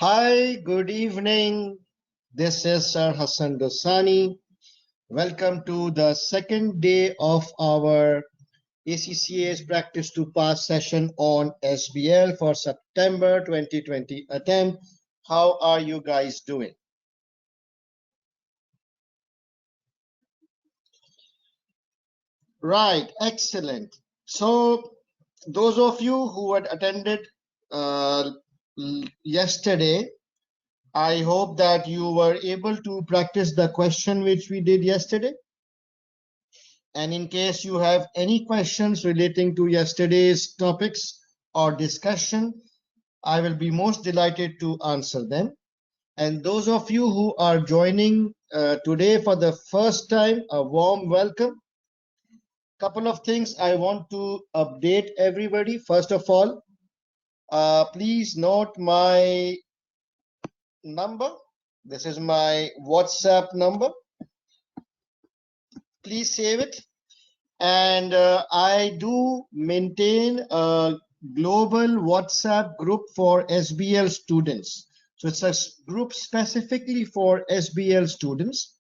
Hi, good evening. This is Sir Hassan Dosani. Welcome to the second day of our ACCA's Practice to Pass session on SBL for September 2020 attempt. How are you guys doing? Right, excellent. So, those of you who had attended uh, yesterday, I hope that you were able to practice the question which we did yesterday. And in case you have any questions relating to yesterday's topics or discussion, I will be most delighted to answer them. And those of you who are joining today for the first time, a warm welcome. Couple of things I want to update everybody. First of all, please note my number. This is my WhatsApp number. Please save it. And I do maintain a global WhatsApp group for SBL students. So it's a group specifically for SBL students.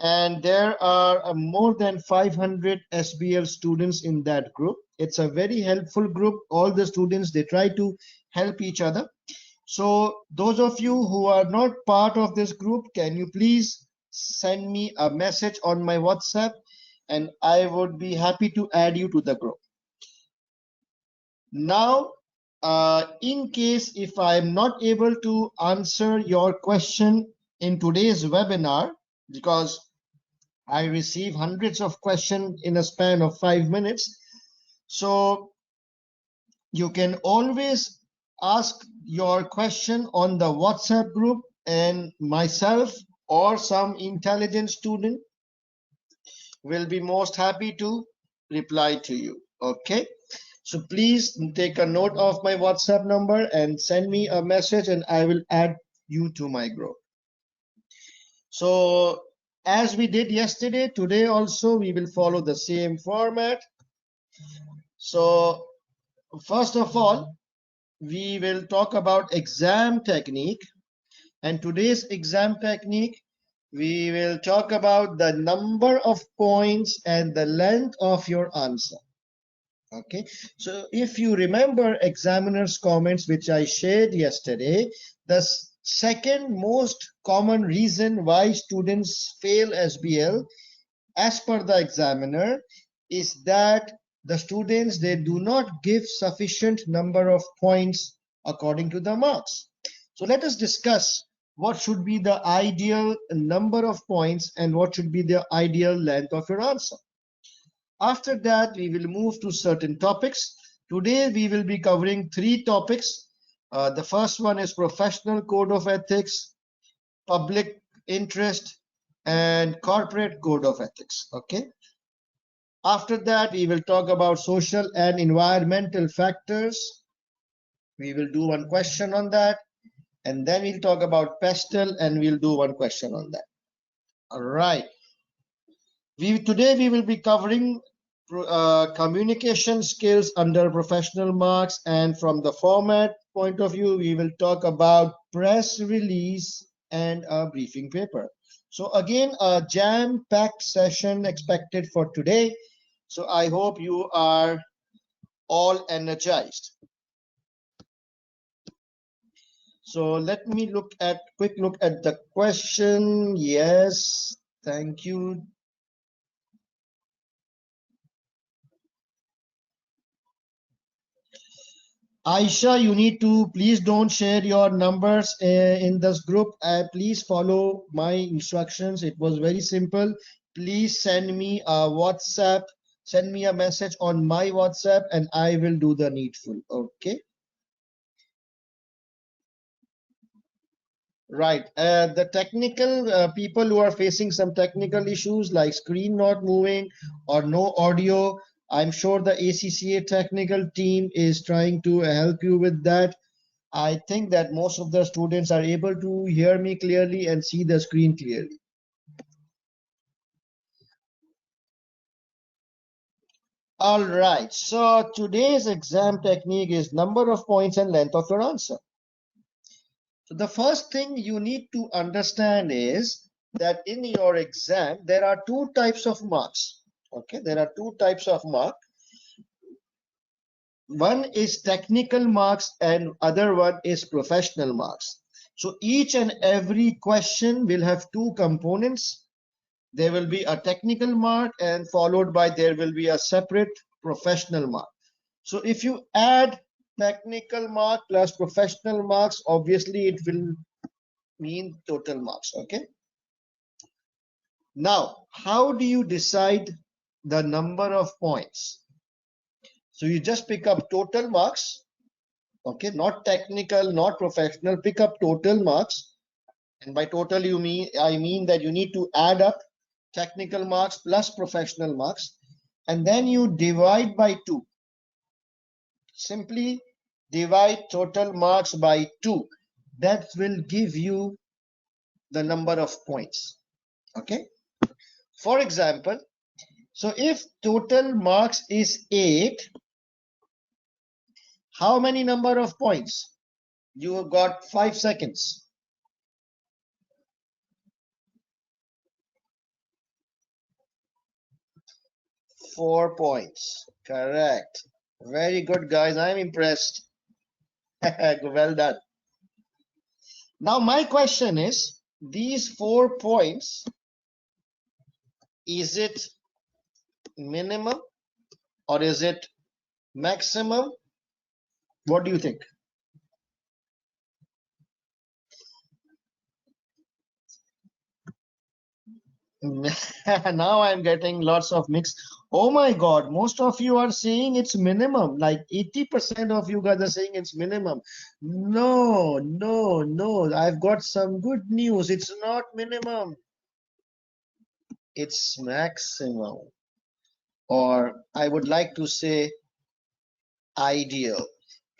And there are more than 500 SBL students in that group. It's a very helpful group. All the students, they try to help each other. So those of you who are not part of this group, can you please send me a message on my WhatsApp and I would be happy to add you to the group. Now, in case if I'm not able to answer your question in today's webinar, because I receive hundreds of questions in a span of 5 minutes, so you can always ask your question on the WhatsApp group and myself or some intelligent student will be most happy to reply to you. Okay, so please take a note of my WhatsApp number and send me a message and I will add you to my group. So as we did yesterday, today also we will follow the same format. So first of all, we will talk about exam technique, and today's exam technique we will talk about the number of points and the length of your answer. Okay, so if you remember examiner's comments which I shared yesterday, the second most common reason why students fail SBL as per the examiner is that the students, they do not give sufficient number of points according to the marks. So let us discuss what should be the ideal number of points and what should be the ideal length of your answer. After that, we will move to certain topics. Today, we will be covering 3 topics. The first one is professional code of ethics, public interest, and corporate code of ethics. Okay. After that, we will talk about social and environmental factors. We will do one question on that. And then we'll talk about pestle and we'll do one question on that. All right. Today we will be covering communication skills under professional marks, and from the format point of view, we will talk about press release and a briefing paper. So again, a jam-packed session expected for today. So I hope you are all energized. So let me quick look at the question. Yes, thank you. Aisha, you need to please don't share your numbers in this group. Please follow my instructions. It was very simple. Please send me a WhatsApp, send me a message on my WhatsApp, and I will do the needful. Okay. Right. The technical people who are facing some technical issues like screen not moving or no audio, I'm sure the ACCA technical team is trying to help you with that. I think that most of the students are able to hear me clearly and see the screen clearly. All right, so today's exam technique is number of points and length of your answer. So the first thing you need to understand is that in your exam, there are two types of marks. Okay, there are two types of mark. One is technical marks and other one is professional marks. So each and every question will have two components. There will be a technical mark and followed by there will be a separate professional mark. So if you add technical mark plus professional marks, obviously it will mean total marks. Okay. Now, how do you decide the number of points? So you just pick up total marks. Okay, not technical, not professional, pick up total marks. And by total, I mean that you need to add up technical marks plus professional marks. And then you divide by 2. Simply divide total marks by 2. That will give you the number of points. Okay. For example, so if total marks is 8, how many number of points? You got 5 seconds. 4 points. Correct. Very good, guys. I'm impressed. Well done. Now, my question is, these 4 points, is it minimum or is it maximum? What do you think? Now I'm getting lots of mix. Oh my God, most of you are saying it's minimum. Like 80% of you guys are saying it's minimum. No, no, no. I've got some good news. It's not minimum. It's maximum. Or I would like to say ideal.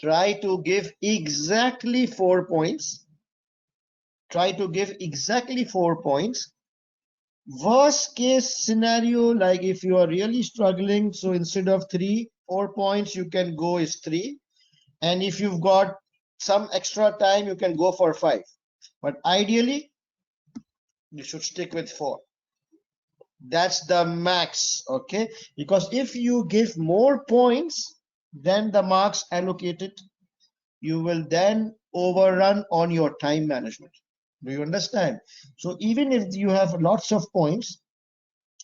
Try to give exactly 4 points. Try to give exactly 4 points. Worst case scenario, like if you are really struggling, so instead of 3, 4 points, you can go is 3. And if you've got some extra time, you can go for 5. But ideally, you should stick with 4. That's the max, okay? Because if you give more points than the marks allocated, you will then overrun on your time management. Do you understand? So even if you have lots of points,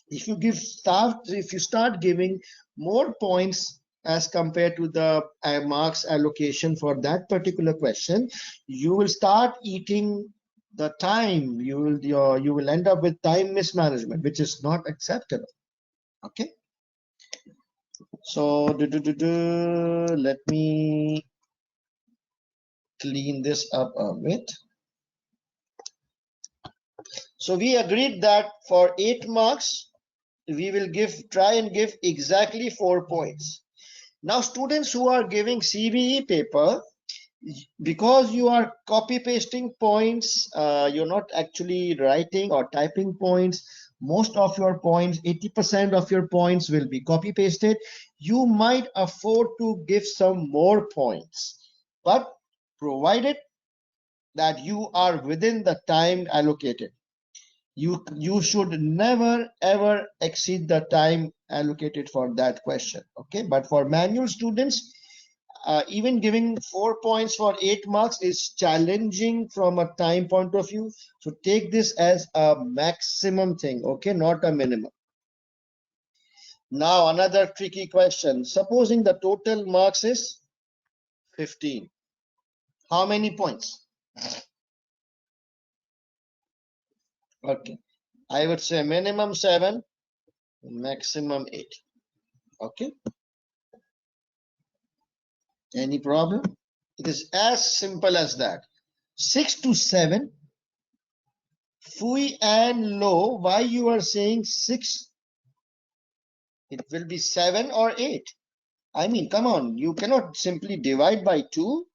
if you start giving more points as compared to the marks allocation for that particular question, you will start eating the time. You will end up with time mismanagement, which is not acceptable. Okay. So let me clean this up a bit. So we agreed that for 8 marks, we will try and give exactly 4 points. Now, students who are giving CBE paper, because you are copy pasting points, you're not actually writing or typing points. Most of your points, 80% of your points will be copy pasted. You might afford to give some more points, but provided that you are within the time allocated. You should never ever exceed the time allocated for that question. Okay, but for manual students, even giving 4 points for 8 marks is challenging from a time point of view. So take this as a maximum thing, okay, not a minimum. Now another tricky question. Supposing the total marks is 15. How many points? Okay, I would say minimum 7, maximum 8. Okay. Any problem? It is as simple as that. 6 to 7. Fui and Lo, why you are saying 6? It will be 7 or 8. I mean, come on, you cannot simply divide by 2.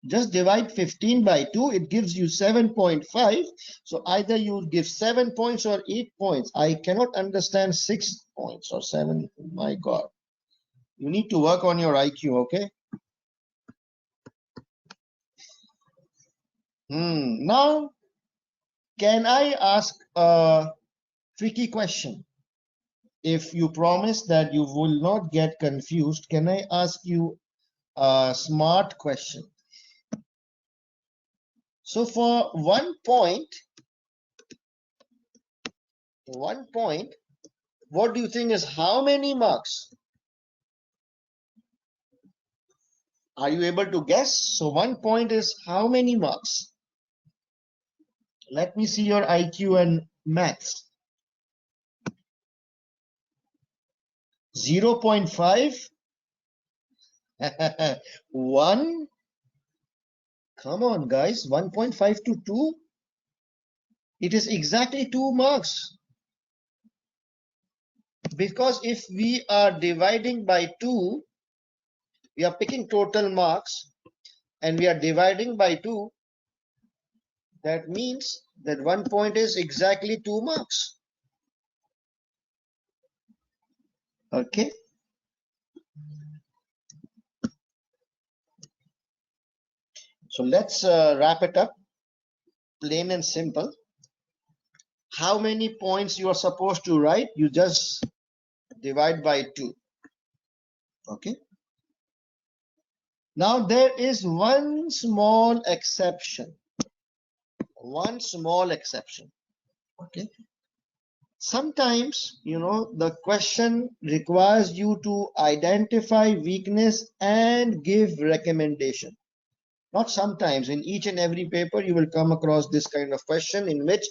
Just divide 15 by 2, it gives you 7.5. So either you give 7 points or 8 points. I cannot understand 6 points or 7. My God. You need to work on your IQ, okay? Now, can I ask a tricky question? If you promise that you will not get confused, can I ask you a smart question? So for 1 point, what do you think is how many marks? Are you able to guess? So 1 point is how many marks? Let me see your IQ and maths. 0.5? 1? Come on, guys. 1.5 to 2? It is exactly 2 marks. Because if we are dividing by 2, we are picking total marks and we are dividing by 2. That means that 1 point is exactly 2 marks. Okay. So let's wrap it up. Plain and simple. How many points you are supposed to write? You just divide by 2. Okay. Now there is one small exception. Okay. Sometimes, the question requires you to identify weakness and give recommendation. Not sometimes, in each and every paper you will come across this kind of question in which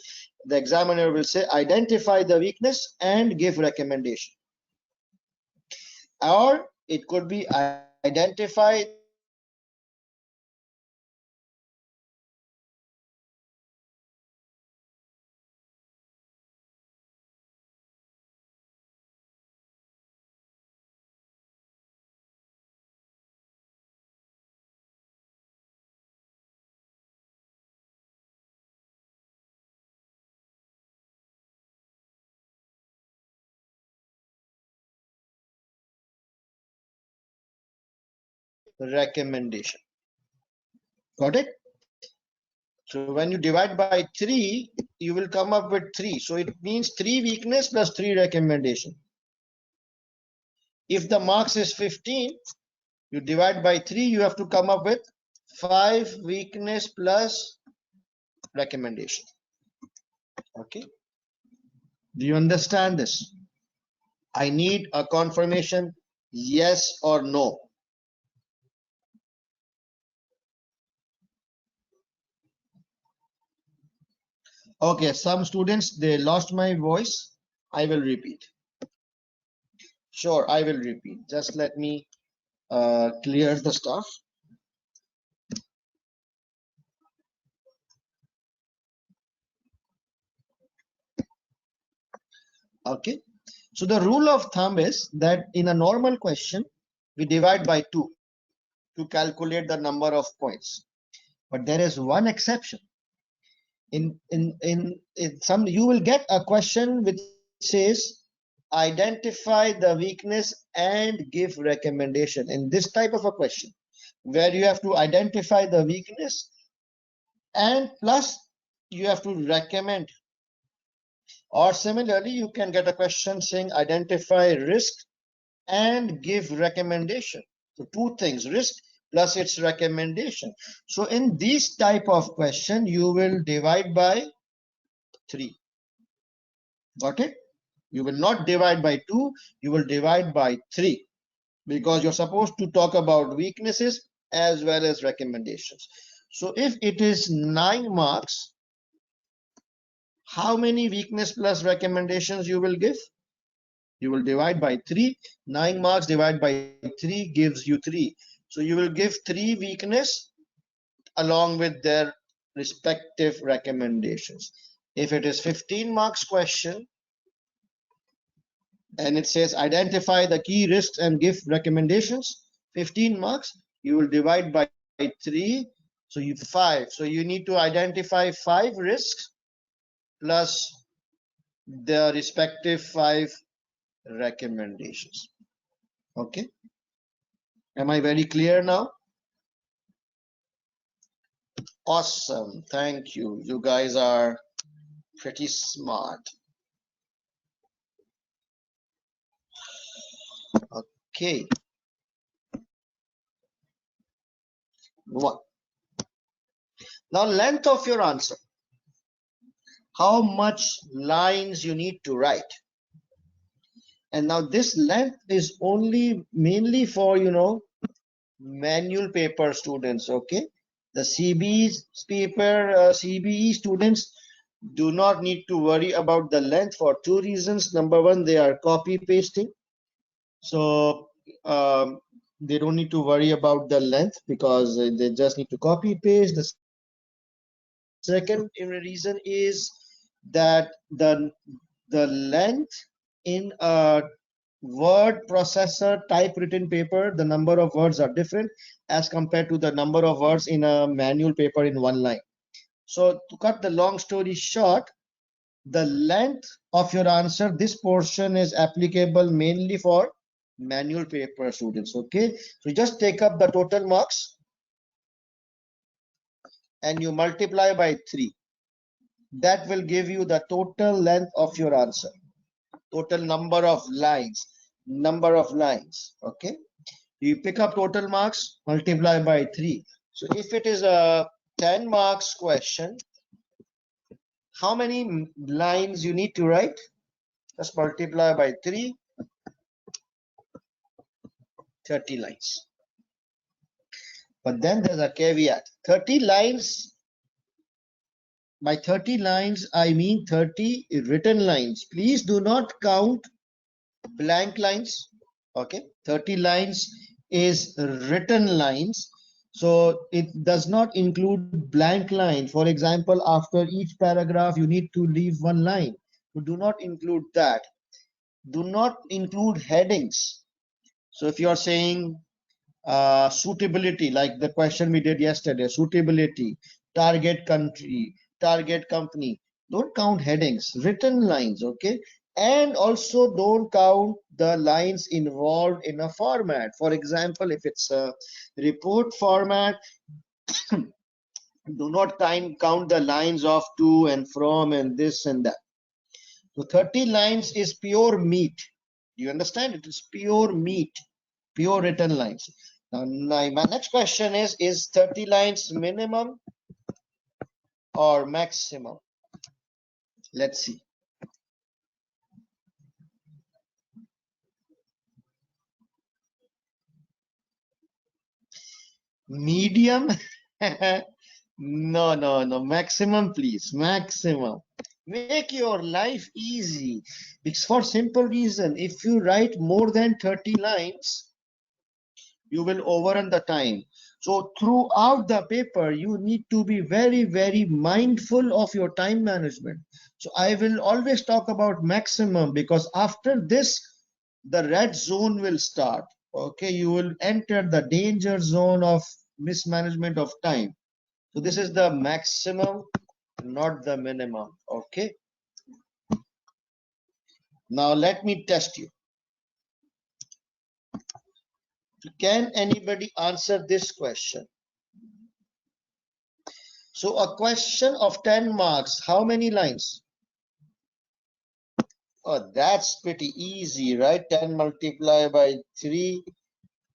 the examiner will say identify the weakness and give recommendation. Or it could be identify recommendation. Got it? So when you divide by 3, you will come up with 3. So it means 3 weakness plus 3 recommendation. If the marks is 15, you divide by 3, you have to come up with 5 weakness plus recommendation. Okay. Do you understand this? I need a confirmation, yes or no. Okay, some students, they lost my voice. I will repeat. Sure, I will repeat. Just let me clear the stuff. Okay. So the rule of thumb is that in a normal question, we divide by 2 to calculate the number of points. But there is one exception. In some, you will get a question which says identify the weakness and give recommendation. In this type of a question, where you have to identify the weakness and plus you have to recommend. Or similarly, you can get a question saying identify risk and give recommendation. So 2 things, risk plus its recommendation. So in this type of question, you will divide by 3. Got it? You will not divide by 2, you will divide by 3 because you're supposed to talk about weaknesses as well as recommendations. So if it is 9 marks, how many weakness plus recommendations you will give? You will divide by 3. 9 marks divided by 3 gives you 3. So you will give 3 weakness along with their respective recommendations. If it is 15 marks question and it says identify the key risks and give recommendations, 15 marks, you will divide by 3. So you 5. So you need to identify 5 risks plus the respective 5 recommendations. Okay. Am I very clear now? Awesome. Thank you. You guys are pretty smart. Okay. One. Now, length of your answer. How much lines you need to write. And now this length is only mainly for, manual paper students. Okay. The CBE students do not need to worry about the length for two reasons. Number one, they are copy pasting. So they don't need to worry about the length because they just need to copy paste. The second reason is that the length in a word processor typewritten paper, the number of words are different as compared to the number of words in a manual paper in one line. So to cut the long story short, the length of your answer, this portion is applicable mainly for manual paper students. Okay, so just take up the total marks and you multiply by 3. That will give you the total length of your answer, total number of lines. Okay, you pick up total marks, multiply by 3. So if it is a 10 marks question, how many lines you need to write? Just multiply by 3, 30 lines. But then there's a caveat. 30 lines, by 30 lines, I mean 30 written lines. Please do not count blank lines. Okay, 30 lines is written lines. So it does not include blank line. For example, after each paragraph, you need to leave one line. So do not include that. Do not include headings. So if you are saying suitability, like the question we did yesterday, suitability, target country, target company, don't count headings, written lines. Okay, and also don't count the lines involved in a format. For example, if it's a report format, do not count the lines of to and from and this and that. So 30 lines is pure meat. Do you understand? It is pure meat, pure written lines. Now, my next question is 30 lines minimum or maximum? Let's see. Medium? No. Maximum, please. Maximum. Make your life easy. It's for simple reason. If you write more than 30 lines, you will overrun the time. So throughout the paper, you need to be very, very mindful of your time management. So I will always talk about maximum because after this, the red zone will start. Okay, you will enter the danger zone of mismanagement of time. So this is the maximum, not the minimum. Okay. Now let me test you. Can anybody answer this question? So a question of 10 marks, how many lines? Oh, that's pretty easy, right? 10 multiplied by 3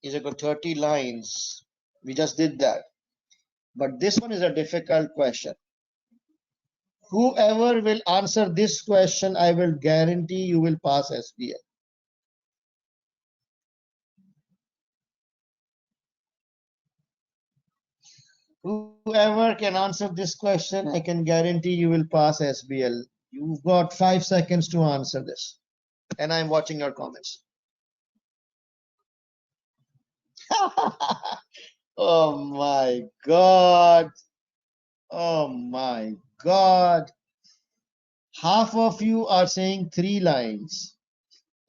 is equal to 30 lines. We just did that. But this one is a difficult question. Whoever will answer this question, I will guarantee you will pass SBL. Whoever can answer this question, I can guarantee you will pass SBL. You've got 5 seconds to answer this. And I'm watching your comments. Oh my God. Oh my God. Half of you are saying 3 lines.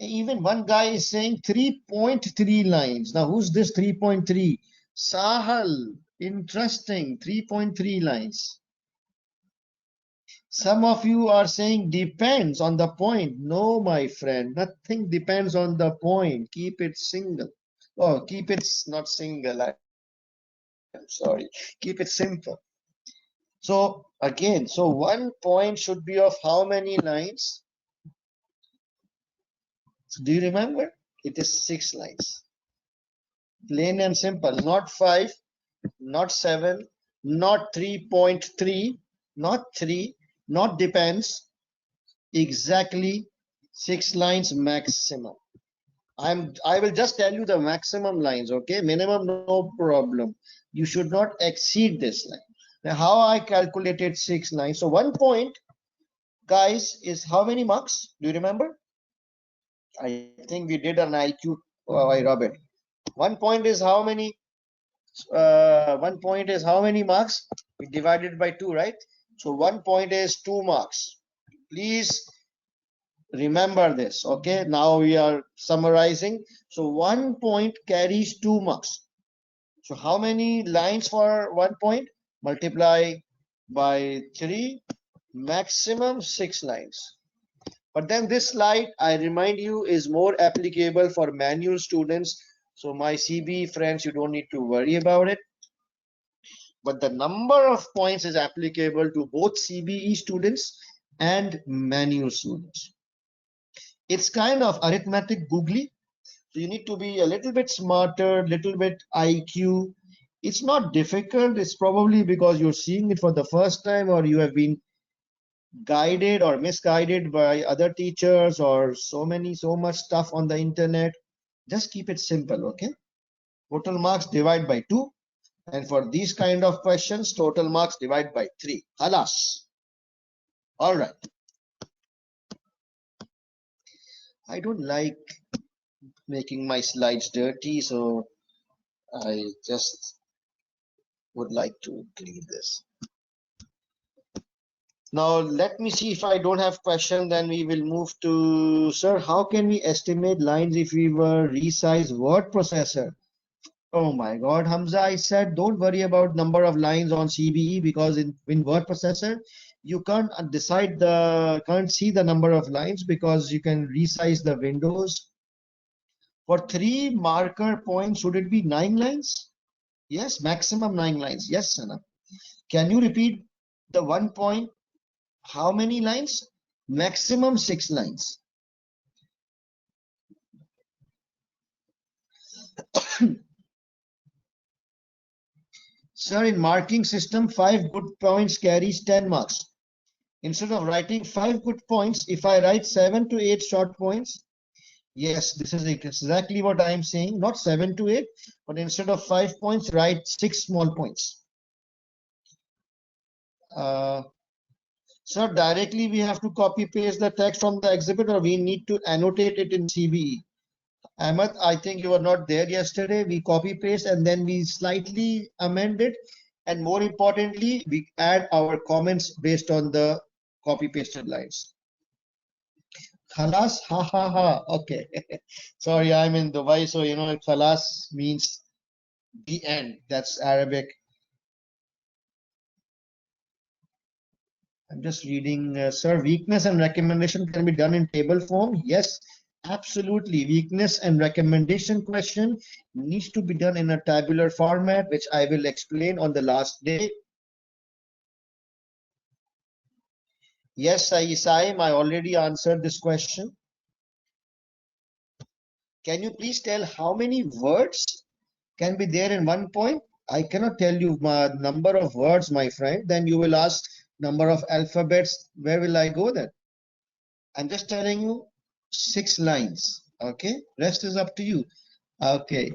Even one guy is saying 3.3 lines. Now, who's this 3.3? Sahal. Interesting. 3.3 lines. Some of you are saying depends on the point. No, my friend, nothing depends on the point. Keep it single. Oh, keep it not single. I'm sorry. Keep it simple. So again, so 1 point should be of how many lines? So do you remember? It is 6 lines. Plain and simple, not 5, not 7, not 3.3, not 3, not depends, exactly 6 lines maximum. I will just tell you the maximum lines, okay? Minimum, no problem. You should not exceed this line. Now, how I calculated 6 lines? So 1 point, guys, is how many marks? Do you remember? I think we did an IQ. Oh, I rub it. 1 point is how many? 1 point is how many marks? We divided by 2, right? So 1 point is 2 marks. Please remember this, okay? Now we are summarizing. So 1 point carries 2 marks. So how many lines for 1 point? Multiply by 3, maximum 6 lines. But then this slide, I remind you, is more applicable for manual students. So my CBE friends, you don't need to worry about it. But the number of points is applicable to both CBE students and manual students. It's kind of arithmetic googly. So you need to be a little bit smarter, little bit IQ. It's not difficult. It's probably because you're seeing it for the first time, or you have been guided or misguided by other teachers, or so much stuff on the internet. Just keep it simple, okay? Total marks divide by 2. And for these kind of questions, total marks divide by 3. Halas. All right. I don't like making my slides dirty, so I just would like to clean this. Now, let me see if I don't have question, then we will move to, sir, how can we estimate lines if we were resize word processor? Oh my God, Hamza, I said, don't worry about number of lines on CBE because in word processor, you can't can't see the number of lines because you can resize the windows. For 3 marker points, should it be 9 lines? Yes, maximum 9 lines. Yes, Sana. Can you repeat the 1 point? How many lines? Maximum 6 lines. Sir, in marking system, 5 good points carries 10 marks. Instead of writing 5 good points, if I write 7 to 8 short points, yes, this is exactly what I am saying. Not 7 to 8, but instead of 5 points, write 6 small points. Sir, directly we have to copy paste the text from the exhibit, or we need to annotate it in CBE. Ahmed, I think you were not there yesterday. We copy paste and then we slightly amend it. And more importantly, we add our comments based on the copy pasted lines. Khalas, ha ha ha. Okay. Sorry, I'm in Dubai, so khalas means the end. That's Arabic. I'm just reading, sir. Weakness and recommendation can be done in table form. Yes, absolutely. Weakness and recommendation question needs to be done in a tabular format, which I will explain on the last day. Yes, Saim, I already answered this question. Can you please tell how many words can be there in 1 point? I cannot tell you my number of words, my friend. Then you will ask number of alphabets. Where will I go then? I'm just telling you 6 lines. Okay, rest is up to you. Okay.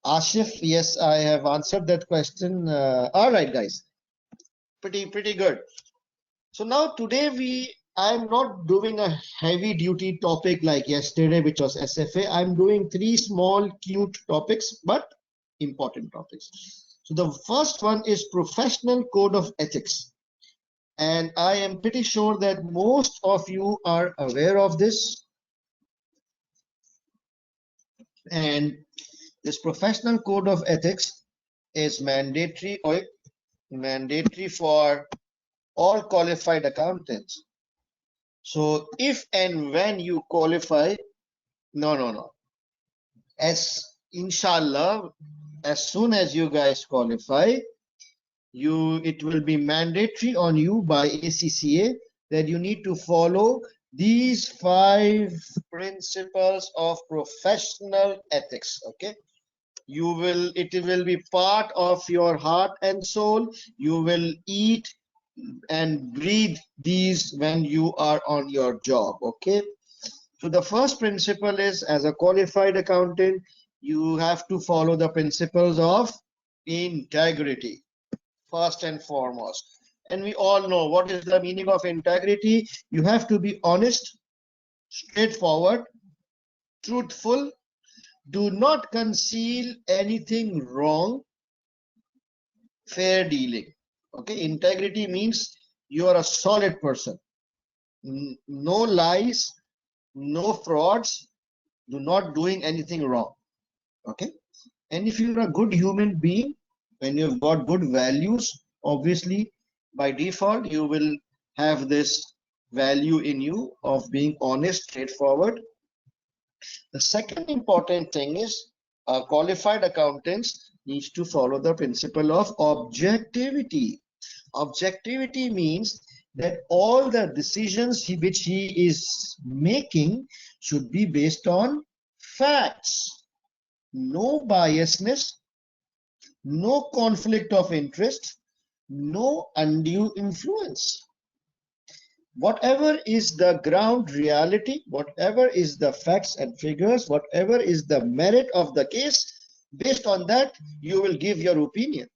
Ashif, yes, I have answered that question. All right, guys. Pretty good. So now today I'm not doing a heavy duty topic like yesterday, which was SFA. I'm doing 3 small cute topics, but important topics. So the first one is professional code of ethics. And I am pretty sure that most of you are aware of this. And this professional code of ethics is mandatory for all qualified accountants. So if and when you qualify, no. As inshallah, as soon as you guys qualify, it will be mandatory on you by ACCA that you need to follow these 5 principles of professional ethics. Okay, it will be part of your heart and soul. You will eat and breathe these when you are on your job. Okay, so the first principle is, as a qualified accountant, you have to follow the principles of integrity first and foremost. And we all know what is the meaning of integrity. You have to be honest, straightforward, truthful, do not conceal anything wrong, fair dealing. Okay, integrity means you are a solid person. No lies, no frauds, do not doing anything wrong. Okay, and if you're a good human being and you've got good values, obviously by default you will have this value in you of being honest, straightforward. The second important thing is qualified accountants needs to follow the principle of objectivity. Objectivity means that all the decisions which he is making should be based on facts, no biasness, no conflict of interest, no undue influence. Whatever is the ground reality, whatever is the facts and figures, whatever is the merit of the case, based on that, you will give your opinion.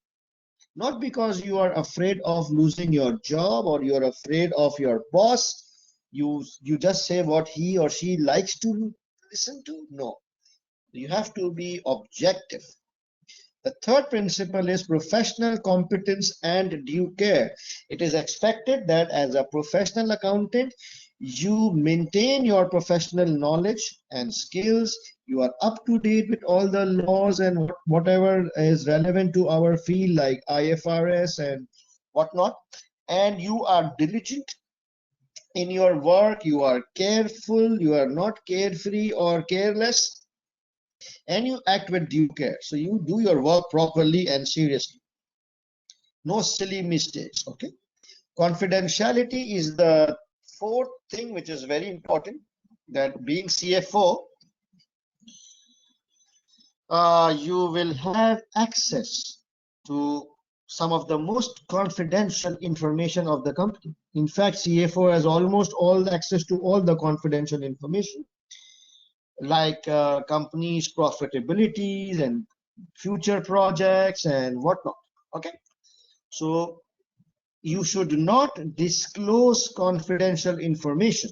Not because you are afraid of losing your job or you're afraid of your boss. You just say what he or she likes to listen to. No, you have to be objective. The third principle is professional competence and due care. It is expected that as a professional accountant, you maintain your professional knowledge and skills. You are up to date with all the laws and whatever is relevant to our field, like IFRS and whatnot. And you are diligent in your work. You are careful. You are not carefree or careless. And you act with due care. So you do your work properly and seriously. No silly mistakes. Okay. Confidentiality is the fourth thing which is very important. That being CFO, you will have access to some of the most confidential information of the company. In fact, CFO has almost all the access to all the confidential information, like companies' profitabilities and future projects and whatnot. Okay, so you should not disclose confidential information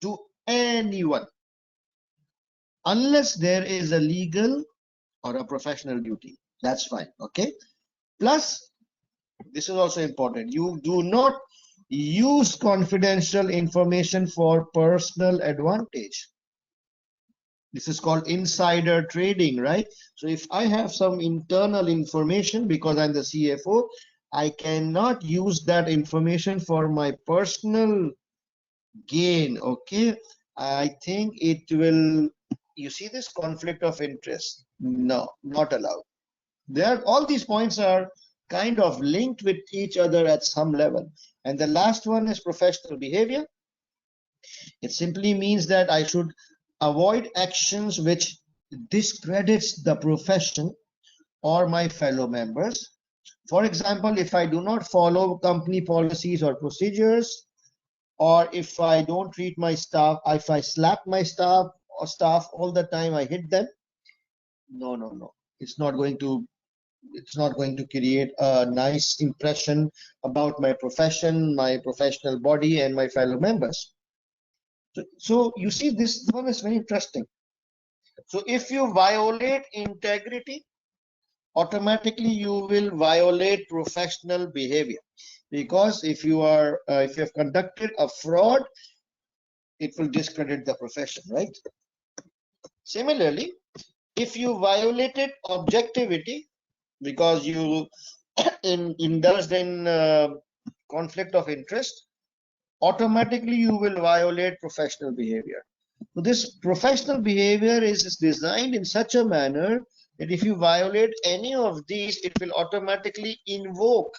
to anyone unless there is a legal or a professional duty. That's fine. Okay, plus this is also important, you do not use confidential information for personal advantage. This is called insider trading, right? So if I have some internal information because I'm the CFO, I cannot use that information for my personal gain. Okay, I think it will, you see this conflict of interest? No, not allowed. All these points are kind of linked with each other at some level. And the last one is professional behavior. It simply means that I should avoid actions which discredits the profession or my fellow members. For example, if I do not follow company policies or procedures, or if I don't treat my staff, if I slap my staff all the time, I hit them. No. It's not going to create a nice impression about my profession, my professional body, and my fellow members. So you see, this one is very interesting. So if you violate integrity, automatically you will violate professional behavior, because if you have conducted a fraud, it will discredit the profession, right? Similarly, if you violated objectivity because you indulged in conflict of interest, automatically you will violate professional behavior. So this professional behavior is designed in such a manner that if you violate any of these, it will automatically invoke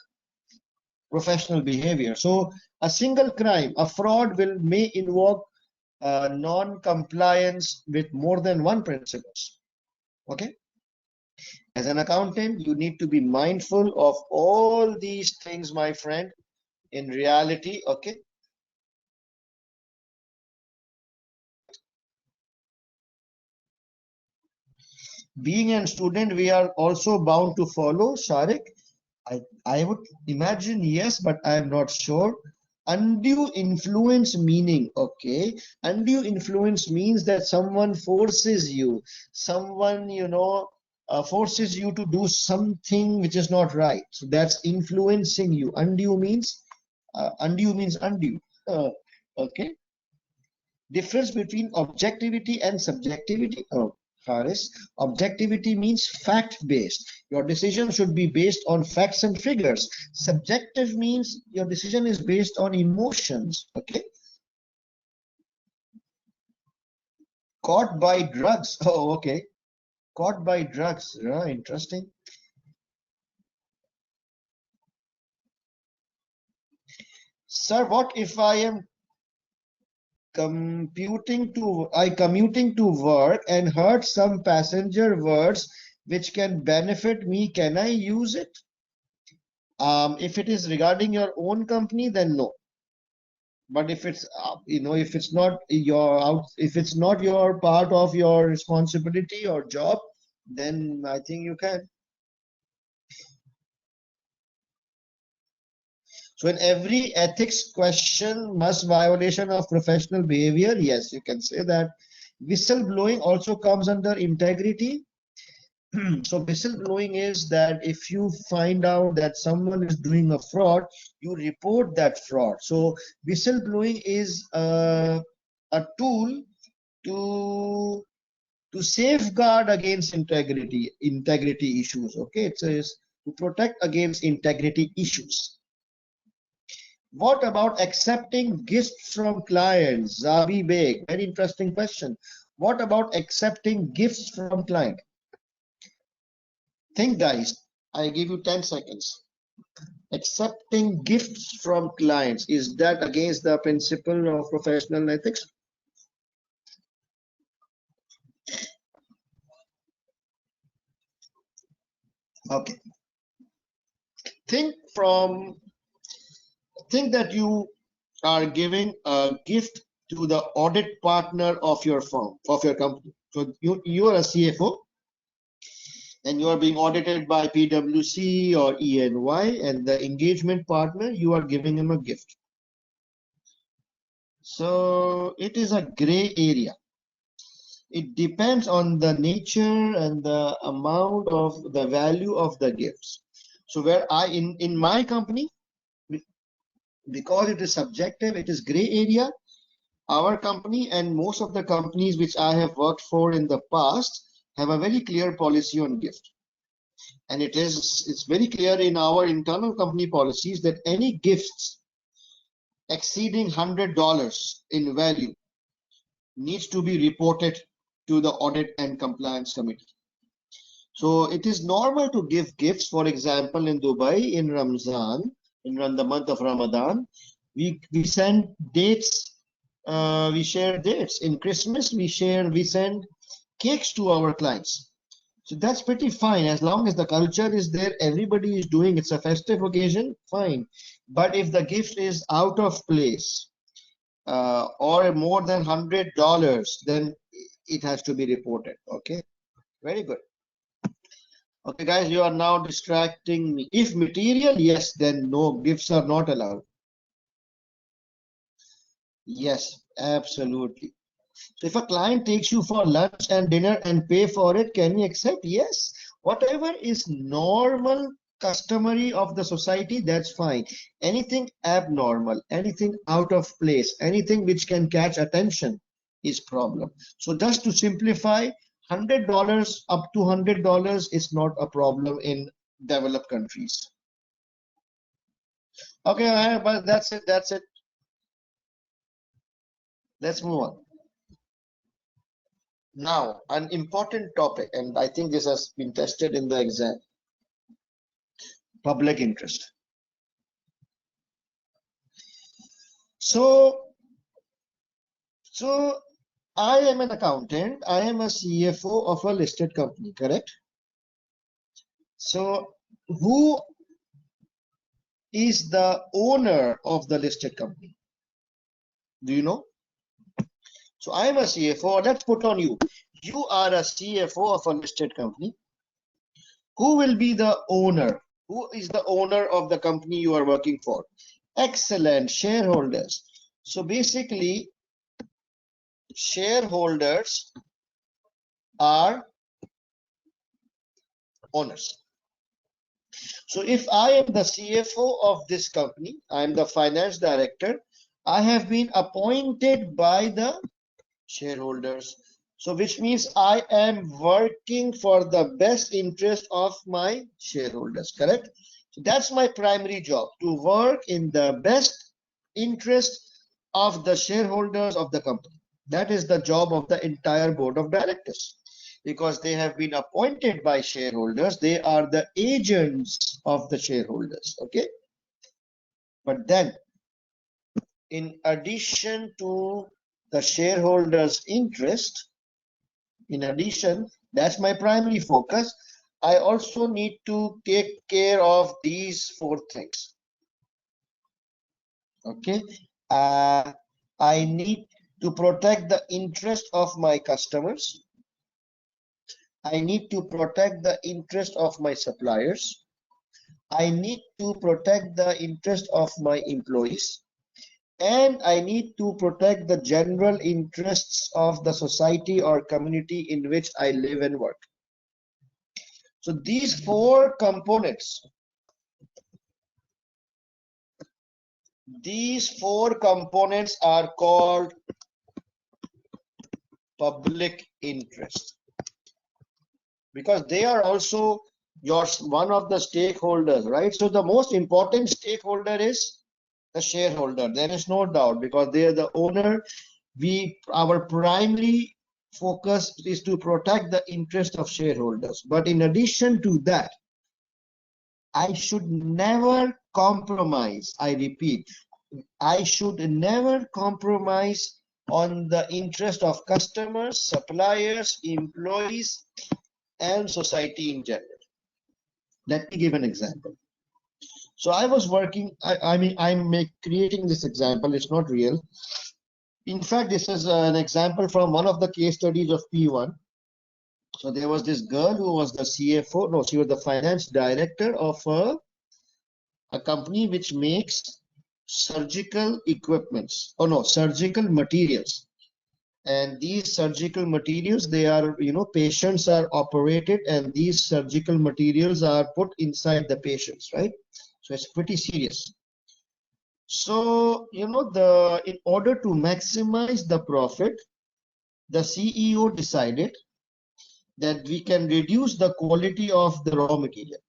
professional behavior. So a single crime, a fraud may invoke non-compliance with more than one principles. Okay. As an accountant, you need to be mindful of all these things, my friend, in reality. Okay. Being a student, we are also bound to follow, Sharik. I would imagine yes, but I am not sure. Undue influence meaning, okay. Undue influence means that someone forces you, someone, forces you to do something which is not right. So that's influencing you. Undue means undue. Okay. Difference between objectivity and subjectivity. Oh, Haris, objectivity means fact-based. Your decision should be based on facts and figures. Subjective means your decision is based on emotions. Okay. Caught by drugs. Oh, okay. Caught by drugs. Yeah, interesting. Sir, what if I am commuting to work and heard some passenger words which can benefit me? Can I use it? If it is regarding your own company, then no. But if it's if it's not if it's not your part of your responsibility or job, then I think you can. So in every ethics question, must violation of professional behavior? Yes, you can say that. Whistleblowing also comes under integrity. So whistleblowing is that if you find out that someone is doing a fraud, you report that fraud. So whistleblowing is a tool to safeguard against integrity issues. Okay, it says to protect against integrity issues. What about accepting gifts from clients? Zabi Beg, very interesting question. What about accepting gifts from client? Think, guys. I give you 10 seconds. Accepting gifts from clients, is that against the principle of professional ethics? Okay. Think that you are giving a gift to the audit partner of your firm, of your company. So you are a CFO and you are being audited by PwC or EY, and the engagement partner, you are giving him a gift. So it is a gray area. It depends on the nature and the amount of the value of the gifts. So where in my company, because it is subjective, it is gray area. Our company and most of the companies which I have worked for in the past have a very clear policy on gift. And it's very clear in our internal company policies that any gifts exceeding $100 in value needs to be reported to the audit and compliance committee. So it is normal to give gifts. For example, in Dubai, in Ramzan, in the month of Ramadan, we send dates. We share dates. In Christmas, we send cakes to our clients. So that's pretty fine. As long as the culture is there, everybody is doing, it's a festive occasion, fine. But if the gift is out of place or more than $100, then it has to be reported. Okay, very good. Okay, guys, you are now distracting me. If material, yes, then no, gifts are not allowed. Yes, absolutely. So if a client takes you for lunch and dinner and pay for it, can you accept? Yes. Whatever is normal, customary of the society, that's fine. Anything abnormal, anything out of place, anything which can catch attention is problem. So just to simplify, $100 up to $100 is not a problem in developed countries. Okay, but that's it. That's it. Let's move on. Now, an important topic, and I think this has been tested in the exam, public interest. So I am an accountant. I am a CFO of a listed company, correct? So who is the owner of the listed company? Do you know? So I am a CFO. Let's put on you. You are a CFO of a listed company. Who will be the owner? Who is the owner of the company you are working for? Excellent, shareholders. So basically, shareholders are owners. So if I am the CFO of this company, I am the finance director, I have been appointed by the shareholders. So which means I am working for the best interest of my shareholders, correct? So that's my primary job, to work in the best interest of the shareholders of the company. That is the job of the entire board of directors, because they have been appointed by shareholders. They are the agents of the shareholders, okay? But then, in addition to the shareholders' interest, in addition, that's my primary focus, I also need to take care of these four things, okay? I need to protect the interest of my customers. I need to protect the interest of my suppliers. I need to protect the interest of my employees, and I need to protect the general interests of the society or community in which I live and work. So these four components are called public interest, because they are also one of the stakeholders, right? So the most important stakeholder is the shareholder. There is no doubt, because they are the owner. Our primary focus is to protect the interest of shareholders. But in addition to that, I should never compromise. I repeat, I should never compromise on the interest of customers, suppliers, employees, and society in general. Let me give an example. So I was working, I'm creating this example, it's not real. In fact, this is an example from one of the case studies of P1. So there was this girl who was the CFO, no, she was the finance director of a company which makes surgical equipments, surgical materials. And these surgical materials, they are, patients are operated, and these surgical materials are put inside the patients, right? So it's pretty serious. So, in order to maximize the profit, the CEO decided that we can reduce the quality of the raw material.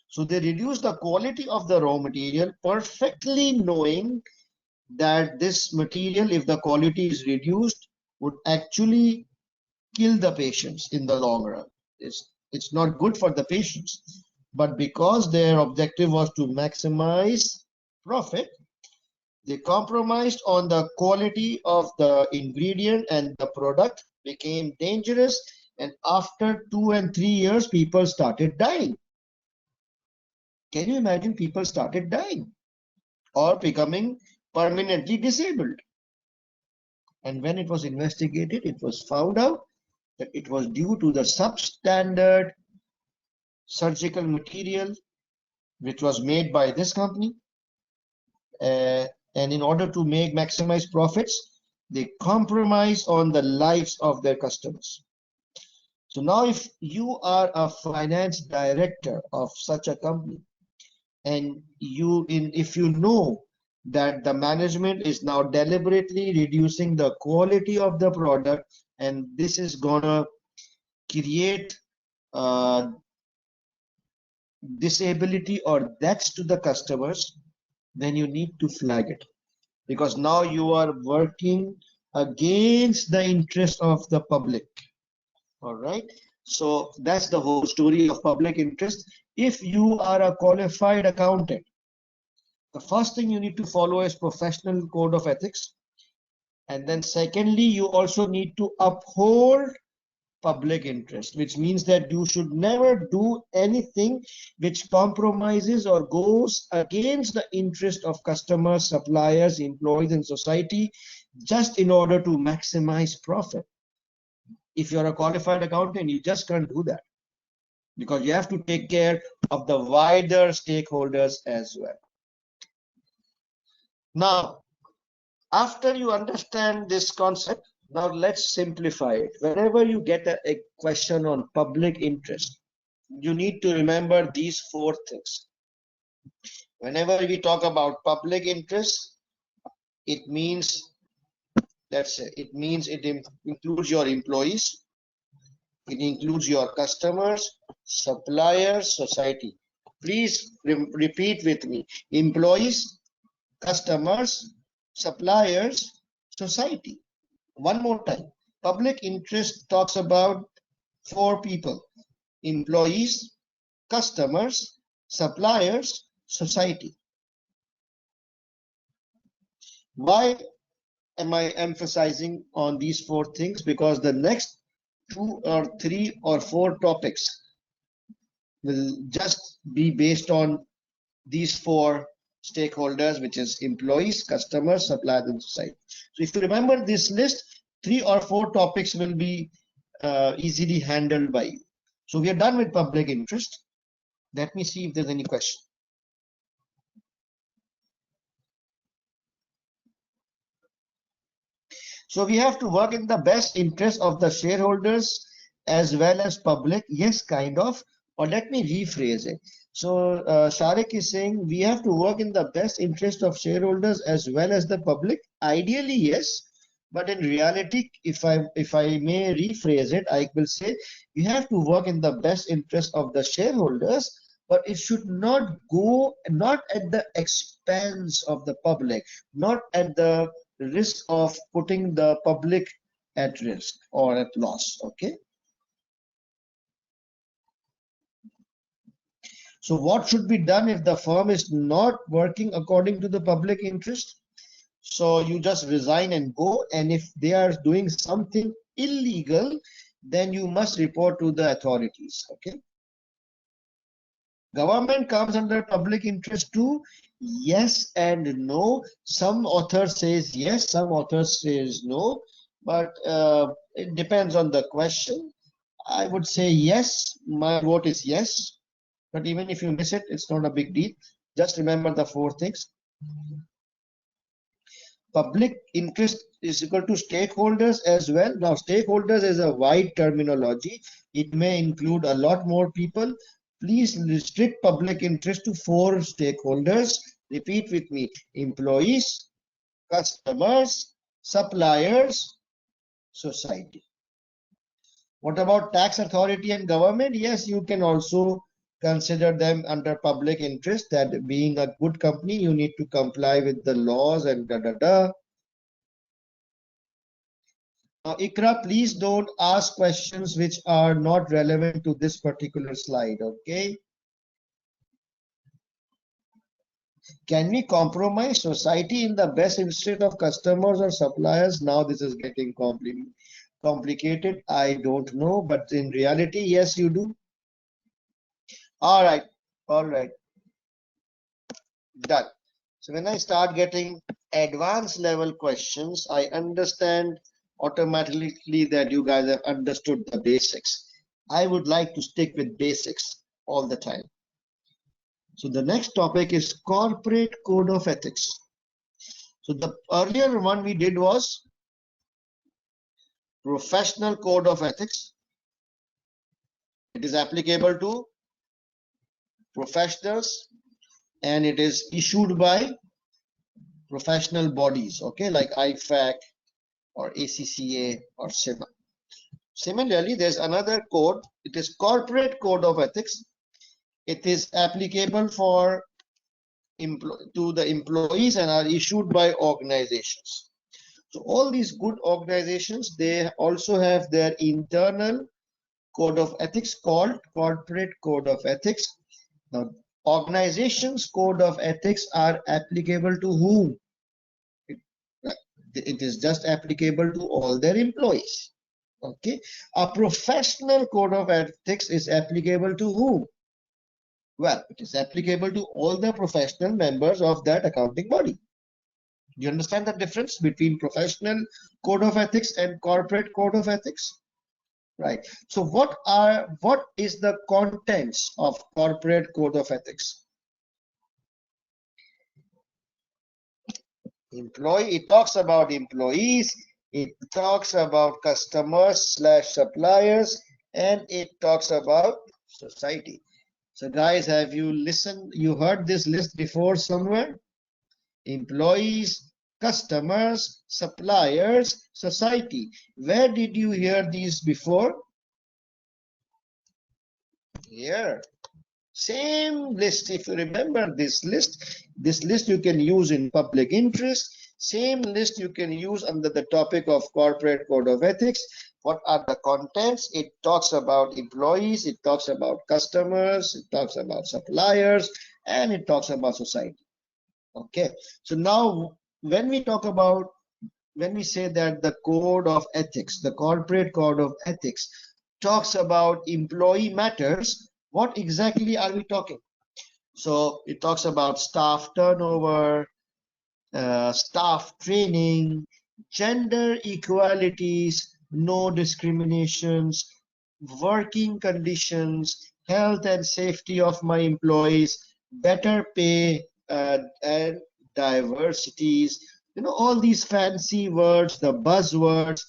So they reduced the quality of the raw material, perfectly knowing that this material, if the quality is reduced, would actually kill the patients in the long run. It's not good for the patients. But because their objective was to maximize profit, they compromised on the quality of the ingredient, and the product became dangerous. And after 2 and 3 years, people started dying. Can you imagine? People started dying or becoming permanently disabled. And when it was investigated, it was found out that it was due to the substandard surgical material which was made by this company. And in order to maximize profits, they compromise on the lives of their customers. So now if you are a finance director of such a company, and if you know that the management is now deliberately reducing the quality of the product, and this is gonna create disability or deaths to the customers, then you need to flag it, because now you are working against the interest of the public. All right. So that's the whole story of public interest. If you are a qualified accountant, the first thing you need to follow is professional code of ethics. And then secondly, you also need to uphold public interest, which means that you should never do anything which compromises or goes against the interest of customers, suppliers, employees, and society just in order to maximize profit. If you're a qualified accountant, you just can't do that because you have to take care of the wider stakeholders as well. Now, after you understand this concept, now let's simplify it. Whenever you get a question on public interest, you need to remember these four things. Whenever we talk about public interest, it means it includes your employees, it includes your customers, suppliers, society. Please repeat with me: employees, customers, suppliers, society. One more time. Public interest talks about four people: employees, customers, suppliers, society. Why am I emphasizing on these four things? Because the next 2 or 3 or 4 topics will just be based on these four stakeholders, which is employees, customers, suppliers, and society. So if you remember this list, 3 or 4 topics will be easily handled by you. So we are done with public interest. Let me see if there's any question. So we have to work in the best interest of the shareholders as well as public. Yes, kind of. Or let me rephrase it. So Sharik is saying we have to work in the best interest of shareholders as well as the public. Ideally, yes. But in reality, if I may rephrase it, I will say we have to work in the best interest of the shareholders, but it should not at the expense of the public, not at the risk of putting the public at risk or at loss. Okay. So what should be done if the firm is not working according to the public interest? So you just resign and go, and if they are doing something illegal, then you must report to the authorities. Okay. Government comes under public interest too. Yes and no. Some authors says yes, some authors says no, but it depends on the question. I would say yes. My vote is yes. But even if you miss it, it's not a big deal. Just remember the four things. Public interest is equal to stakeholders as well. Now, stakeholders is a wide terminology. It may include a lot more people. Please restrict public interest to 4 stakeholders. Repeat with me: employees, customers, suppliers, society. What about tax authority and government? Yes, you can also consider them under public interest, that being a good company, you need to comply with the laws and da. Now, Ikra, please don't ask questions which are not relevant to this particular slide, okay? Can we compromise society in the best interest of customers or suppliers? Now this is getting complicated. I don't know, but in reality, yes, you do. All right. Done. So when I start getting advanced level questions, I understand automatically that you guys have understood the basics. I would like to stick with basics all the time. So the next topic is corporate code of ethics. So the earlier one we did was professional code of ethics. It is applicable to professionals and it is issued by professional bodies, okay, like IFAC or ACCA or SEMA. Similarly, there's another code. It is corporate code of ethics. It is applicable to the employees and are issued by organizations. So all these good organizations, they also have their internal code of ethics called corporate code of ethics. Now, organizations code of ethics are applicable to whom? It, it is just applicable to all their employees. Okay. A professional code of ethics is applicable to whom? Well, it is applicable to all the professional members of that accounting body. Do you understand the difference between professional code of ethics and corporate code of ethics? Right. So what is the contents of corporate code of ethics? Employee, it talks about employees, it talks about customers slash suppliers, and it talks about society. So guys, have you listened? You heard this list before somewhere? Employees, customers, suppliers, society. Where did you hear these before? Here. Same list. If you remember this list you can use in public interest. Same list you can use under the topic of corporate code of ethics. What are the contents? It talks about employees, it talks about customers, it talks about suppliers, and it talks about society. Okay. So now when we talk about, when we say that the code of ethics, the corporate code of ethics talks about employee matters, what exactly are we talking? So it talks about staff turnover, staff training, gender equalities, no discriminations, working conditions, health and safety of my employees, better pay, and diversities. You know, all these fancy words, the buzzwords,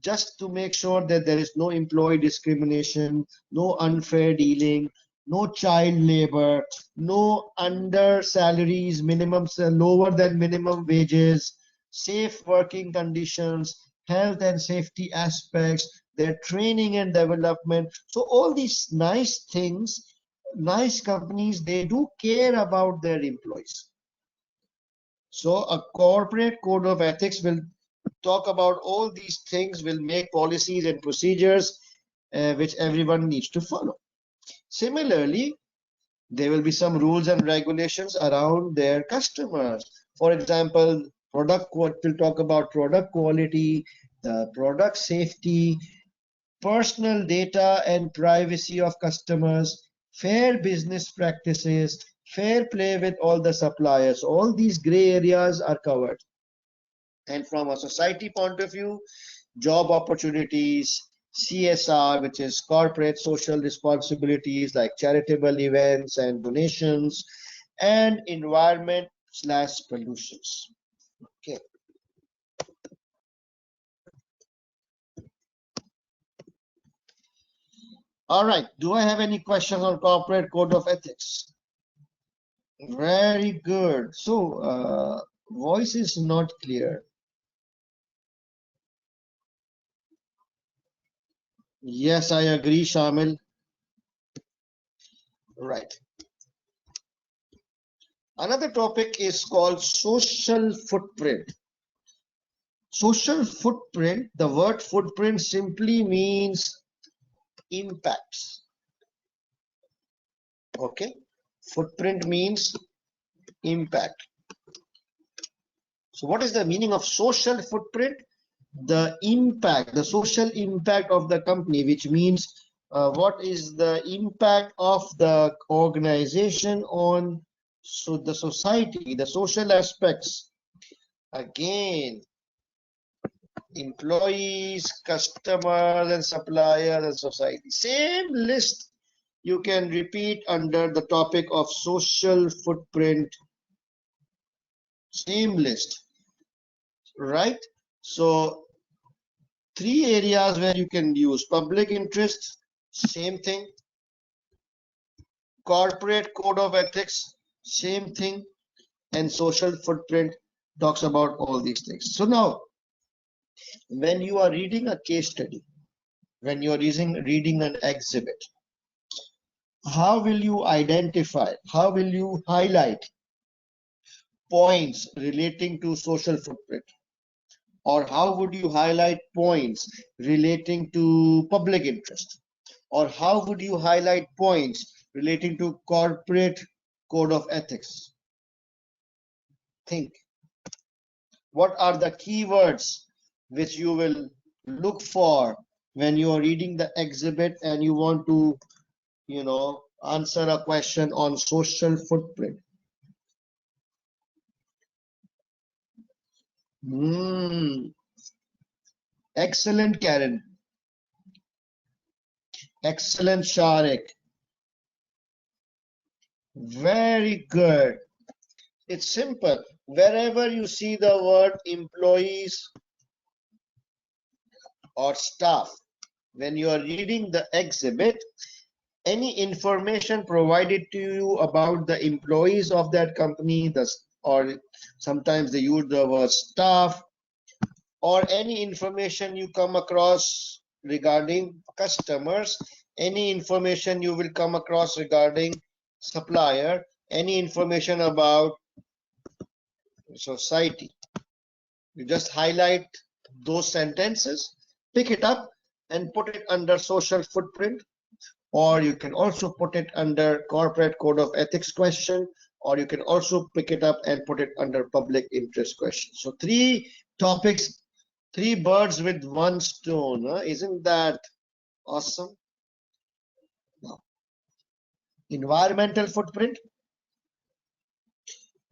just to make sure that there is no employee discrimination, no unfair dealing, no child labor, no under salaries, minimum lower than minimum wages, safe working conditions, health and safety aspects, their training and development. So all these nice things, nice companies, they do care about their employees. So a corporate code of ethics will talk about all these things, will make policies and procedures which everyone needs to follow. Similarly, there will be some rules and regulations around their customers. For example, product will talk about product quality, the product safety, personal data and privacy of customers, fair business practices, fair play with all the suppliers. All these gray areas are covered. And from a society point of view, job opportunities, CSR, which is corporate social responsibilities like charitable events and donations, and environment slash pollutions. Okay. All right. Do I have any questions on corporate code of ethics? Very good. So, voice is not clear. Yes, I agree, Shamil. Right. Another topic is called social footprint. Social footprint, the word footprint simply means impacts. Okay. Footprint means impact. So what is the meaning of social footprint? The impact, the social impact of the company, which means what is the impact of the organization on the society, the social aspects. Again, employees, customers, and suppliers, and society. Same list you can repeat under the topic of social footprint. Same list, right? So three areas where you can use: public interest, same thing; corporate code of ethics, same thing; and social footprint talks about all these things. So now, when you are reading a case study, when you are reading an exhibit, how will you identify, how will you highlight points relating to social footprint? Or how would you highlight points relating to public interest? Or how would you highlight points relating to corporate code of ethics? Think. What are the keywords which you will look for when you are reading the exhibit and you want to, answer a question on social footprint? Excellent, Karen. Excellent, Sharik. Very good. It's simple. Wherever you see the word employees or staff, when you are reading the exhibit, any information provided to you about the employees of that company, or sometimes they use the word staff, or any information you come across regarding customers, any information you will come across regarding supplier, any information about society. You just highlight those sentences, pick it up and put it under social footprint, or you can also put it under corporate code of ethics question, or you can also pick it up and put it under public interest question. So 3 topics, 3 birds with 1 stone. Huh? Isn't that awesome? Now, environmental footprint.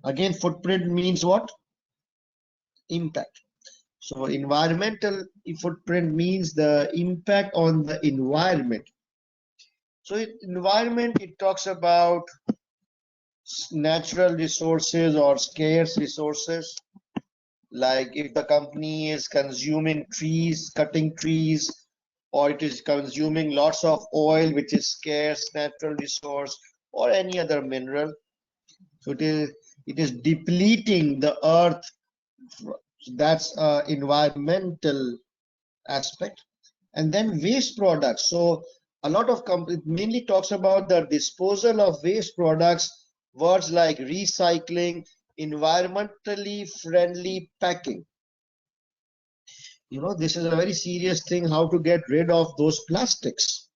Again, footprint means what? Impact. So environmental footprint means the impact on the environment. So environment, it talks about natural resources or scarce resources. Like if the company is consuming trees, cutting trees, or it is consuming lots of oil, which is scarce natural resource, or any other mineral. So it is depleting the earth. That's environmental aspect. And then waste products. So a lot of companies mainly talks about the disposal of waste products. Words like recycling, environmentally friendly packing. This is a very serious thing, how to get rid of those plastics,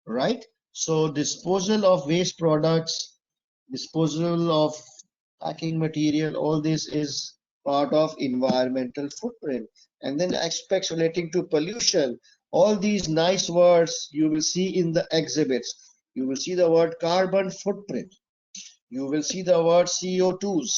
right? So disposal of waste products, disposal of packing material, all this is part of environmental footprint. And then aspects relating to pollution, all these nice words you will see in the exhibits. You will see the word carbon footprint. You will see the word CO2s,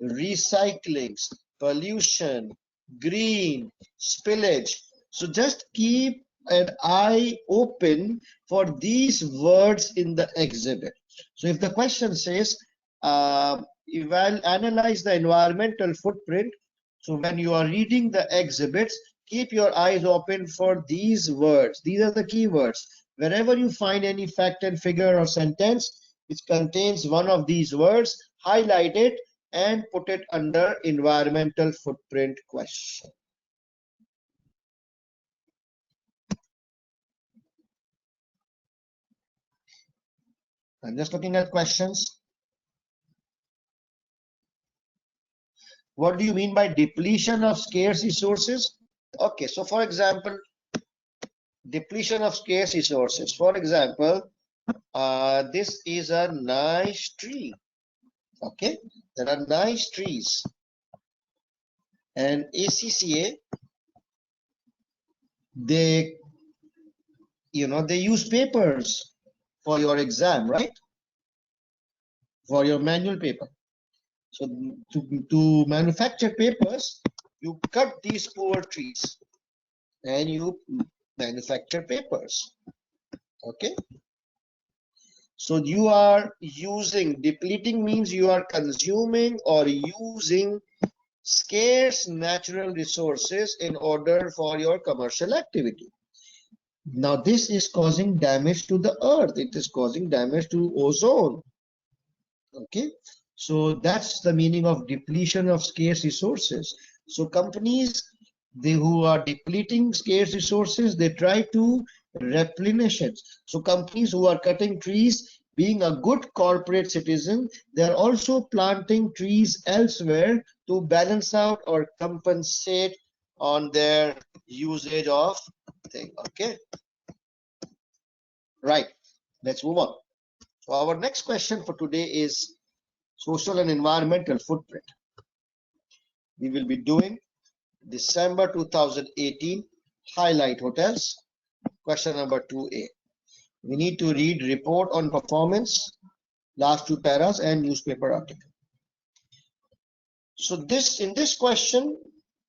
recyclings, pollution, green, spillage. So just keep an eye open for these words in the exhibit. So if the question says, analyze the environmental footprint. So when you are reading the exhibits, keep your eyes open for these words. These are the keywords. Wherever you find any fact and figure or sentence which contains one of these words, highlight it and put it under environmental footprint question. I'm just looking at questions. What do you mean by depletion of scarce resources? Okay, so for example, depletion of scarce resources. For example, this is a nice tree. Okay, there are nice trees. And ACCA, they use papers for your exam, right? For your manual paper. So to manufacture papers, you cut these poor trees and you manufacture papers. Okay. So you are using, depleting means you are consuming or using scarce natural resources in order for your commercial activity. Now this is causing damage to the earth. It is causing damage to ozone. Okay. So that's the meaning of depletion of scarce resources. So companies, who are depleting scarce resources, they try to replenish it. So companies who are cutting trees, being a good corporate citizen, they are also planting trees elsewhere to balance out or compensate on their usage of thing. Okay, right. Let's move on. So our next question for today is social and environmental footprint. We will be doing December 2018 highlight hotels. Question number 2A. We need to read report on performance, last two paras, and newspaper article. So in this question,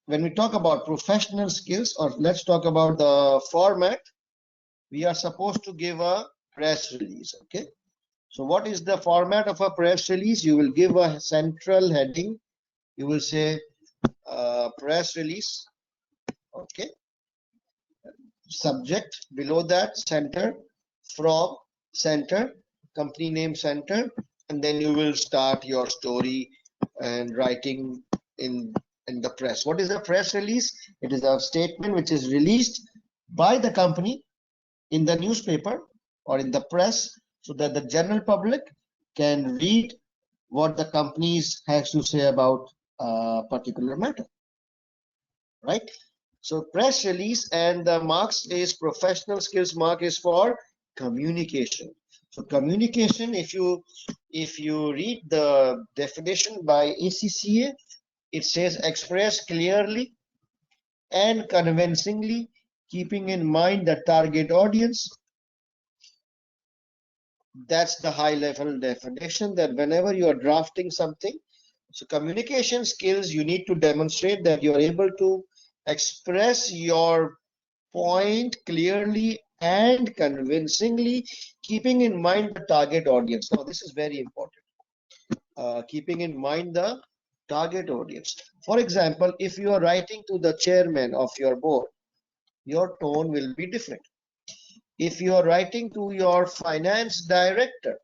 when we talk about professional skills, or let's talk about the format, we are supposed to give a press release. Okay. So what is the format of a press release? You will give a central heading. You will say press release. Okay. Subject, below that center, from, center, company name, center, and then you will start your story and writing in the press. What is a press release? It is a statement which is released by the company in the newspaper or in the press, so that the general public can read what the companies has to say about a particular matter, right? So press release, and the marks is professional skills mark is for communication. So communication, if you read the definition by ACCA, it says express clearly and convincingly, keeping in mind the target audience. That's the high level definition, that whenever you are drafting something, so communication skills, you need to demonstrate that you are able to express your point clearly and convincingly, keeping in mind the target audience. Now, this is very important. Keeping in mind the target audience. For example, if you are writing to the chairman of your board, your tone will be different. If you are writing to your finance director,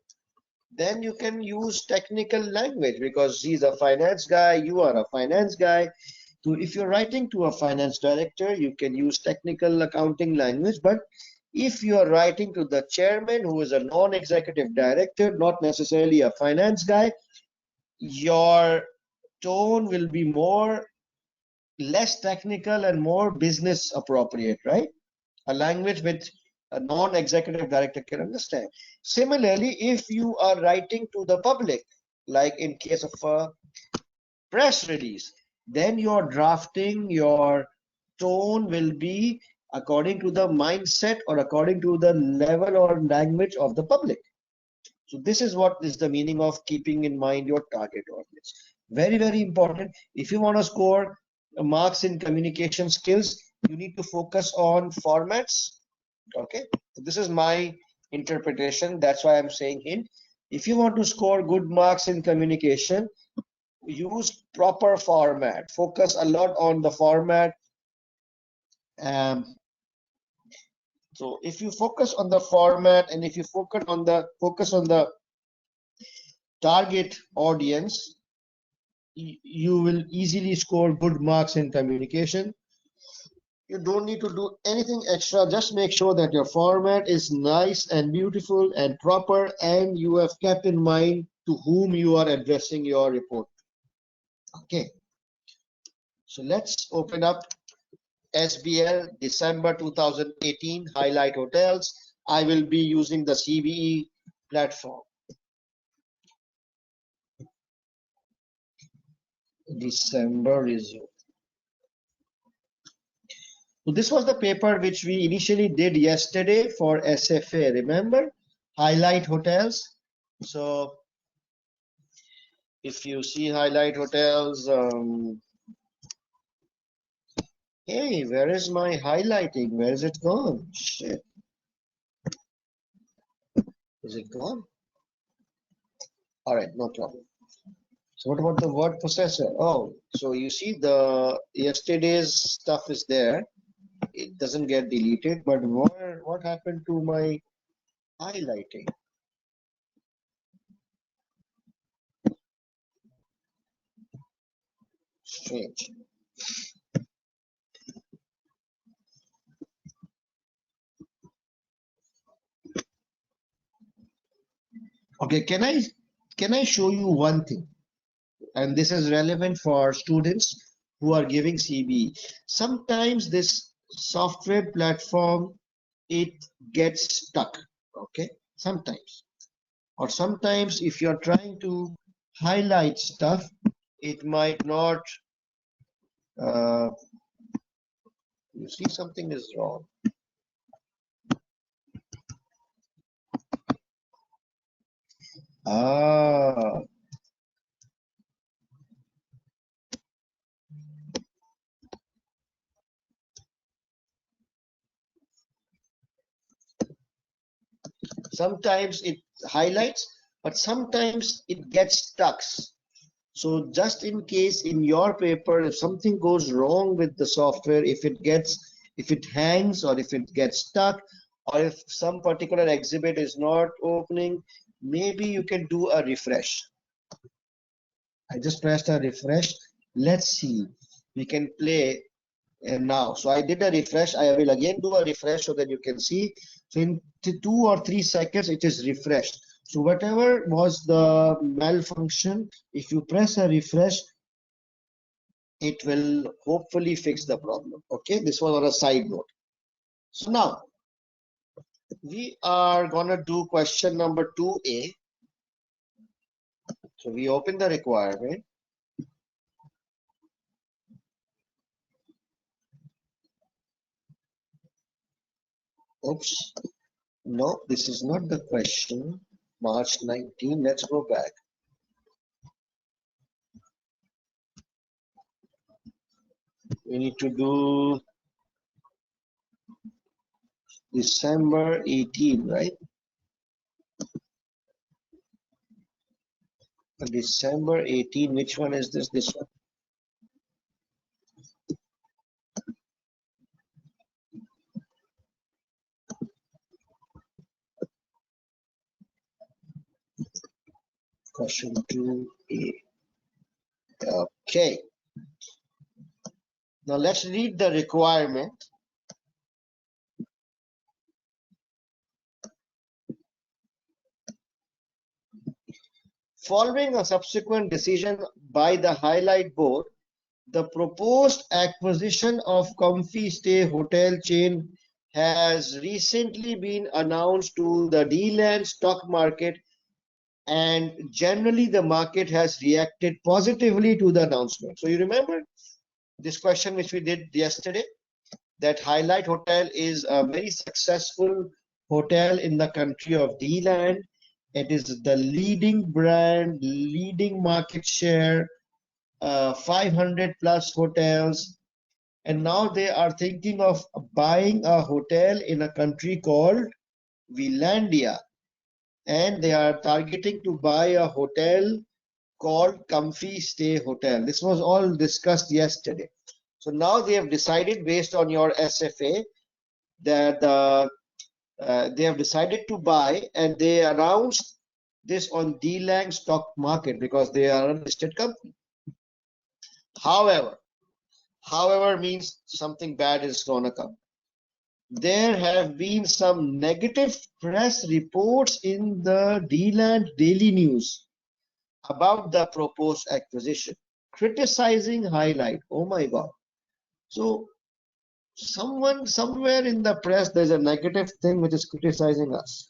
then you can use technical language because he's a finance guy, you are a finance guy. So if you're writing to a finance director, you can use technical accounting language. But if you are writing to the chairman, who is a non-executive director, not necessarily a finance guy, your tone will be less technical and more business appropriate, right? A language which a non-executive director can understand. Similarly, if you are writing to the public, like in case of a press release, then your drafting, your tone will be according to the mindset or according to the level or language of the public. So this is what is the meaning of keeping in mind your target audience. Very, very important. If you want to score marks in communication skills, you need to focus on formats. Okay, so this is my interpretation. That's why I'm saying hint. If you want to score good marks in communication, use proper format. Focus a lot on the format. So if you focus on the format and if you focus on the target audience, you will easily score good marks in communication. You don't need to do anything extra. Just make sure that your format is nice and beautiful and proper, and you have kept in mind to whom you are addressing your report. Okay. So let's open up SBL December 2018 highlight hotels. I will be using the CBE platform. December resume. So this was the paper which we initially did yesterday for SFA. Remember, highlight hotels. So if you see highlight hotels, hey, where is my highlighting? Where is it gone? Shit. Is it gone? All right, no problem. So what about the word processor? Oh, so you see the yesterday's stuff is there. It doesn't get deleted, but what happened to my highlighting? Strange. Okay, can I show you one thing? And this is relevant for students who are giving CBE. Sometimes this software platform, it gets stuck, okay, sometimes. Or sometimes if you're trying to highlight stuff, it might not, uh, you see something is wrong. Ah, sometimes it highlights, but sometimes it gets stuck. So just in case in your paper, if something goes wrong with the software, if it hangs or if it gets stuck, or if some particular exhibit is not opening, maybe you can do a refresh. I just pressed a refresh. Let's see. We can play now. So I did a refresh. I will again do a refresh so that you can see. So in 2 or 3 seconds, it is refreshed. So whatever was the malfunction, if you press a refresh, it will hopefully fix the problem. Okay, this was on a side note. So now we are gonna do question number 2A. So we open the requirement. Oops, no, this is not the question. March 19, let's go back. We need to do December 18, right? December 18, which one is this? This one. Question 2A. Okay. Now let's read the requirement. Following a subsequent decision by the Highlight Board, the proposed acquisition of Comfy Stay hotel chain has recently been announced to the D-Land stock market, and generally the market has reacted positively to the announcement. So you remember this question which we did yesterday, that Highlight Hotel is a very successful hotel in the country of D-Land. It is the leading brand, leading market share, 500 plus hotels. And now they are thinking of buying a hotel in a country called Vilandia. And they are targeting to buy a hotel called Comfy Stay Hotel. This was all discussed yesterday. So now they have decided, based on your SFA, that they have decided to buy, and they announced this on D-Lang stock market because they are a listed company. However means something bad is gonna come. There have been some negative press reports in the D-Land Daily News about the proposed acquisition, criticizing Highlight. Oh my God. So someone somewhere in the press, there's a negative thing which is criticizing us.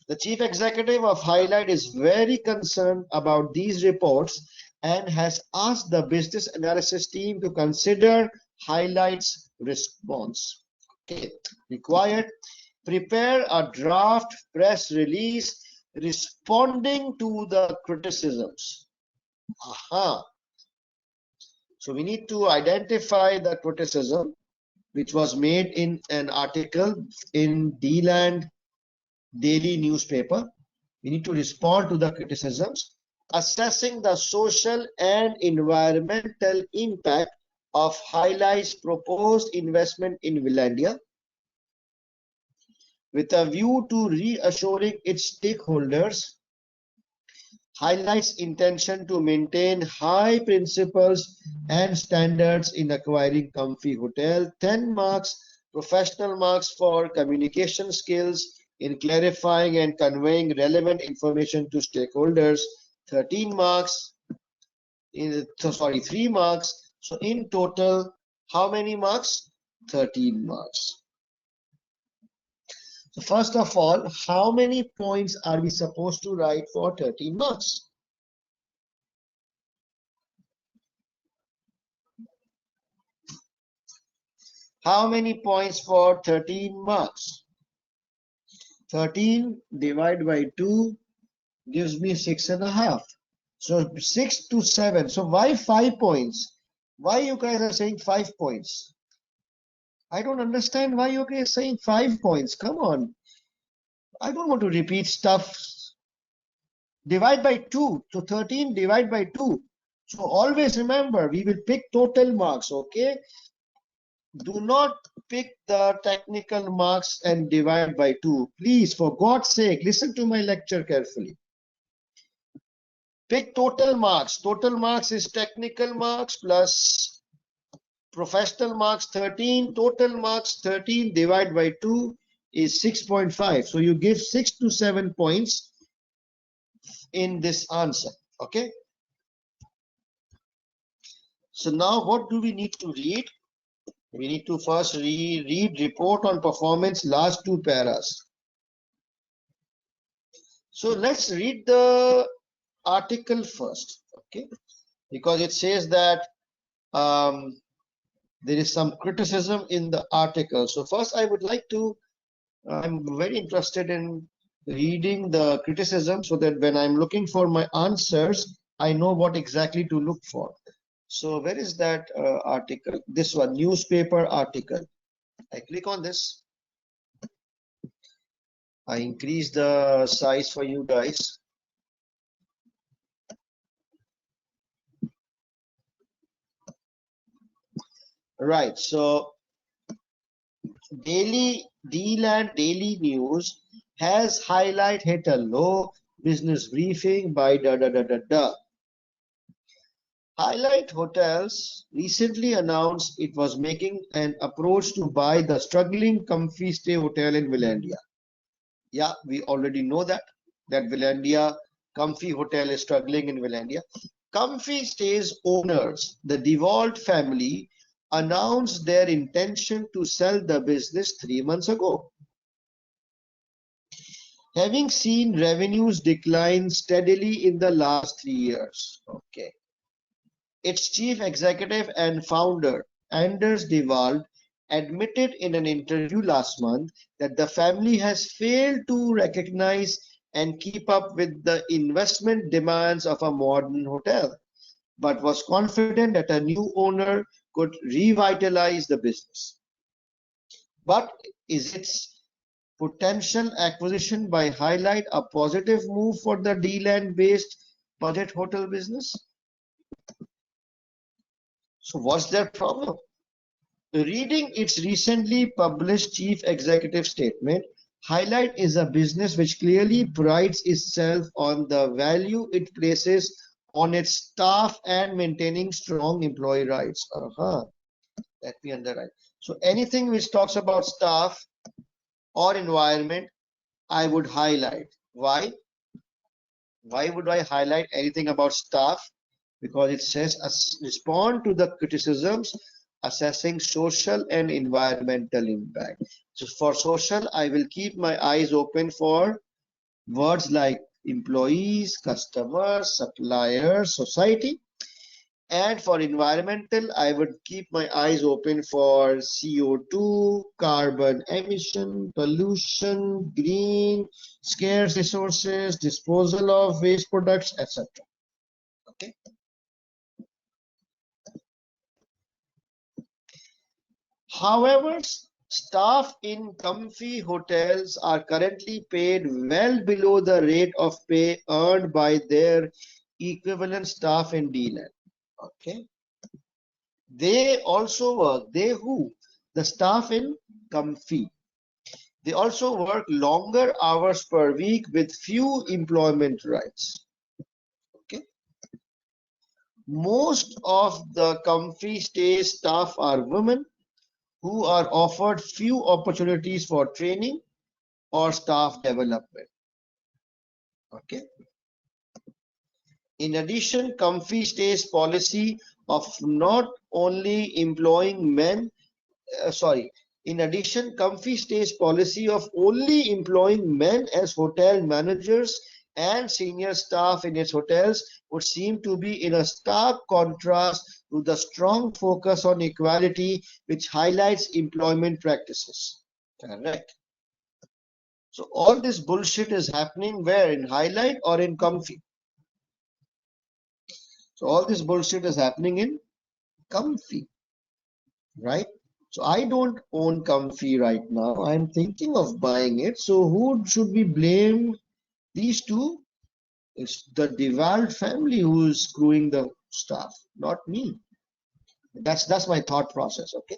The chief executive of Highlight is very concerned about these reports and has asked the business analysis team to consider Highlight's response. Okay, required. Prepare a draft press release responding to the criticisms. Aha. So we need to identify the criticism which was made in an article in D-Land Daily newspaper. We need to respond to the criticisms, assessing the social and environmental impact of Highlight's proposed investment in Vilandia, with a view to reassuring its stakeholders. Highlight's intention to maintain high principles and standards in acquiring Comfy Hotel. 10 marks, professional marks for communication skills in clarifying and conveying relevant information to stakeholders. 13 marks, 3 marks So in total, how many marks? 13 marks. So first of all, how many points are we supposed to write for 13 marks? How many points for 13 marks? 13 divided by 2 gives me 6.5. So 6 to 7. So why 5 points? Why you guys are saying 5 points? I don't understand why you guys are saying 5 points. Come on. I don't want to repeat stuff. Divide by 2. So 13 divide by 2. So always remember, we will pick total marks, okay? Do not pick the technical marks and divide by 2. Please, for God's sake, listen to my lecture carefully. Pick total marks. Total marks is technical marks plus professional marks 13. Total marks 13 divided by 2 is 6.5. So you give 6 to 7 points in this answer. Okay. So now what do we need to read? We need to first read report on performance, last 2 paras. So let's read the article first, okay? Because it says that there is some criticism in the article. So first I would like to, I'm very interested in reading the criticism so that when I'm looking for my answers, I know what exactly to look for. So where is that article? This one, newspaper article. I click on this. I increase the size for you guys. Right, so D-Land Daily News has highlight hit a low business briefing by Highlight Hotels recently announced it was making an approach to buy the struggling Comfy Stay Hotel in Villandia. Yeah, we already know that Villandia Comfy Hotel is struggling in Villandia. Comfy Stay's owners, the DeWalt family, announced their intention to sell the business 3 months ago. Having seen revenues decline steadily in the last 3 years. Okay. Its chief executive and founder, Anders DeWalt, admitted in an interview last month that the family has failed to recognize and keep up with the investment demands of a modern hotel, but was confident that a new owner could revitalize the business. But is its potential acquisition by Highlight a positive move for the D-Land based budget hotel business? So what's their problem? Reading its recently published chief executive statement, Highlight is a business which clearly prides itself on the value it places on its staff and maintaining strong employee rights. Let me underline. So anything which talks about staff or environment, I would highlight. Why? Why would I highlight anything about staff? Because it says respond to the criticisms assessing social and environmental impact. So for social, I will keep my eyes open for words like employees, customers, suppliers, society. And for environmental, I would keep my eyes open for CO2, carbon emission, pollution, green, scarce resources, disposal of waste products, etc. Okay. However, staff in Comfy hotels are currently paid well below the rate of pay earned by their equivalent staff in D-Land. Okay. They also work, the staff in Comfy. They also work longer hours per week with few employment rights. Okay. Most of the Comfy Stay staff are women who are offered few opportunities for training or staff development. Okay. In addition, Comfy Stay's policy of not only employing men, in addition, Comfy Stays policy of only employing men as hotel managers and senior staff in its hotels would seem to be in a stark contrast to the strong focus on equality which highlights employment practices. Correct. So all this bullshit is happening where? In Highlight or in Comfy? So all this bullshit is happening in Comfy, right? So I don't own Comfy right now. I'm thinking of buying it. So who should we blame these two? It's the Devald family who is screwing the stuff, not me. That's my thought process. Okay.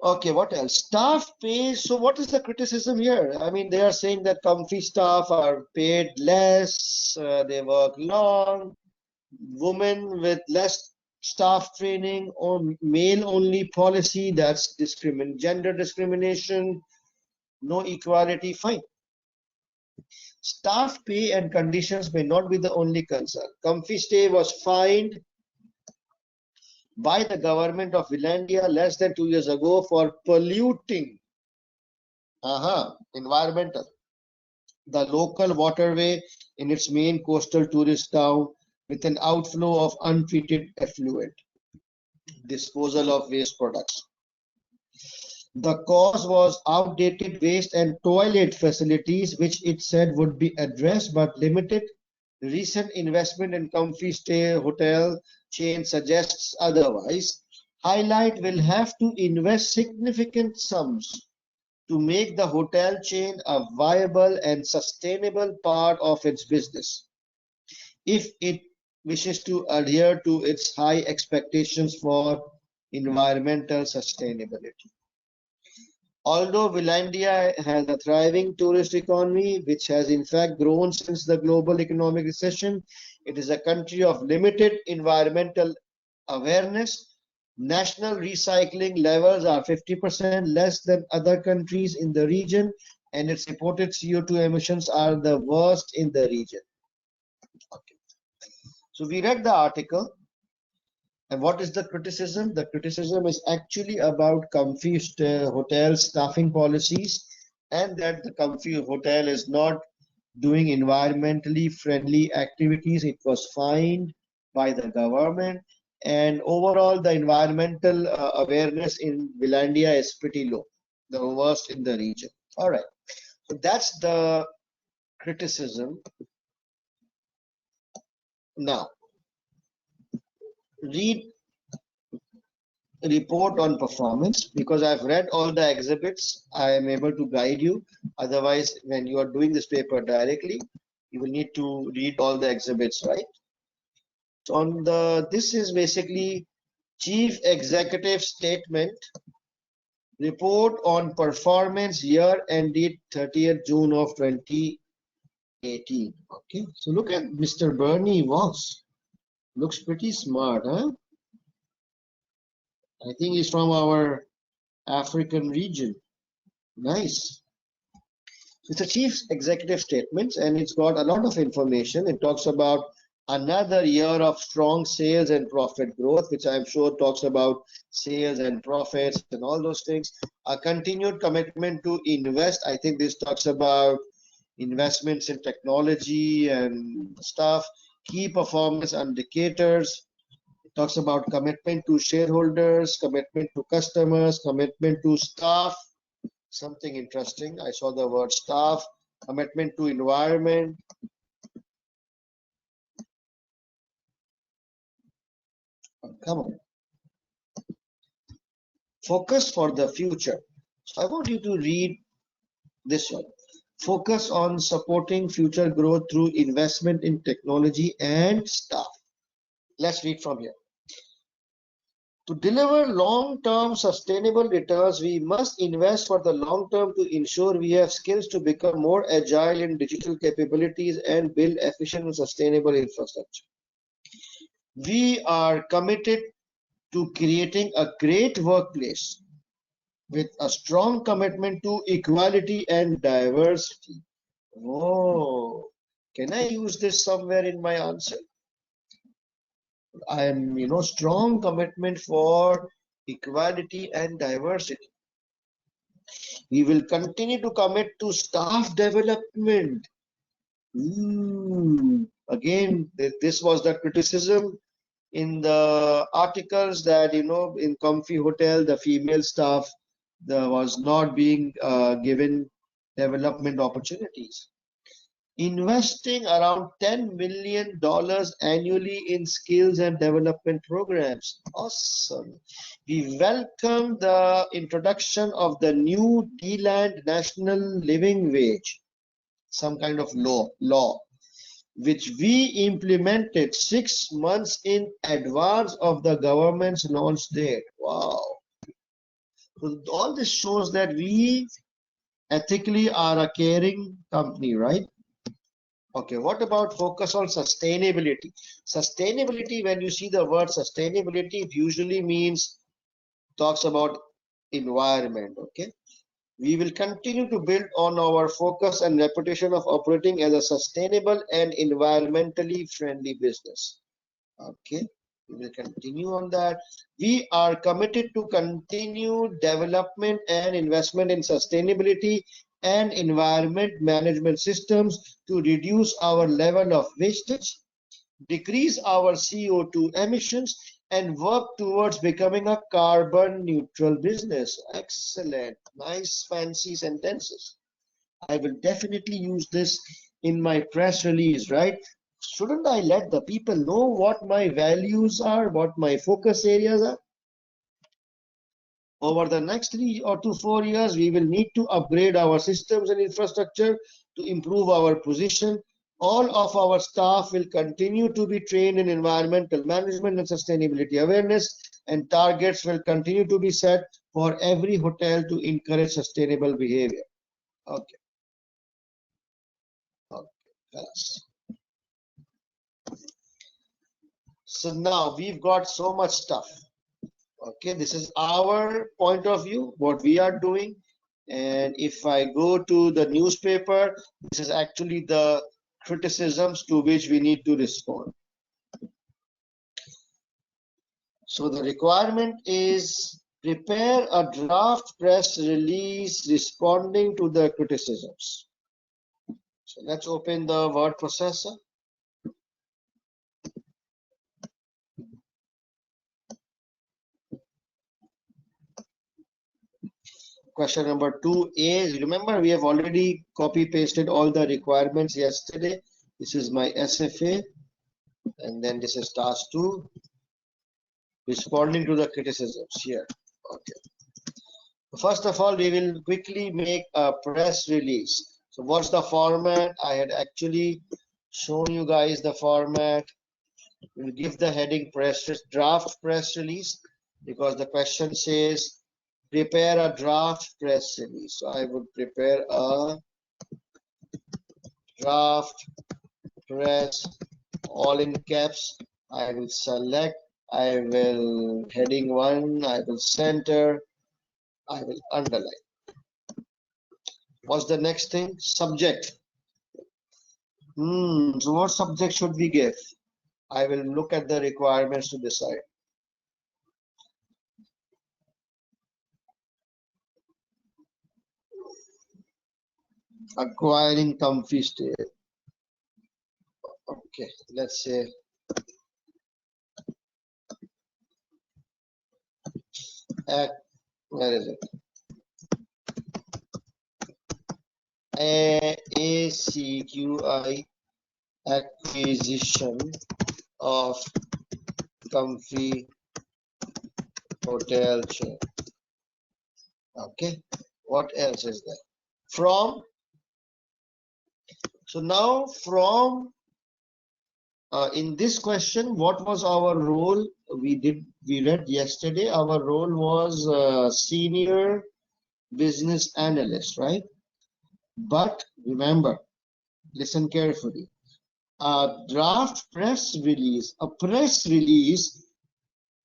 Okay, what else? Staff pays. So what is the criticism here? I mean, they are saying that Comfy staff are paid less, they work long, women with less staff training or male only policy, that's gender discrimination, no equality, fine. Staff pay and conditions may not be the only concern. Comfy Stay was fined by the government of Finlandia less than 2 years ago for polluting environmental the local waterway in its main coastal tourist town with an outflow of untreated effluent, disposal of waste products. The cause was outdated waste and toilet facilities, which it said would be addressed but limited. Recent investment in Comfy Stay hotel chain suggests otherwise. Highlight will have to invest significant sums to make the hotel chain a viable and sustainable part of its business if it wishes to adhere to its high expectations for environmental sustainability. Although Finlandia has a thriving tourist economy, which has in fact grown since the global economic recession, it is a country of limited environmental awareness. National recycling levels are 50% less than other countries in the region, and its reported CO2 emissions are the worst in the region. Okay. So we read the article. And what is the criticism? The criticism is actually about Comfy hotel staffing policies and that the Comfy hotel is not doing environmentally friendly activities. It was fined by the government, and overall the environmental awareness in Finlandia is pretty low, the worst in the region. All right, so that's the criticism. Now, read report on performance. Because I've read all the exhibits, I am able to guide you. Otherwise, when you are doing this paper directly, you will need to read all the exhibits, right? So on this is basically Chief Executive Statement, report on performance year ended 30th June of 2018. Okay, so look at Mr. Bernie Voss. Looks pretty smart, huh? I think he's from our African region. Nice. It's a chief executive statement and it's got a lot of information. It talks about another year of strong sales and profit growth, which I'm sure talks about sales and profits and all those things. A continued commitment to invest. I think this talks about investments in technology and stuff. Key performance indicators. It talks about commitment to shareholders, commitment to customers, commitment to staff. Something interesting. I saw the word staff, commitment to environment. Oh, come on. Focus for the future. So I want you to read this one. Focus on supporting future growth through investment in technology and staff. Let's read from here. To deliver long-term sustainable returns, we must invest for the long term to ensure we have skills to become more agile in digital capabilities and build efficient and sustainable infrastructure. We are committed to creating a great workplace with a strong commitment to equality and diversity. Oh, can I use this somewhere in my answer? I am, strong commitment for equality and diversity. We will continue to commit to staff development. Again, this was the criticism in the articles that, in Comfy Hotel, the female staff was not being given development opportunities. Investing around $10 million annually in skills and development programs. Awesome. We welcome the introduction of the new DLAND national living wage, some kind of law, which we implemented 6 months in advance of the government's launch date. Wow. So all this shows that we ethically are a caring company, right? Okay, what about focus on sustainability? Sustainability, when you see the word sustainability, it usually means, talks about environment, okay? We will continue to build on our focus and reputation of operating as a sustainable and environmentally friendly business. Okay, we will continue on that. We are committed to continue development and investment in sustainability and environment management systems to reduce our level of wastage, decrease our CO2 emissions, and work towards becoming a carbon neutral business. Excellent. Nice, fancy sentences. I will definitely use this in my press release, right? Shouldn't I let the people know what my values are, what my focus areas are? Over the next 3 to 4 years, we will need to upgrade our systems and infrastructure to improve our position. All of our staff will continue to be trained in environmental management and sustainability awareness, and targets will continue to be set for every hotel to encourage sustainable behavior. Okay. Yes. So now we've got so much stuff. Okay, this is our point of view, what we are doing. And if I go to the newspaper, this is actually the criticisms to which we need to respond. So the requirement is prepare a draft press release responding to the criticisms. So let's open the word processor. Question number 2A. Remember, we have already copy pasted all the requirements yesterday. This is my SFA, and then this is task 2, responding to the criticisms here. Okay. First of all, we will quickly make a press release. So what's the format? I had actually shown you guys the format. We'll give the heading draft press release, because the question says prepare a draft press release. So I would prepare a draft press, all in caps. I will select, I will heading 1, I will center, I will underline. What's the next thing? Subject. So what subject should we give? I will look at the requirements to decide. Acquiring comfy stay. Okay, let's say where is it? ACQI, acquisition of comfy hotel chain. Okay, what else is there? From. So now from in this question, what was our role? We read yesterday, our role was senior business analyst, right? But remember, listen carefully. A draft press release,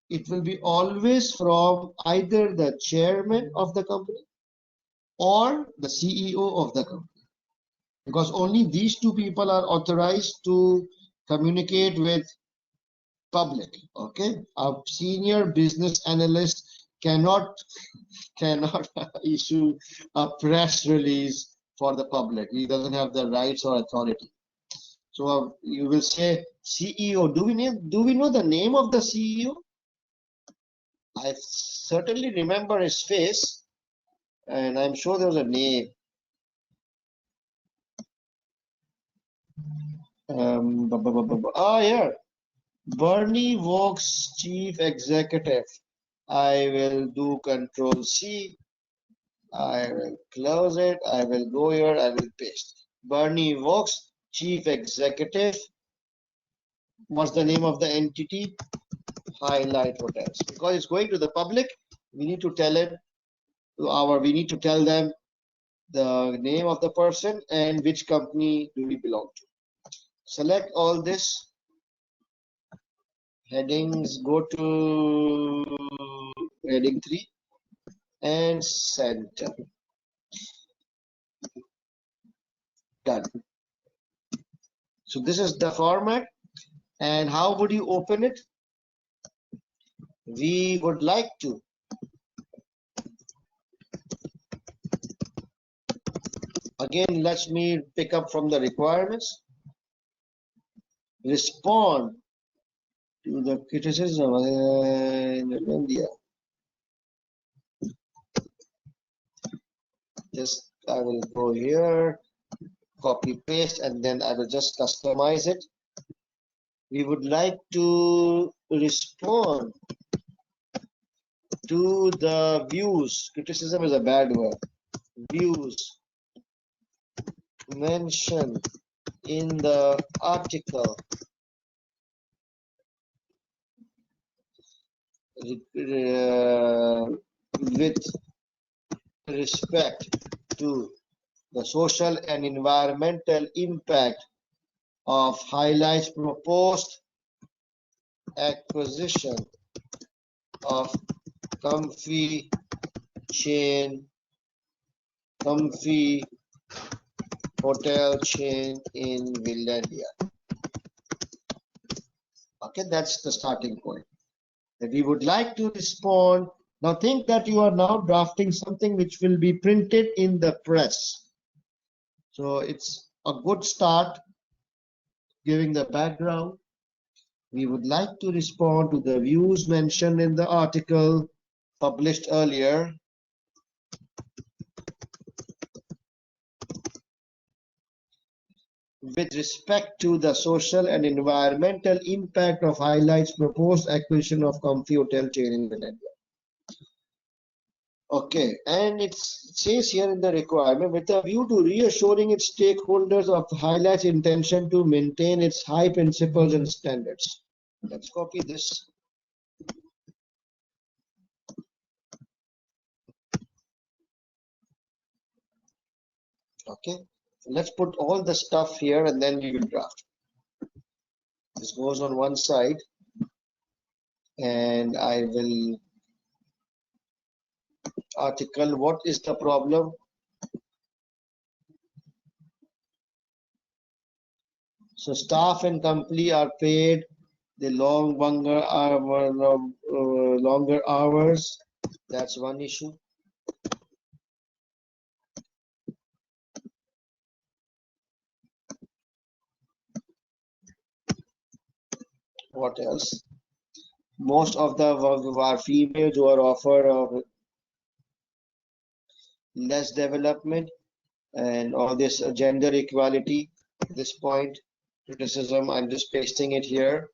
it will be always from either the chairman of the company or the CEO of the company, because only these two people are authorized to communicate with public. Okay, a senior business analyst cannot issue a press release for the public. He doesn't have the rights or authority. So you will say CEO. Do we know the name of the CEO? I certainly remember his face, and I'm sure there was a name. Yeah, Bernie Vogt's chief executive. I will do Control C. I will close it. I will go here. I will paste. Bernie Vogt's chief executive. What's the name of the entity? Highlight Hotels. Because it's going to the public, we need to tell it we need to tell them the name of the person and which company do we belong to. Select all this headings, go to heading 3 and center. Done. So this is the format. And how would you open it? We would like to again, let me pick up from the requirements. Respond to the criticism in India. Just I will go here, copy paste, and then I will just customize it. We would like to respond to the views. Criticism is a bad word. Views mentioned in the article with respect to the social and environmental impact of highlights proposed acquisition of comfy hotel chain in Villandia. Okay, that's the starting point. That we would like to respond. Now think that you are now drafting something which will be printed in the press. So it's a good start giving the background. We would like to respond to the views mentioned in the article published earlier with respect to the social and environmental impact of highlights proposed acquisition of comfy hotel chain in Villandia. Okay, and it says here in the requirement, with a view to reassuring its stakeholders of highlights intention to maintain its high principles and standards. Let's copy this. Okay, so let's put all the stuff here and then we will draft. This goes on one side, and I will article. What is the problem? So staff and company are paid the longer hours. That's one issue. What else? Most of the are females who are offered less development, and all this gender equality. At this point, criticism. I'm just pasting it here.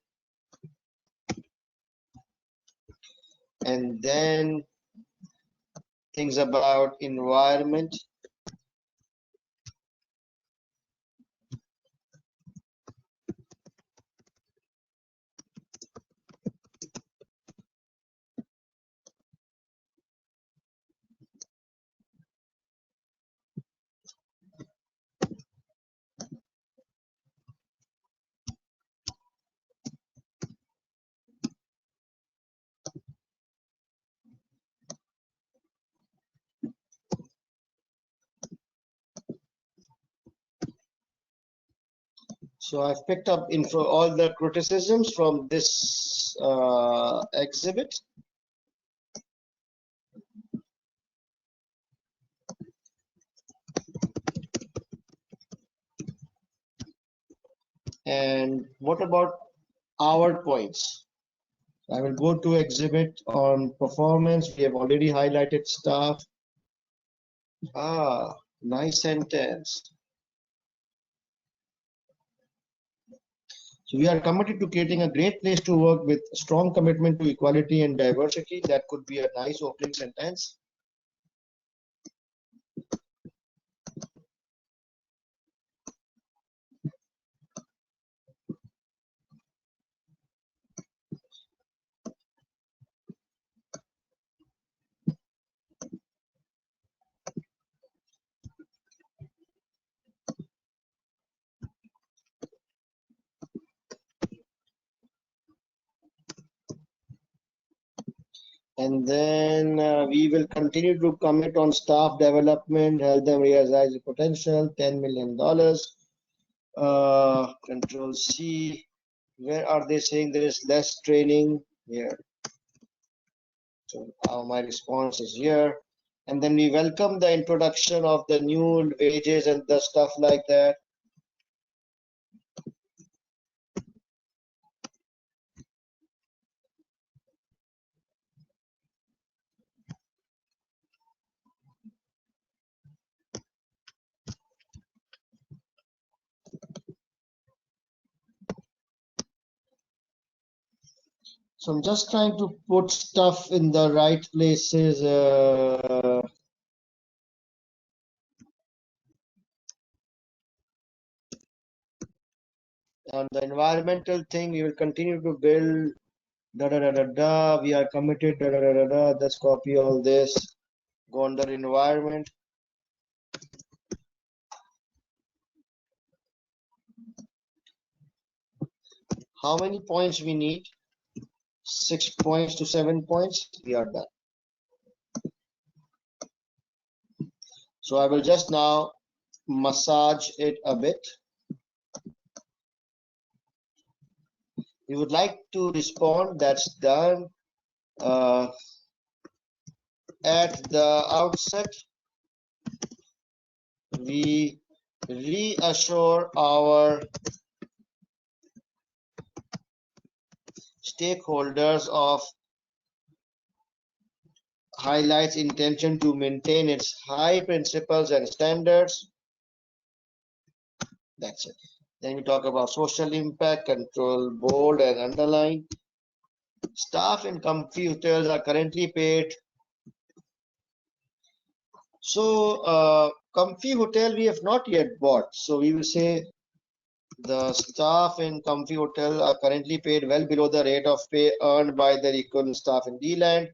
And then things about environment. So I've picked up info all the criticisms from this exhibit. And what about our points? I will go to exhibit on performance. We have already highlighted staff. Nice sentence. So we are committed to creating a great place to work with strong commitment to equality and diversity. That could be a nice opening sentence. And then we will continue to commit on staff development, help them realize the potential, $10 million. Control C. Where are they saying there is less training? Here. So my response is here. And then we welcome the introduction of the new wages and the stuff like that. So I'm just trying to put stuff in the right places. On the environmental thing, we will continue to build. We are committed. Let's copy all this. Go under environment. How many points we need? 6 points to 7 points. We are done. So I will just now massage it a bit. You would like to respond, that's done. At the outset, we reassure our stakeholders of highlights intention to maintain its high principles and standards. That's it. Then we talk about social impact, control, bold and underline. Staff in computers are currently paid. So Comfy Hotel we have not yet bought. So we will say the staff in Comfy Hotel are currently paid well below the rate of pay earned by their equivalent staff in D-Land.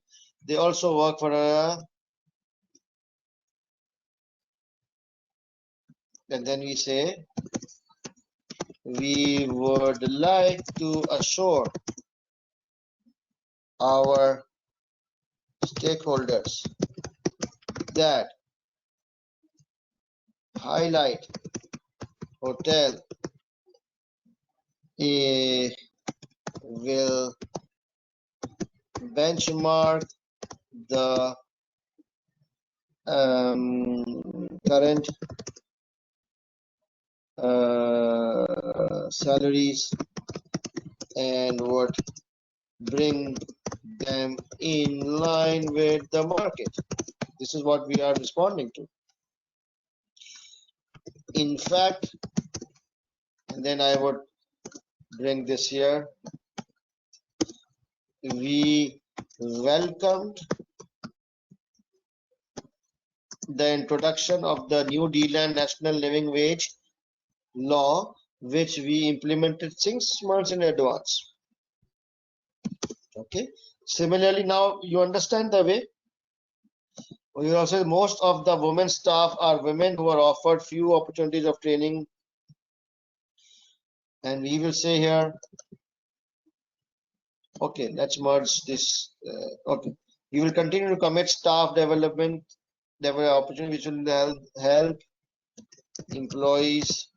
They also work for and then we say we would like to assure our stakeholders that Highlight Hotel will benchmark the current salaries and would bring them in line with the market. This is what we are responding to. In fact, and then I would bring this here. We welcomed the introduction of the new D-Land National Living Wage law, which we implemented 6 months in advance. Okay. Similarly, now you understand the way. We also most of the women staff are women who are offered few opportunities of training, and we will say here. Okay, let's merge this. Okay, we will continue to commit staff development, opportunity which will help employees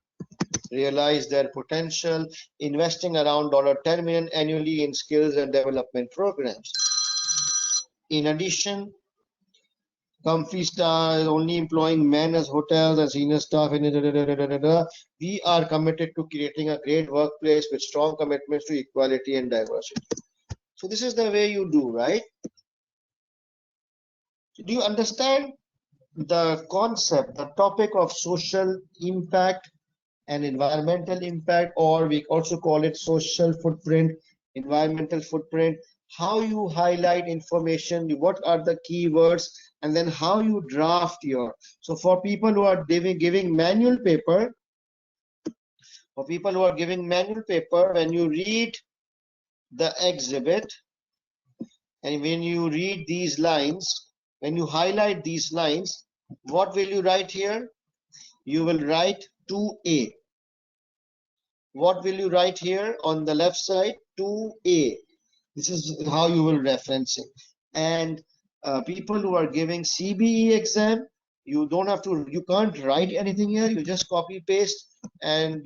realize their potential, investing around $10 million annually in skills and development programs. In addition, Comfy Star is only employing men as hotels and senior staff. We are committed to creating a great workplace with strong commitments to equality and diversity. So this is the way you do, right? Do you understand the concept, the topic of social impact and environmental impact, or we also call it social footprint, environmental footprint? How you highlight information, what are the keywords, and then how you draft your. So for people who are giving manual paper, when you read the exhibit and when you read these lines, when you highlight these lines, what will you write here? You will write 2A. What will you write here on the left side? 2A. This is how you will reference it. And people who are giving CBE exam, you can't write anything here. You just copy paste and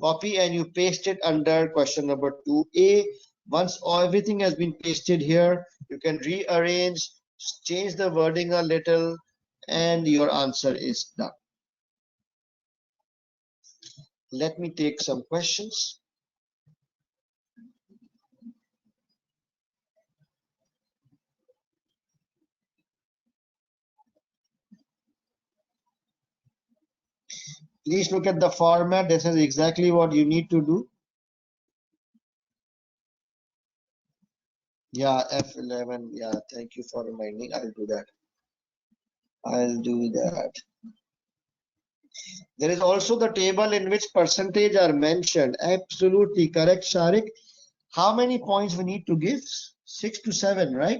copy and you paste it under question number 2A. Once everything has been pasted here, you can rearrange, change the wording a little, and your answer is done. Let me take some questions. Please look at the format. This is exactly what you need to do. Yeah, F11. Yeah, thank you for reminding. I'll do that. There is also the table in which percentage are mentioned. Absolutely correct, Sharik. How many points we need to give? 6 to 7, right?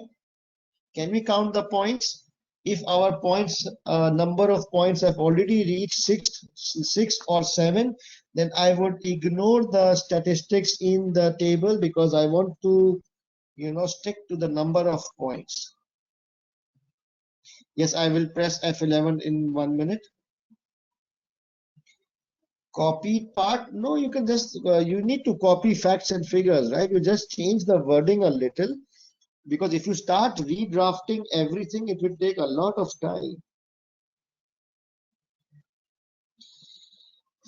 Can we count the points? If our points, number of points have already reached 6 or 7, then I would ignore the statistics in the table because I want to, stick to the number of points. Yes, I will press F11 in 1 minute. Copied part? No, you can just, you need to copy facts and figures, right? You just change the wording a little. Because if you start redrafting everything, it will take a lot of time.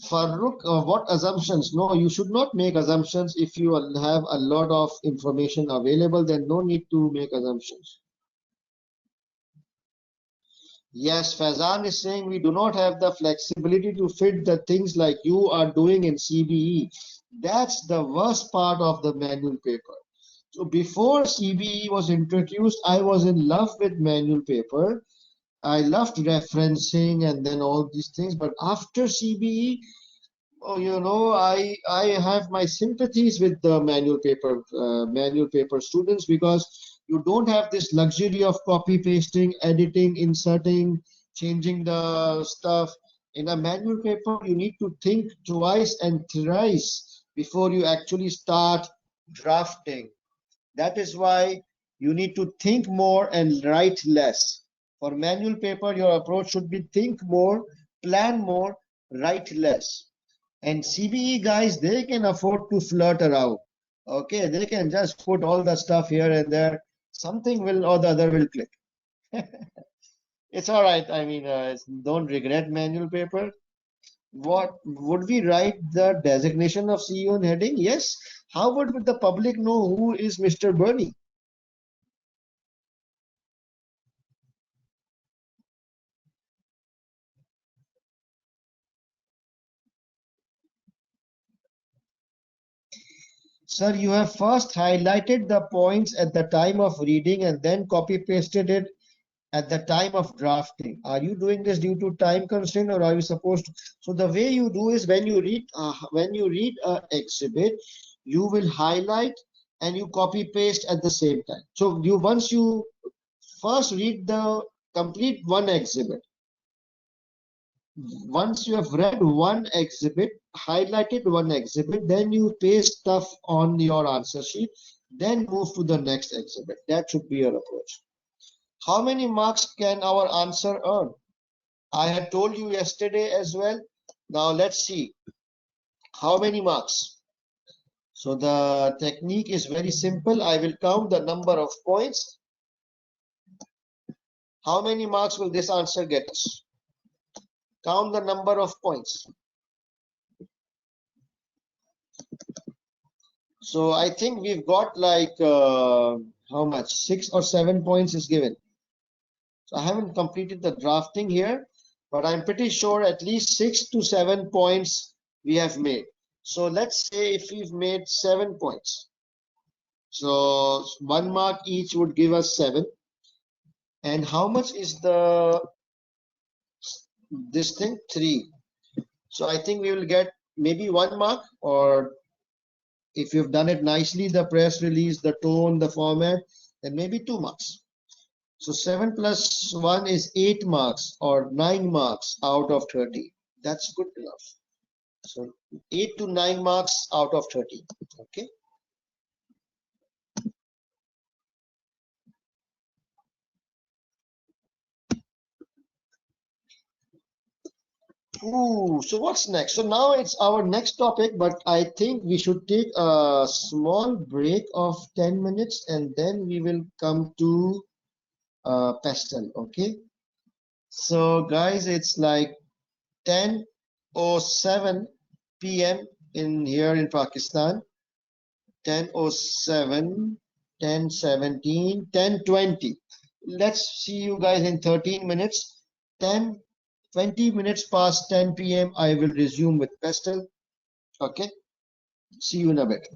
Farooq, what assumptions? No, you should not make assumptions. If you have a lot of information available, then no need to make assumptions. Yes, Faizan is saying we do not have the flexibility to fit the things like you are doing in CBE. That's the worst part of the manual paper. So before CBE was introduced, I was in love with manual paper. I loved referencing and then all these things. But after CBE, I have my sympathies with the manual paper students because you don't have this luxury of copy pasting, editing, inserting, changing the stuff. In a manual paper, you need to think twice and thrice before you actually start drafting. That is why you need to think more and write less. For manual paper, your approach should be think more, plan more, write less. And CBE guys, they can afford to flirt around. Okay, they can just put all the stuff here and there. Something will or the other will click. It's all right. I mean, don't regret manual paper. What would we write the designation of CEO in heading? Yes. How would the public know who is Mr. Bernie? Sir, you have first highlighted the points at the time of reading and then copy pasted it at the time of drafting. Are you doing this due to time constraint or are you supposed to? So the way you do is when you read a exhibit, you will highlight and you copy paste at the same time. So once you first read the complete one exhibit, once you have read one exhibit, highlighted one exhibit, then you paste stuff on your answer sheet, then move to the next exhibit. That should be your approach. How many marks can our answer earn? I had told you yesterday as well. Now let's see. How many marks? So the technique is very simple. I will count the number of points. How many marks will this answer get us? Count the number of points. So I think we've got like how much? 6 or 7 points is given. So I haven't completed the drafting here, but I'm pretty sure at least 6 to 7 points we have made. So let's say if we've made 7 points. So 1 mark each would give us 7. And how much is this thing? 3. So I think we will get maybe 1 mark, or if you've done it nicely, the press release, the tone, the format, then maybe 2 marks. So 7 plus 1 is 8 marks or 9 marks out of 30. That's good enough. So 8 to 9 marks out of 30. Okay. Ooh, so what's next? So now it's our next topic, but I think we should take a small break of 10 minutes and then we will come to pastel. Okay. So guys, it's like 10:07 p.m. in here in Pakistan. 10:07, 10:17, 10:20. Let's see you guys in 13 minutes. 10, 20 minutes past 10 p.m. I will resume with pastel. Okay. See you in a bit.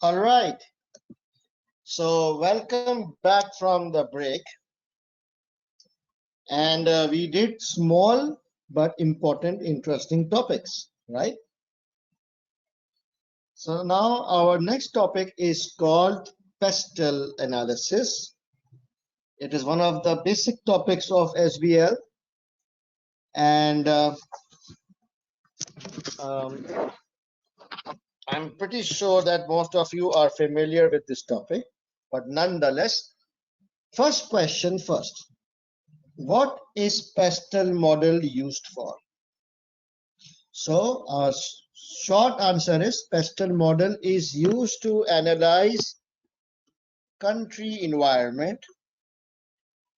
All right. So welcome back from the break. And we did small but important, interesting topics, right? So now our next topic is called pestle analysis. It is one of the basic topics of SBL, and um, I'm pretty sure that most of you are familiar with this topic, but nonetheless, first question first. What is pestle model used for? So our short answer is pestle model is used to analyze country environment,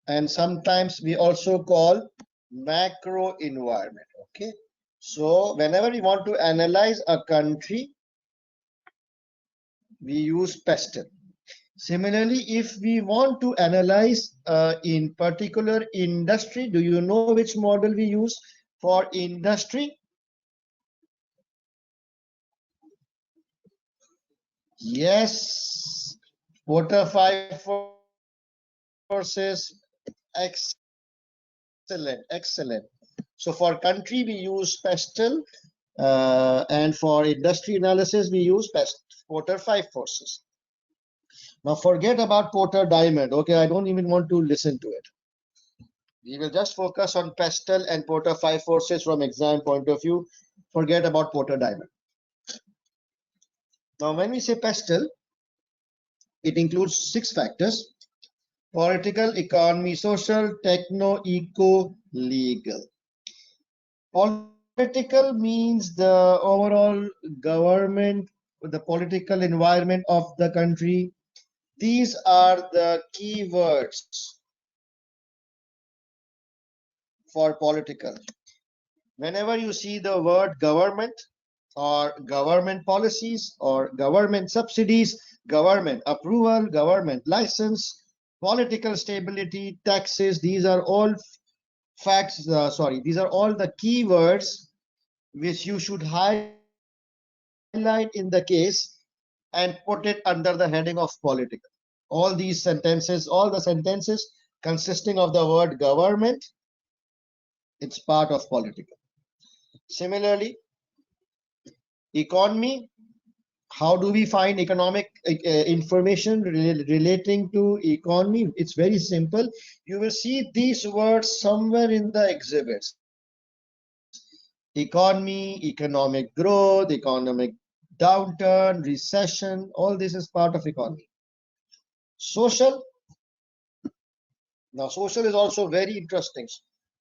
and sometimes we also call macro environment. Okay, so whenever we want to analyze a country, we use pestle. Similarly, if we want to analyze in particular industry, do you know which model we use for industry? Yes, Porter 5 forces. Excellent. So for country, we use pestle, and for industry analysis, we use Porter 5 forces. Now forget about Porter diamond. Okay, I don't even want to listen to it. We will just focus on pestle and Porter 5 forces from exam point of view. Forget about Porter diamond. Now when we say pestle, it includes 6 factors: political, economy, social, techno, eco, legal. Political means the overall government, the political environment of the country. These are the key words for political. Whenever you see the word government or government policies or government subsidies, government approval, government license, political stability, taxes, these are all these are all the keywords which you should highlight in the case and put it under the heading of political. All the sentences consisting of the word government, it's part of political. Similarly, economy, how do we find economic information relating to economy? It's very simple. You will see these words somewhere in the exhibits. Economy, economic growth, economic downturn, recession, all this is part of economy. Social, now social is also very interesting.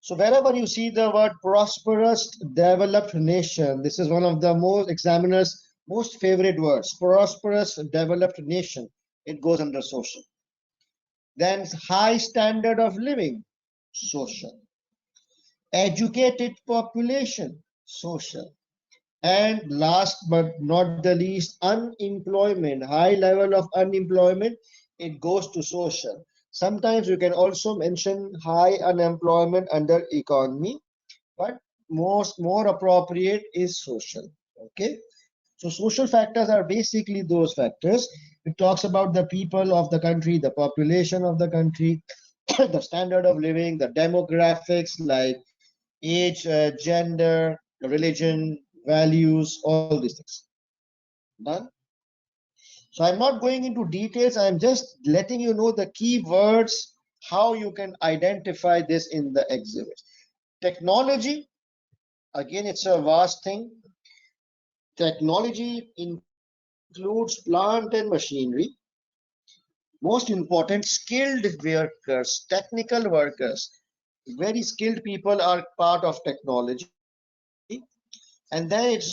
So wherever you see the word prosperous developed nation, this is one of the most examiners most favorite words, prosperous developed nation. It goes under social. Then high standard of living, social. Educated population, social. And last but not the least, unemployment, high level of unemployment, it goes to social. Sometimes you can also mention high unemployment under economy, but more appropriate is social. Okay, so social factors are basically those factors. It talks about the people of the country, the population of the country, the standard of living, the demographics like age, gender, religion, values, all these things. Done. So I'm not going into details. I'm just letting you know the key words, how you can identify this in the exhibit. Technology, again, it's a vast thing. Technology includes plant and machinery. Most important, skilled workers, technical workers, very skilled people are part of technology. And then it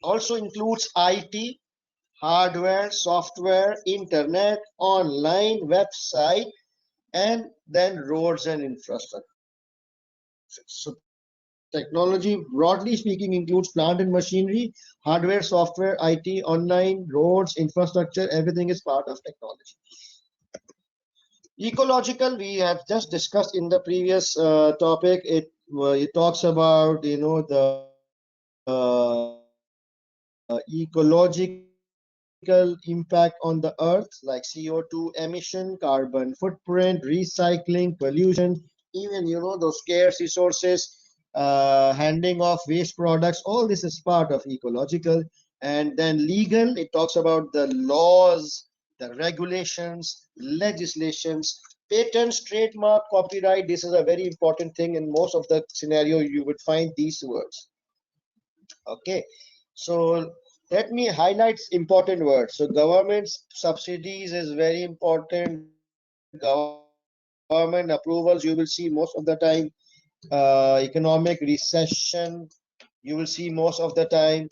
also includes IT, hardware, software, internet, online, website, and then roads and infrastructure. So technology, broadly speaking, includes plant and machinery, hardware, software, IT, online, roads, infrastructure, everything is part of technology. Ecological, we have just discussed in the previous topic. It talks about, you know, the ecological impact on the earth like CO2 emission, carbon footprint, recycling, pollution, even those scarce resources, handing off waste products, all this is part of ecological. And then legal, it talks about the laws, the regulations, legislations, patents, trademark, copyright. This is a very important thing. In most of the scenario you would find these words. Okay, so let me highlight important words. So government subsidies is very important. Government approvals, you will see most of the time. Economic recession, you will see most of the time.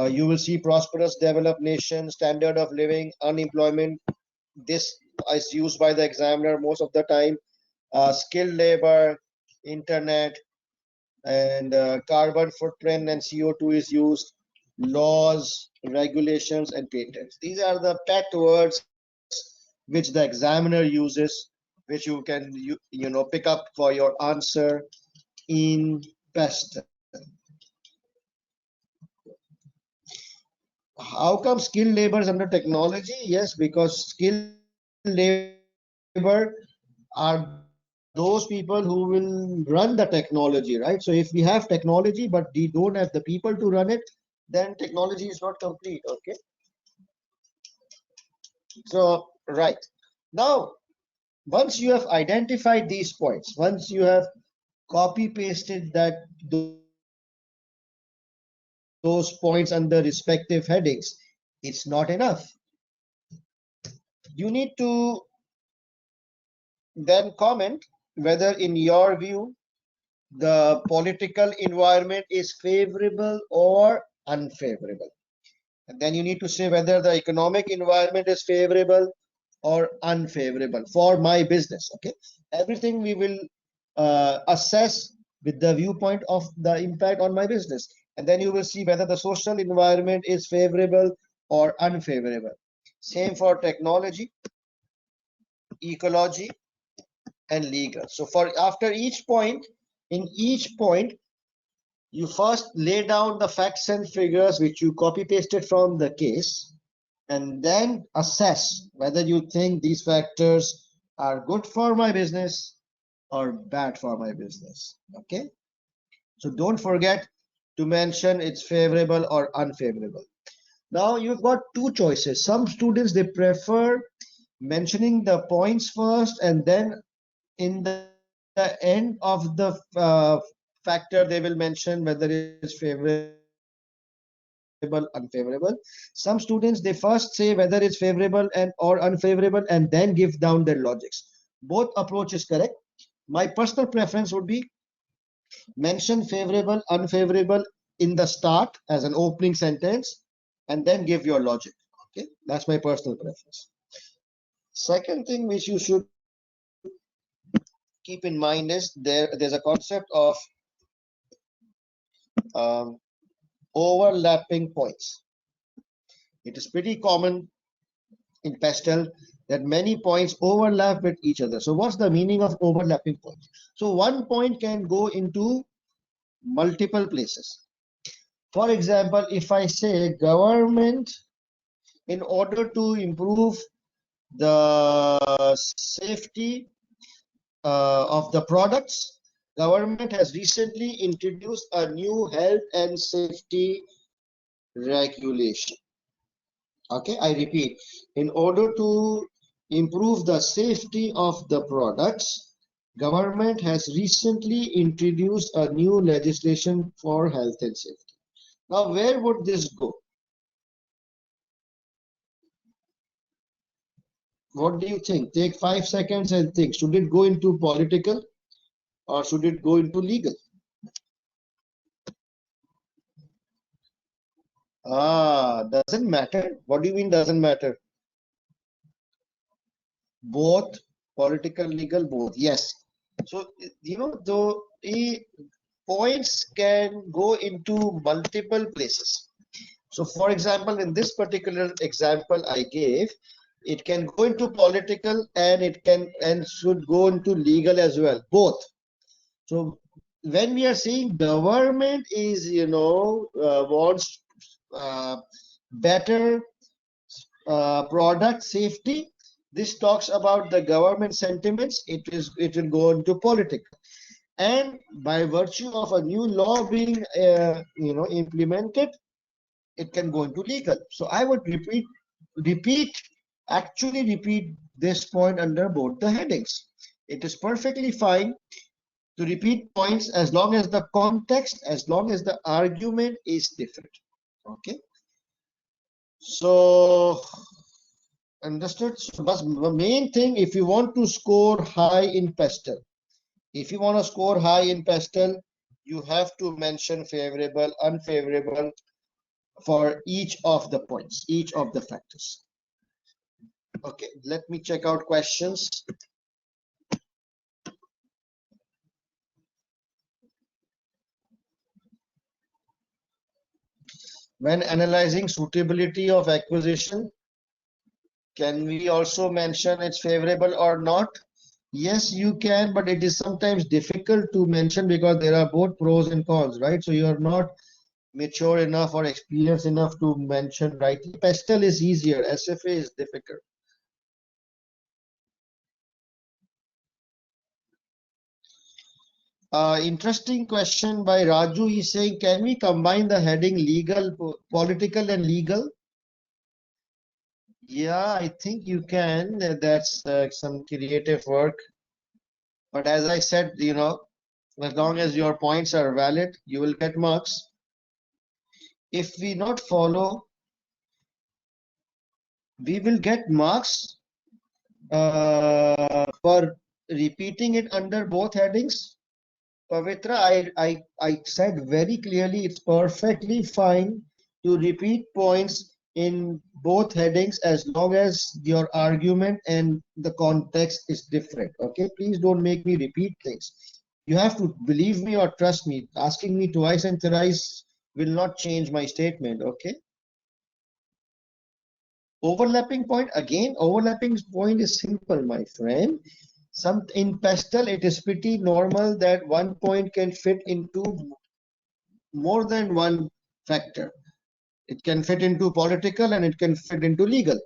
You will see prosperous developed nation, standard of living, unemployment. This is used by the examiner most of the time. Skilled labor, internet, and carbon footprint and CO2 is used, laws, regulations, and patents. These are the pet words which the examiner uses, which you can pick up for your answer in Pastel. How come skilled labor is under technology? Yes, because skilled labor are those people who will run the technology, right? So if we have technology, but we don't have the people to run it, then technology is not complete. Okay. So, right. Now, once you have identified these points, once you have copy pasted those points under respective headings, it's not enough. You need to then comment whether in your view the political environment is favorable or unfavorable. And then you need to say whether the economic environment is favorable or unfavorable for my business. Okay, everything we will assess with the viewpoint of the impact on my business, and then you will see whether the social environment is favorable or unfavorable. Same for technology, ecology, and legal. So for after each point, in each point, you first lay down the facts and figures which you copy pasted from the case, and then assess whether you think these factors are good for my business or bad for my business. Okay, so don't forget to mention it's favorable or unfavorable. Now you've got two choices. Some students, they prefer mentioning the points first, and then in the end of the factor they will mention whether it's favorable, unfavorable. Some students, they first say whether it's favorable and or unfavorable and then give down their logics. Both approach is correct. My personal preference would be mention favorable, unfavorable in the start as an opening sentence, and then give your logic. Okay, that's my personal preference. Second thing which you should keep in mind is there's a concept of um, overlapping points. It is pretty common in pastel that many points overlap with each other. So what's the meaning of overlapping points? So one point can go into multiple places. For example, if I say government, in order to improve the safety of the products, government has recently introduced a new health and safety regulation. Okay, I repeat, in order to improve the safety of the products, government has recently introduced a new legislation for health and safety. Now, where would this go? What do you think? Take 5 seconds and think. Should it go into political or should it go into legal? Doesn't matter. What do you mean doesn't matter? Both, political, legal, both. Yes. So, the points can go into multiple places. So, for example, in this particular example I gave, it can go into political and it can and should go into legal as well, both. So, when we are saying government is, wants better product safety. This talks about the government sentiments. It will go into political, and by virtue of a new law being implemented, it can go into legal. So I would actually repeat this point under both the headings. It is perfectly fine to repeat points as long as the context, as long as the argument is different. Okay. So understood. So the main thing, if you want to score high in pastel, if you want to score high in pastel, you have to mention favorable, unfavorable for each of the points, each of the factors. Okay, let me check out questions. When analyzing suitability of acquisition, can we also mention it's favorable or not? Yes, you can, but it is sometimes difficult to mention because there are both pros and cons, right? So you are not mature enough or experienced enough to mention rightly. Pastel is easier, SFA is difficult. Interesting question by Raju. He's saying, can we combine the heading legal, political and legal? Yeah, I think you can. That's some creative work. But as I said, as long as your points are valid, you will get marks. If we not follow, we will get marks for repeating it under both headings. Pavitra, I said very clearly it's perfectly fine to repeat points in both headings as long as your argument and the context is different. Okay, please don't make me repeat things. You have to believe me or trust me. Asking me twice and thrice will not change my statement. Okay. Overlapping point, again, overlapping point is simple, my friend. In pastel, it is pretty normal that one point can fit into more than one factor. It can fit into political and it can fit into legal.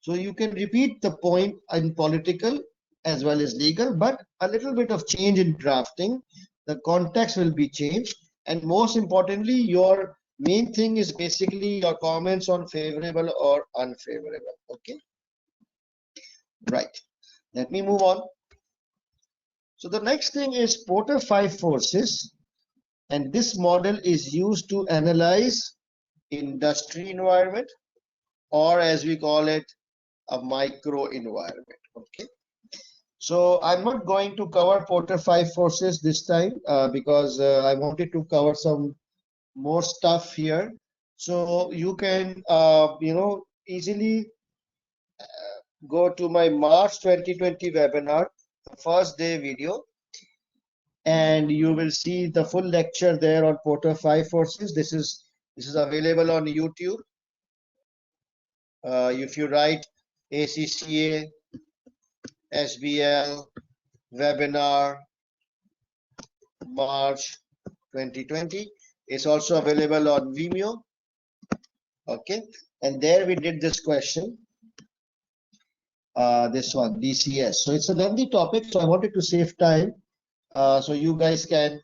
So you can repeat the point in political as well as legal, but a little bit of change in drafting. The context will be changed. And most importantly, your main thing is basically your comments on favorable or unfavorable. Okay. Right. Let me move on. So the next thing is Porter 5 forces. And this model is used to analyze industry environment, or as we call it, a micro environment. Okay. So I'm not going to cover Porter 5 forces this time because I wanted to cover some more stuff here. So you can, easily go to my March 2020 webinar, the first day video, and you will see the full lecture there on Porter 5 forces. This is available on YouTube. If you write ACCA, SBL, webinar, March 2020. It's also available on Vimeo. Okay, and there we did this question. This one, DCS. So it's a lengthy topic, so I wanted to save time. So you guys can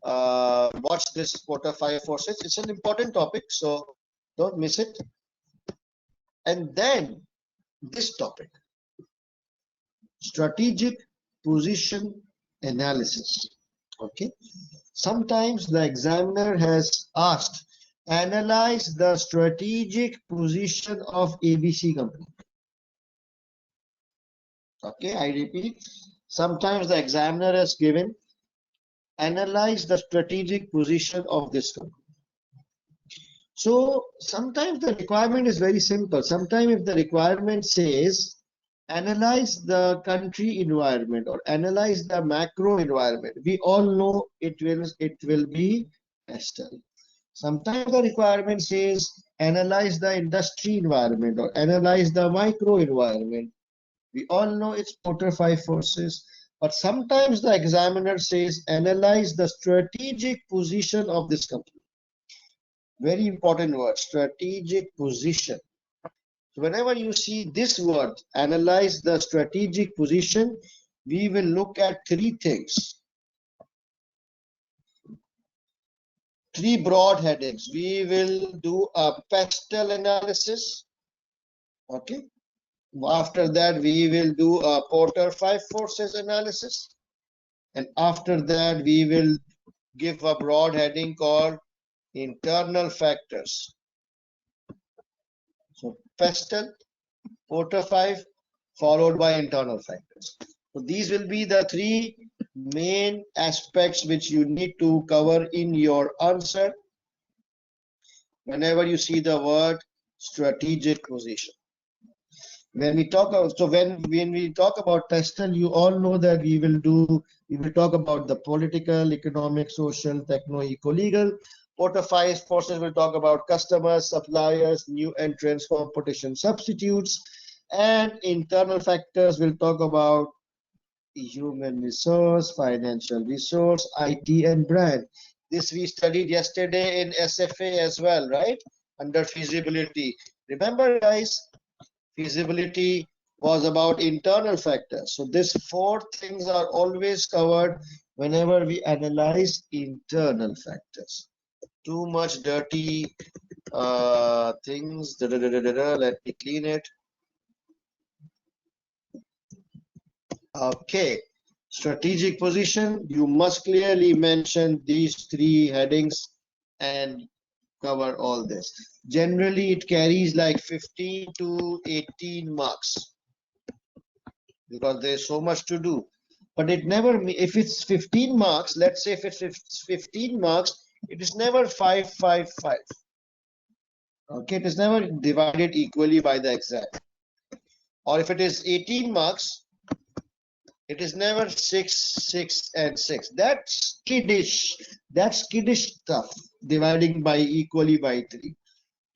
watch this Porter 5 forces. It's an important topic, so don't miss it. And then this topic, strategic position analysis. Okay, sometimes the examiner has asked, analyze the strategic position of ABC company. Okay, I repeat, sometimes the examiner has given, analyze the strategic position of this company. So sometimes the requirement is very simple. Sometimes if the requirement says, analyze the country environment or analyze the macro environment, we all know it will be pastel. Sometimes the requirement says, analyze the industry environment or analyze the micro environment. We all know it's Porter 5 forces. But sometimes the examiner says, analyze the strategic position of this company. Very important word, strategic position. So whenever you see this word, analyze the strategic position, we will look at three things, three broad headings. We will do a pestle analysis. Okay. After that, we will do a Porter five forces analysis. And after that, we will give a broad heading called internal factors. So pestle, Porter 5, followed by internal factors. So these will be the three main aspects which you need to cover in your answer whenever you see the word strategic position. When we talk about, so when we talk about pestle, you all know that we will talk about the political, economic, social, techno, eco, legal. Porter 5 forces will talk about customers, suppliers, new entrants, competition, substitutes, and internal factors will talk about human resource, financial resource, IT, and brand. This we studied yesterday in SFA as well, right? Under feasibility. Remember, guys, feasibility was about internal factors. So these four things are always covered whenever we analyze internal factors. Too much dirty things. Let me clean it. Okay. Strategic position. You must clearly mention these three headings and cover all this. Generally, it carries like 15 to 18 marks because there's so much to do. But it never, if it's 15 marks, let's say if it's 15 marks, it is never 5, 5, 5. Okay, it is never divided equally by the exam. Or if it is 18 marks, it is never 6, 6, and 6. That's kiddish. That's kiddish stuff, dividing by equally by 3.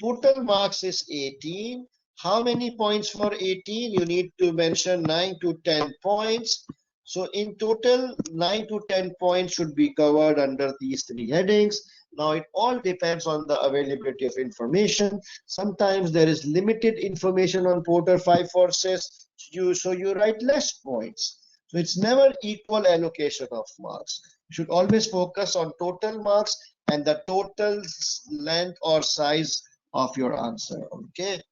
Total marks is 18. How many points for 18? You need to mention 9 to 10 points. So in total, 9 to 10 points should be covered under these three headings. Now it all depends on the availability of information. Sometimes there is limited information on Porter 5 forces, so you write less points. So it's never equal allocation of marks. You should always focus on total marks and the total length or size of your answer. Okay.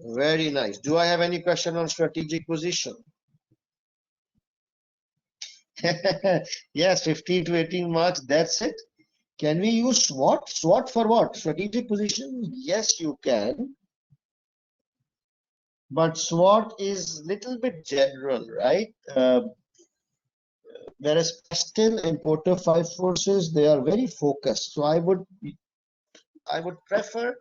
Very nice. Do I have any question on strategic position? Yes, 15 to 18 marks. That's it. Can we use SWOT? SWOT for what? Strategic position? Yes, you can. But SWOT is little bit general, right? Whereas Pestle and Porter 5 forces, they are very focused. So I would prefer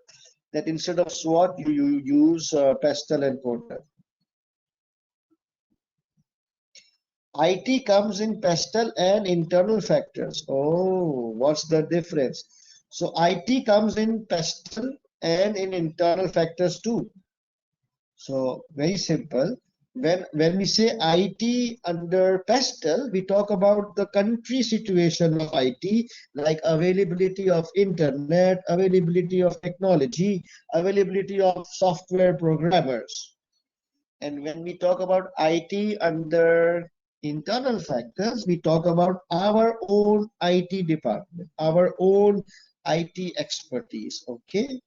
that instead of SWOT, you use Pestle and Porter. IT comes in pestle and internal factors. Oh, what's the difference? So IT comes in pestle and in internal factors too. So very simple. When we say IT under pestle, we talk about the country situation of IT, like availability of internet, availability of technology, availability of software programmers. And when we talk about IT under internal factors, we talk about our own IT department, our own IT expertise. Okay.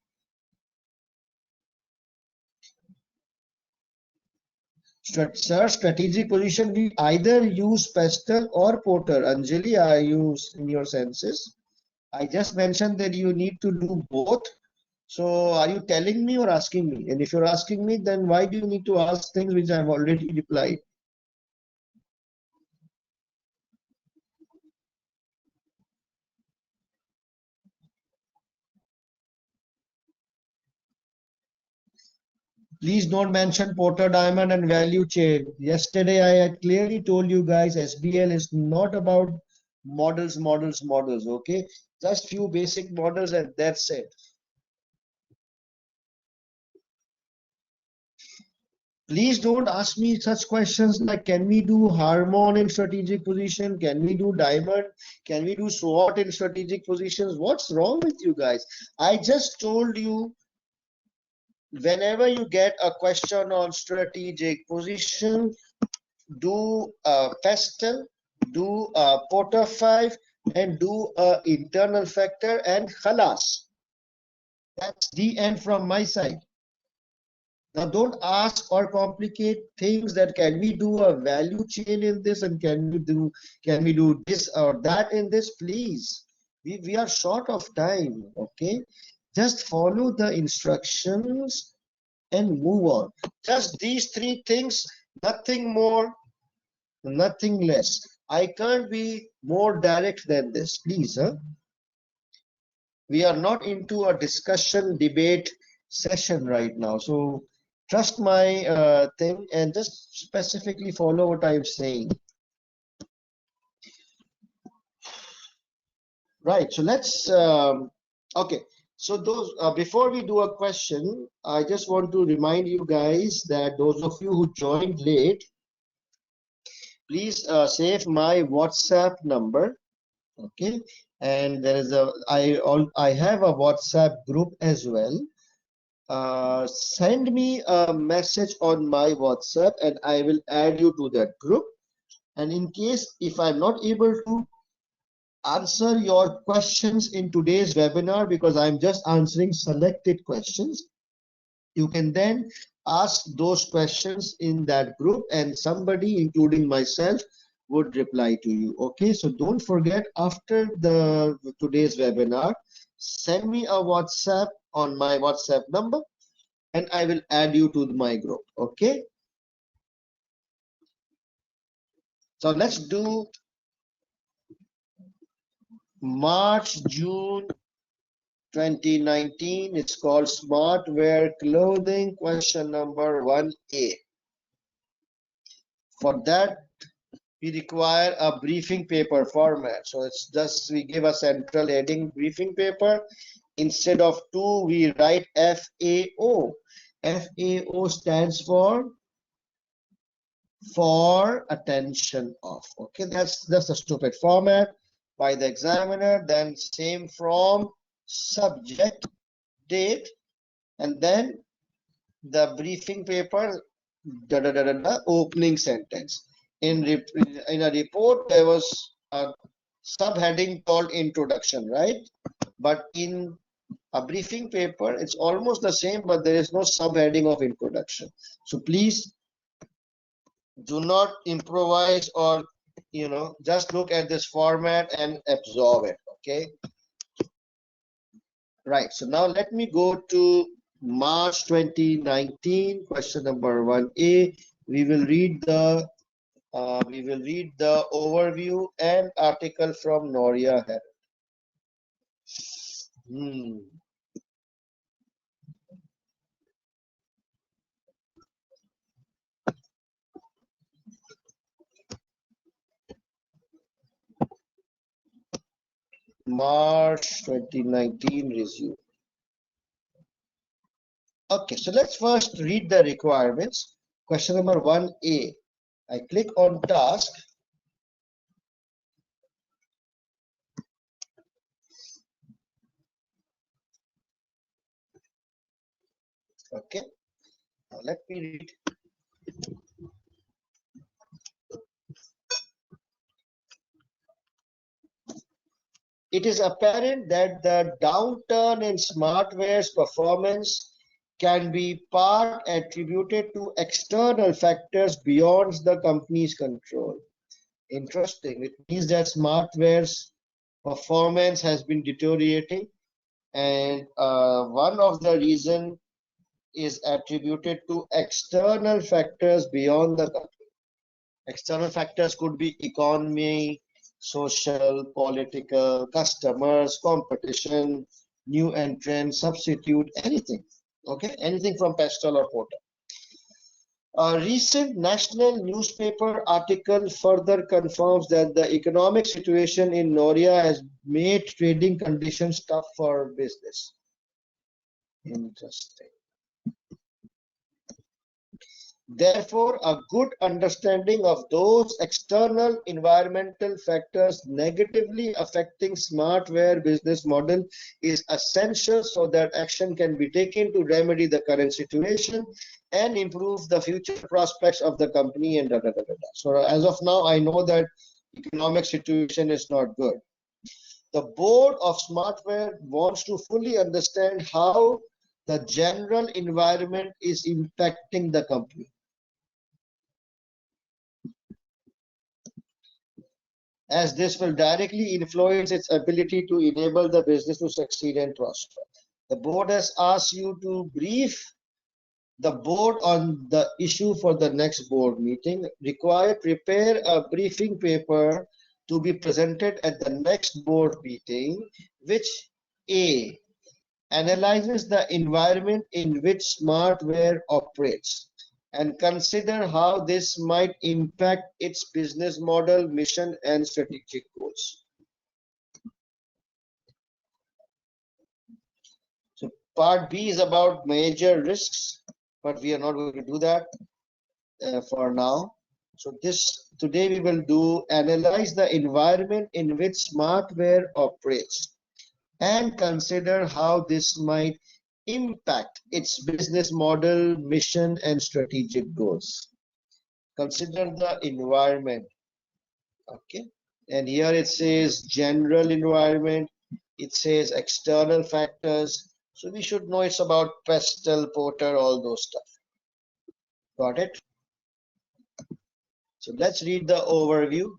Sir, strategic position, we either use pestle or Porter. Anjali, are you in your senses? I just mentioned that you need to do both. So are you telling me or asking me? And if you're asking me, then why do you need to ask things which I've already replied? Please don't mention Porter Diamond and value chain. Yesterday, I had clearly told you guys SBL is not about models, models, models. Okay, just few basic models and that's it. Please don't ask me such questions like, can we do harmon in strategic position? Can we do diamond? Can we do SWOT in strategic positions? What's wrong with you guys? I just told you, whenever you get a question on strategic position, do a pestle, do a Porter 5, and do a internal factor, and khalas. That's the end from my side. Now don't ask or complicate things that can we do a value chain in this, and can we do this or that in this, please. We are short of time, okay? Just follow the instructions and move on. Just these three things, nothing more, nothing less. I can't be more direct than this, please. Huh? We are not into a discussion debate session right now, so trust my thing and just specifically follow what I'm saying. Right, so let's okay, so those before we do a question, I just want to remind you guys that those of you who joined late, please save my WhatsApp number. Okay, and there is a I have a WhatsApp group as well. Send me a message on my WhatsApp and I will add you to that group. And in case if I'm not able to answer your questions in today's webinar, because I'm just answering selected questions, you can then ask those questions in that group and somebody, including myself, would reply to you. Okay, so don't forget, after the today's webinar, send me a WhatsApp on my WhatsApp number and I will add you to my group. Okay, so let's do March June 2019. It's called Smart Wear Clothing, question number 1A. For that we require a briefing paper format, so it's just we give a central heading briefing paper. Instead of 2 we write FAO. FAO stands for attention of. Okay, that's just a stupid format by the examiner. Then same from, subject, date, and then the briefing paper, opening sentence. In a report there was a subheading called introduction, right? But in a briefing paper it's almost the same, but there is no subheading of introduction. So please do not improvise, or just look at this format and absorb it. Okay, right, so now let me go to March 2019, question number 1A. We will read the overview and article from Noria Herald. March 2019 resume. Okay, so let's first read the requirements. Question number 1A. I click on task. Okay, now let me read. It is apparent that the downturn in smartware's performance can be part attributed to external factors beyond the company's control. Interesting. It means that smartware's performance has been deteriorating, and one of the reasons is attributed to external factors beyond the company. External factors could be economy, social, political, customers, competition, new entrant, substitute, anything. Okay, anything from Pestle or Porter. A recent national newspaper article further confirms that the economic situation in Noria has made trading conditions tough for business. Interesting. Therefore, a good understanding of those external environmental factors negatively affecting smartware business model is essential so that action can be taken to remedy the current situation and improve the future prospects of the company and da, da, da, da, da. So as of now, I know that economic situation is not good. The board of Smartware wants to fully understand how the general environment is impacting the company, as this will directly influence its ability to enable the business to succeed and prosper. The board has asked you to brief the board on the issue for the next board meeting. Prepare a briefing paper to be presented at the next board meeting, which A, analyzes the environment in which smartware operates and consider how this might impact its business model, mission, and strategic goals. So part B is about major risks, but we are not going to do that for now. So today we will do analyze the environment in which smartware operates and consider how this might impact its business model, mission, and strategic goals. Consider the environment. Okay. And here it says general environment. It says external factors. So we should know it's about pestle, porter, all those stuff. Got it? So let's read the overview.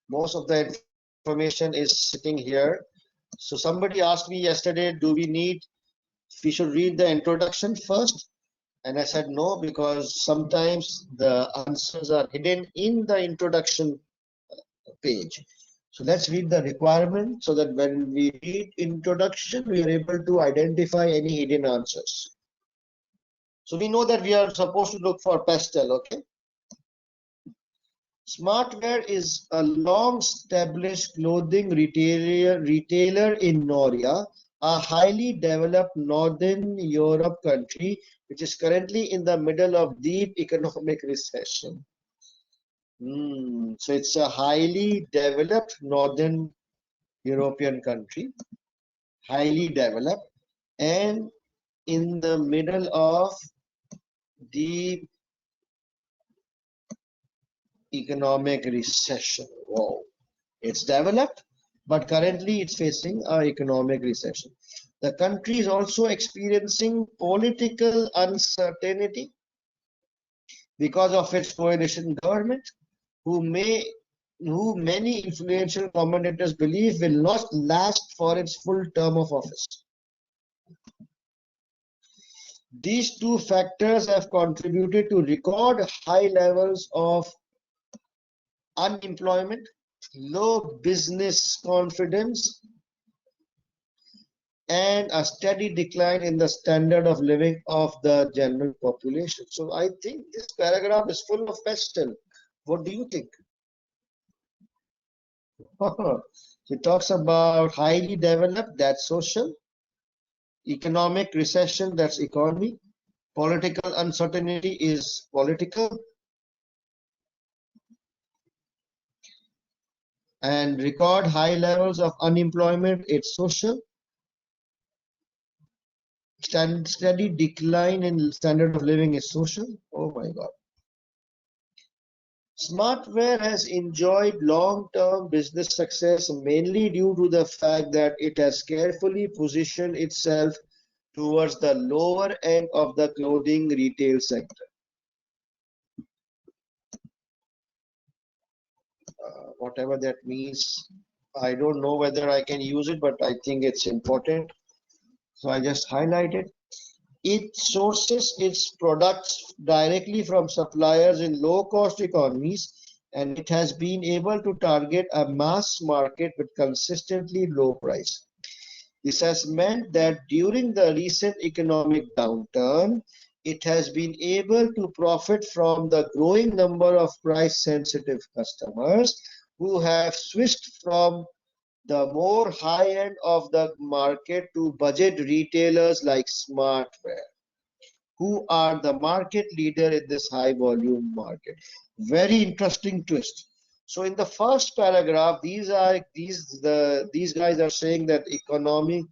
Most of the information is sitting here. So somebody asked me yesterday, we should read the introduction first? And I said no, because sometimes the answers are hidden in the introduction page. So let's read the requirement so that when we read introduction, we are able to identify any hidden answers. So we know that we are supposed to look for pastel, okay? Smartwear is a long-established clothing retailer in Noria, a highly developed Northern Europe country, which is currently in the middle of deep economic recession. So it's a highly developed Northern European country, highly developed, and in the middle of deep economic recession. Wow. It's developed, but currently it's facing an economic recession. The country is also experiencing political uncertainty because of its coalition government, who many influential commentators believe will not last for its full term of office. These two factors have contributed to record high levels of unemployment, low business confidence, and a steady decline in the standard of living of the general population. So I think this paragraph is full of pastel. What do you think? It talks about highly developed, that's social, economic recession, that's economy, political uncertainty is political, and record high levels of unemployment, it's social, steady decline in standard of living is social. Oh my God. Smartware has enjoyed long-term business success mainly due to the fact that it has carefully positioned itself towards the lower end of the clothing retail sector. Whatever that means, I don't know whether I can use it, but I think it's important. So I just highlighted. It sources its products directly from suppliers in low-cost economies, and it has been able to target a mass market with consistently low price. This has meant that during the recent economic downturn, it has been able to profit from the growing number of price-sensitive customers who have switched from the more high end of the market to budget retailers like Smartware, who are the market leader in this high volume market. Very interesting twist. So in the first paragraph, these guys are saying that economy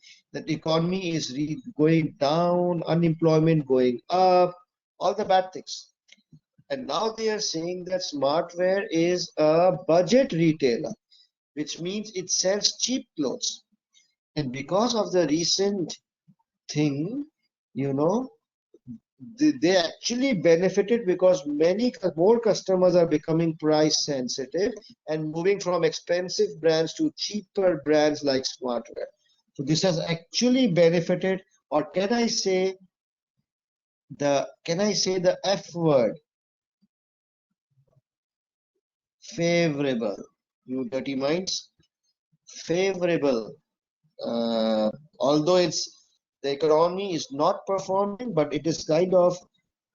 is going down, unemployment going up, all the bad things. And now they are saying that Smartwear is a budget retailer, which means it sells cheap clothes. And because of the recent thing, you know, they actually benefited because many more customers are becoming price sensitive and moving from expensive brands to cheaper brands like Smartwear. So this has actually benefited, or can I say the F word? Favorable. You dirty minds. Favorable. Although the economy is not performing, but it is kind of,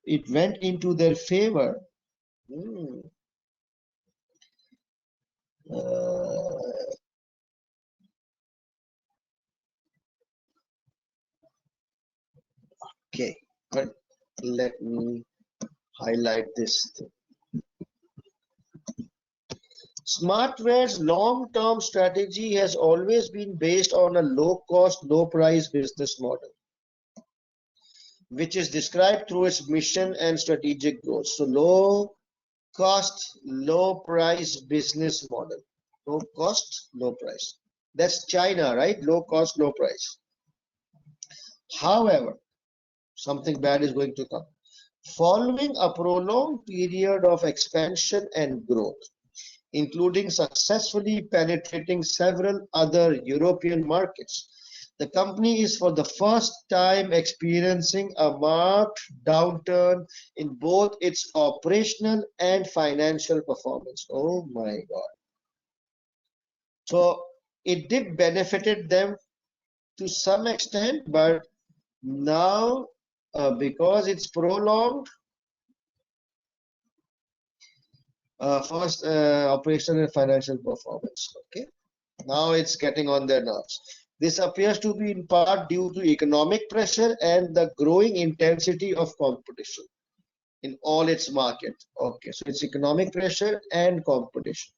it went into their favor. Okay, but let me highlight this thing. Smartware's long-term strategy has always been based on a low-cost, low-price business model, which is described through its mission and strategic goals. So low-cost, low-price business model. Low cost, low price. That's China, right? Low cost, low price. However, something bad is going to come. Following a prolonged period of expansion and growth, including successfully penetrating several other European markets, the company is for the first time experiencing a marked downturn in both its operational and financial performance. Oh my God. So it did benefited them to some extent, but now because it's prolonged, first operational and financial performance. Okay, now it's getting on their nerves. This appears to be in part due to economic pressure and the growing intensity of competition in all its market. Okay, so it's economic pressure and competition.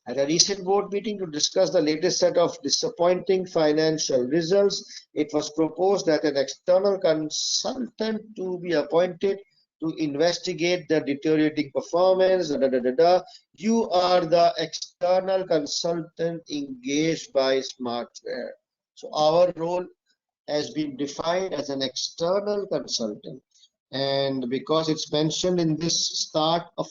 At a recent board meeting to discuss the latest set of disappointing financial results, it was proposed that an external consultant to be appointed to investigate the deteriorating performance. You are the external consultant engaged by Smartwear. So our role has been defined as an external consultant. And because it's mentioned in this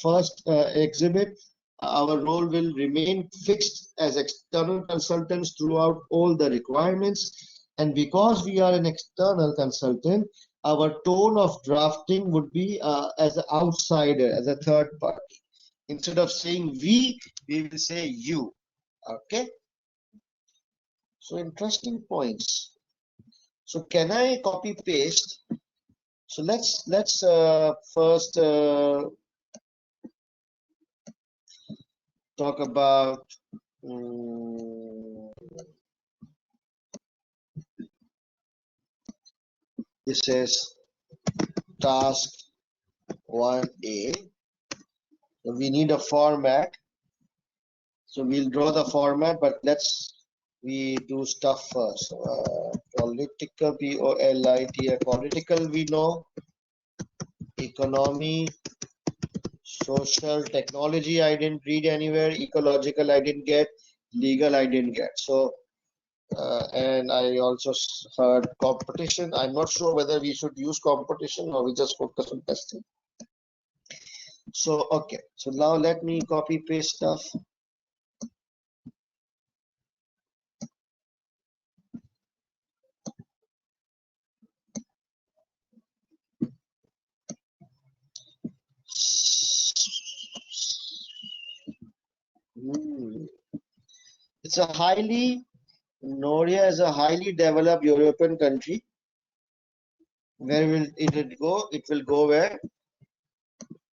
first exhibit, our role will remain fixed as external consultants throughout all the requirements. And because we are an external consultant, our tone of drafting would be as an outsider, as a third party. Instead of saying we will say you. Okay. So interesting points. So can I copy paste? So let's first talk about this is task 1A. So we need a format. So we'll draw the format, but we do stuff first. Political, P-O-L-I-T, political we know. Economy, social, technology I didn't read anywhere. Ecological I didn't get. Legal I didn't get. So and I also heard competition. I'm not sure whether we should use competition or we just focus on testing. So okay, so now let me copy paste stuff. It's a Noria is a highly developed European country. Where will it go? It will go where?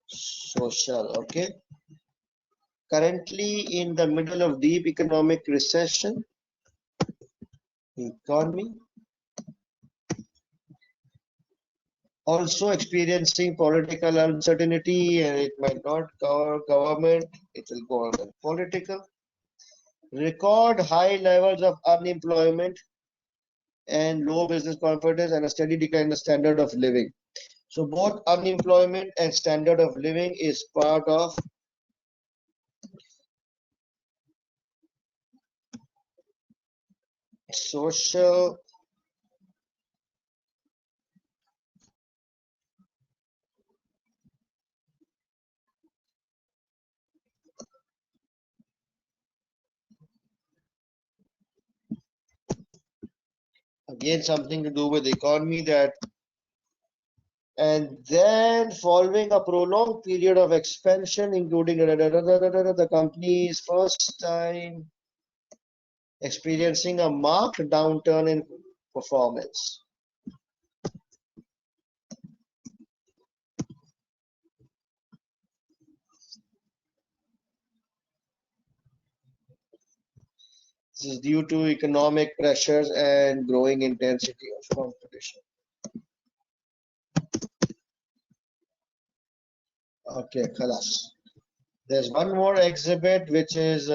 Social, okay. Currently in the middle of deep economic recession. Economy. Also experiencing political uncertainty, and it might not cover government, it will go on the political. Record high levels of unemployment and low business confidence and a steady decline in the standard of living. So both unemployment and standard of living is part of social. Again, something to do with the economy that, and then following a prolonged period of expansion, including the company's first time experiencing a marked downturn in performance. This is due to economic pressures and growing intensity of competition. Okay, khalas. There's one more exhibit which is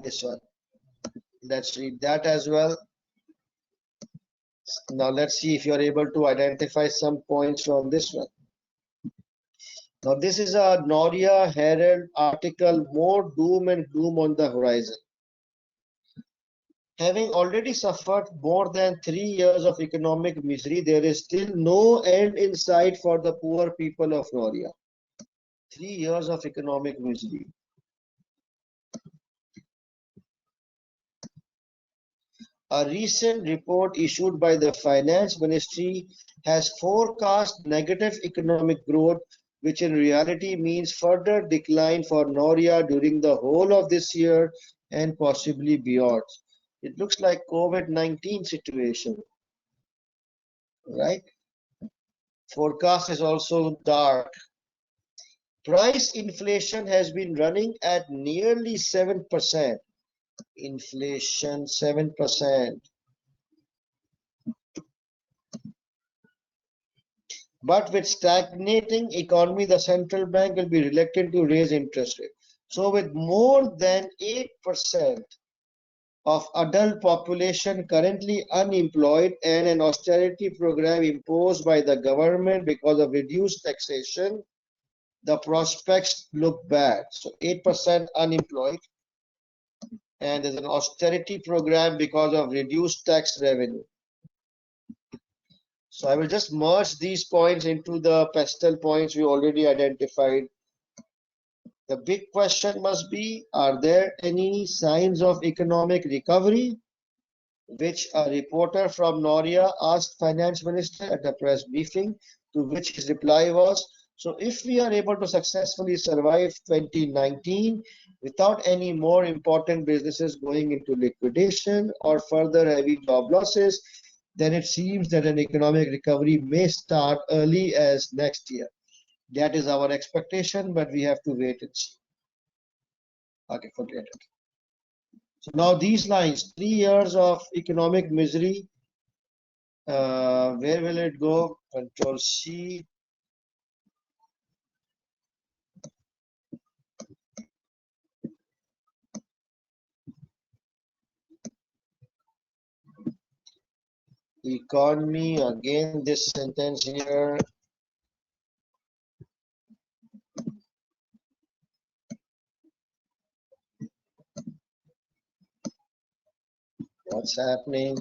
this one. Let's read that as well. Now let's see if you're able to identify some points from this one. Now this is a Noria Herald article, more doom and gloom on the horizon. Having already suffered more than 3 years of economic misery, there is still no end in sight for the poor people of Noria. 3 years of economic misery. A recent report issued by the Finance Ministry has forecast negative economic growth, which in reality means further decline for Noria during the whole of this year and possibly beyond. It looks like COVID-19 situation, right? Forecast is also dark. Price inflation has been running at nearly 7%. Inflation 7%. But with stagnating economy, the central bank will be reluctant to raise interest rate. So with more than 8% of adult population currently unemployed and an austerity program imposed by the government because of reduced taxation, the prospects look bad. So 8% unemployed, and there's an austerity program because of reduced tax revenue. So I will just merge these points into the pastel points we already identified. The big question must be, are there any signs of economic recovery? Which a reporter from Noria asked Finance Minister at a press briefing, to which his reply was, so if we are able to successfully survive 2019 without any more important businesses going into liquidation or further heavy job losses, then it seems that an economic recovery may start early as next year. That is our expectation, but we have to wait and see. Okay, forget it. So now these lines, 3 years of economic misery, where will it go? Control C. Economy, again this sentence here. What's happening?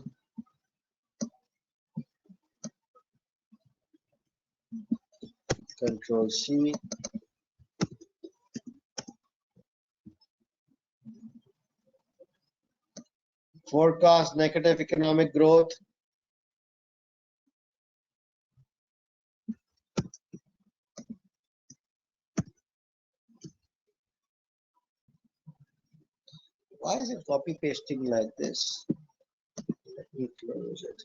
Control C. Forecast negative economic growth. Why is it copy pasting like this? Let me close it.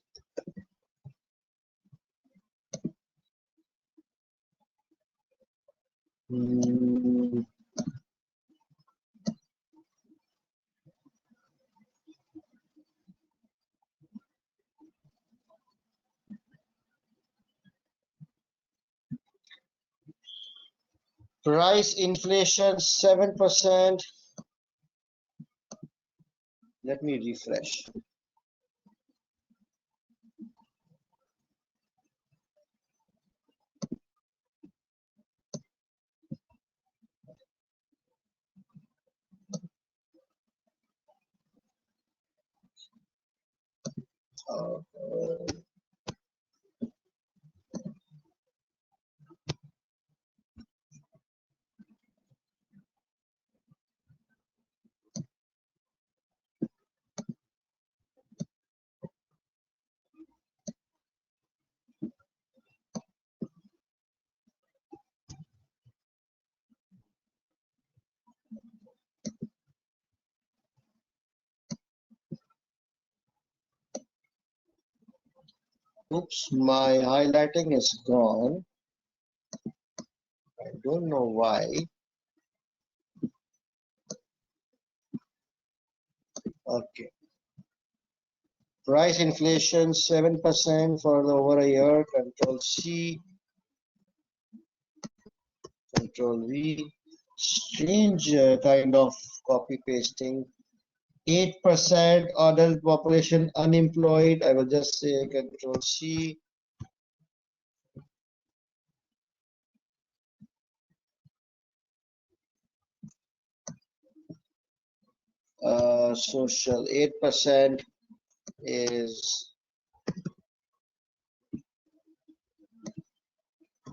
Price inflation 7%. Let me refresh. Uh, Oops, my highlighting is gone. I don't know why. Okay. Price inflation 7% for the over a year. Control C, Control V. Strange kind of copy pasting. 8% adult population unemployed. I will just say Control C. Social 8% is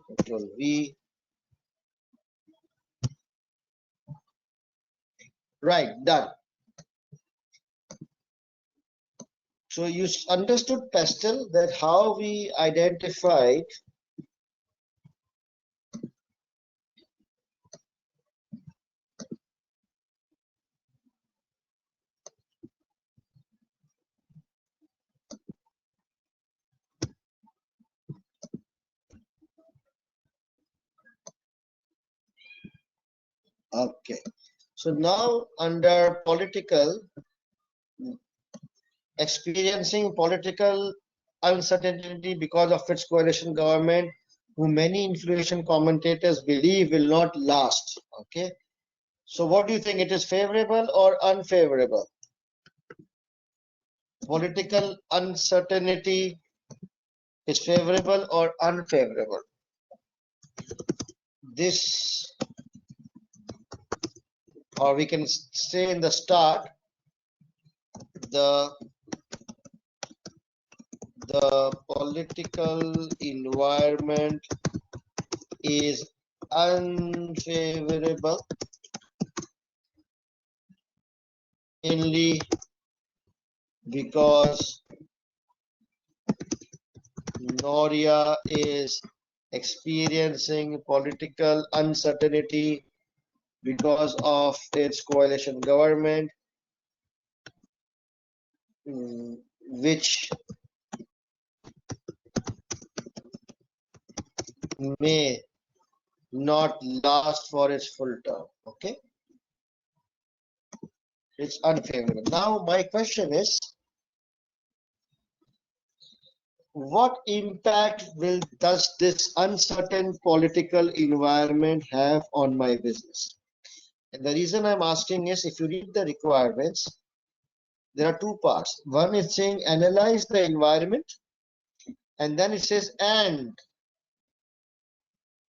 Control V. Right, done. So you understood, Pastel, that how we identified okay. So now under political, experiencing political uncertainty because of its coalition government, who many inflation commentators believe will not last. Okay. So what do you think? It is favorable or unfavorable? Political uncertainty is favorable or unfavorable? This, or we can say in the start, the political environment is unfavorable mainly because Noria is experiencing political uncertainty because of its coalition government, which may not last for its full term. Okay, it's unfavorable. Now my question is, what impact does this uncertain political environment have on my business? And the reason I'm asking is, if you read the requirements, there are two parts. One is saying analyze the environment, and then it says and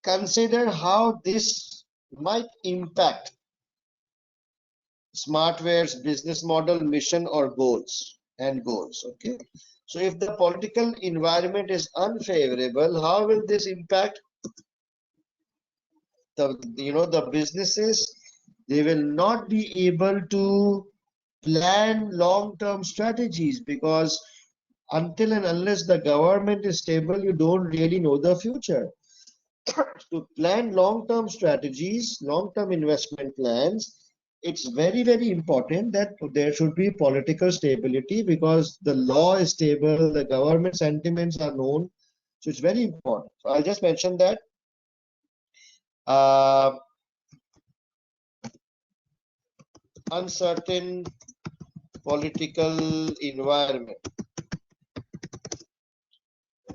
consider how this might impact Smartware's business model, mission, or goals and goals. Okay. So if the political environment is unfavorable, how will this impact the businesses? They will not be able to plan long-term strategies, because until and unless the government is stable, you don't really know the future. To plan long-term strategies, long-term investment plans, it's very, very important that there should be political stability, because the law is stable, the government sentiments are known. So it's very important. So I'll just mention that uncertain political environment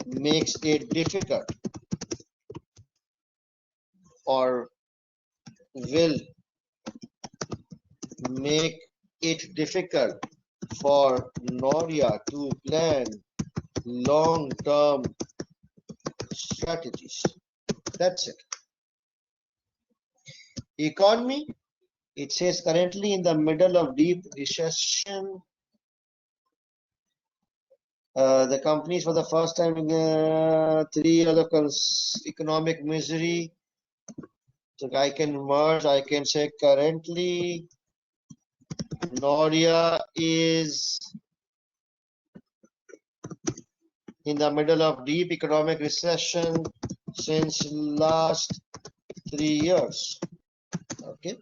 makes it difficult or will make it difficult for Noria to plan long-term strategies. That's it. Economy, it says currently in the middle of deep recession. The companies for the first time in 3 years of economic misery. So I can merge, I can say currently Noria is in the middle of deep economic recession since last 3 years. Okay.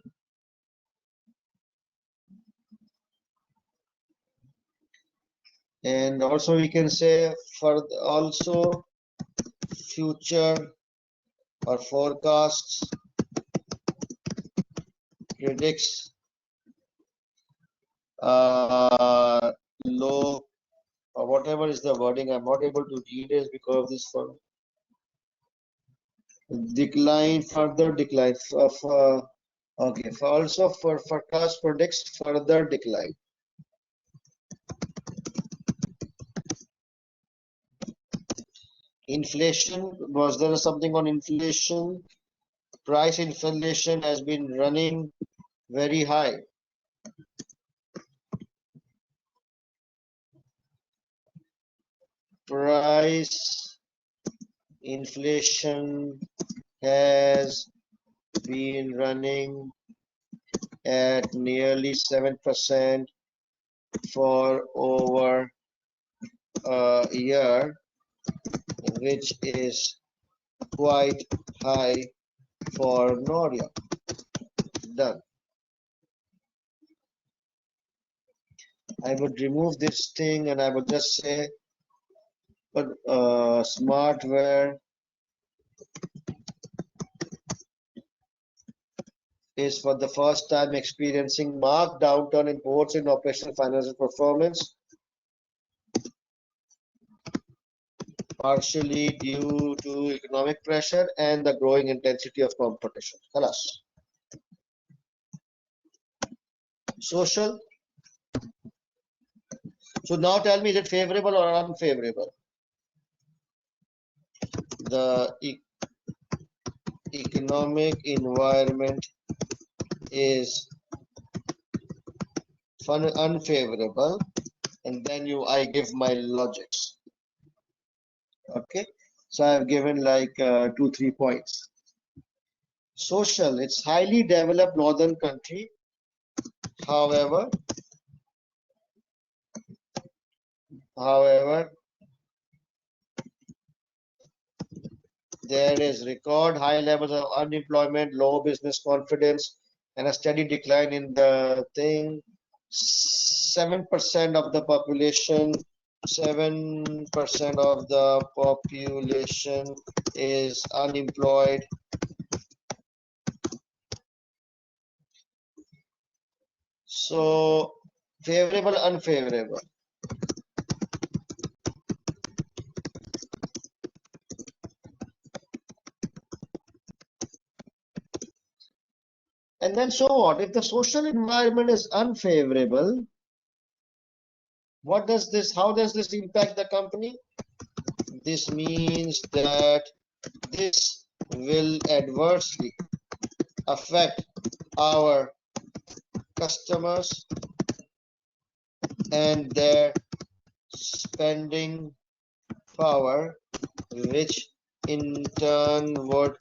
And also we can say for also future or forecasts predicts low or whatever is the wording. I'm not able to read it because of this for decline, further decline. Okay, also for forecast predicts further decline. Inflation, was there something on inflation? Price inflation has been running very high. Price inflation has been running at nearly 7% for over a year, which is quite high for Noria. Done. I would remove this thing and I would just say, but smartware is for the first time experiencing marked downturn in both in operational financial performance, partially due to economic pressure and the growing intensity of competition. Khalas. Social. So now tell me, is it favorable or unfavorable? The economic environment is unfavorable, and then I give my logics. Okay, so I have given like 2-3 points. Social, it's highly developed northern country. However, there is record high levels of unemployment, low business confidence, and a steady decline in the thing. 7% of the population, 7% of the population is unemployed. So favorable, unfavorable. And then so what? If the social environment is unfavorable, what does this, how does this impact the company? This means that this will adversely affect our customers and their spending power, which in turn would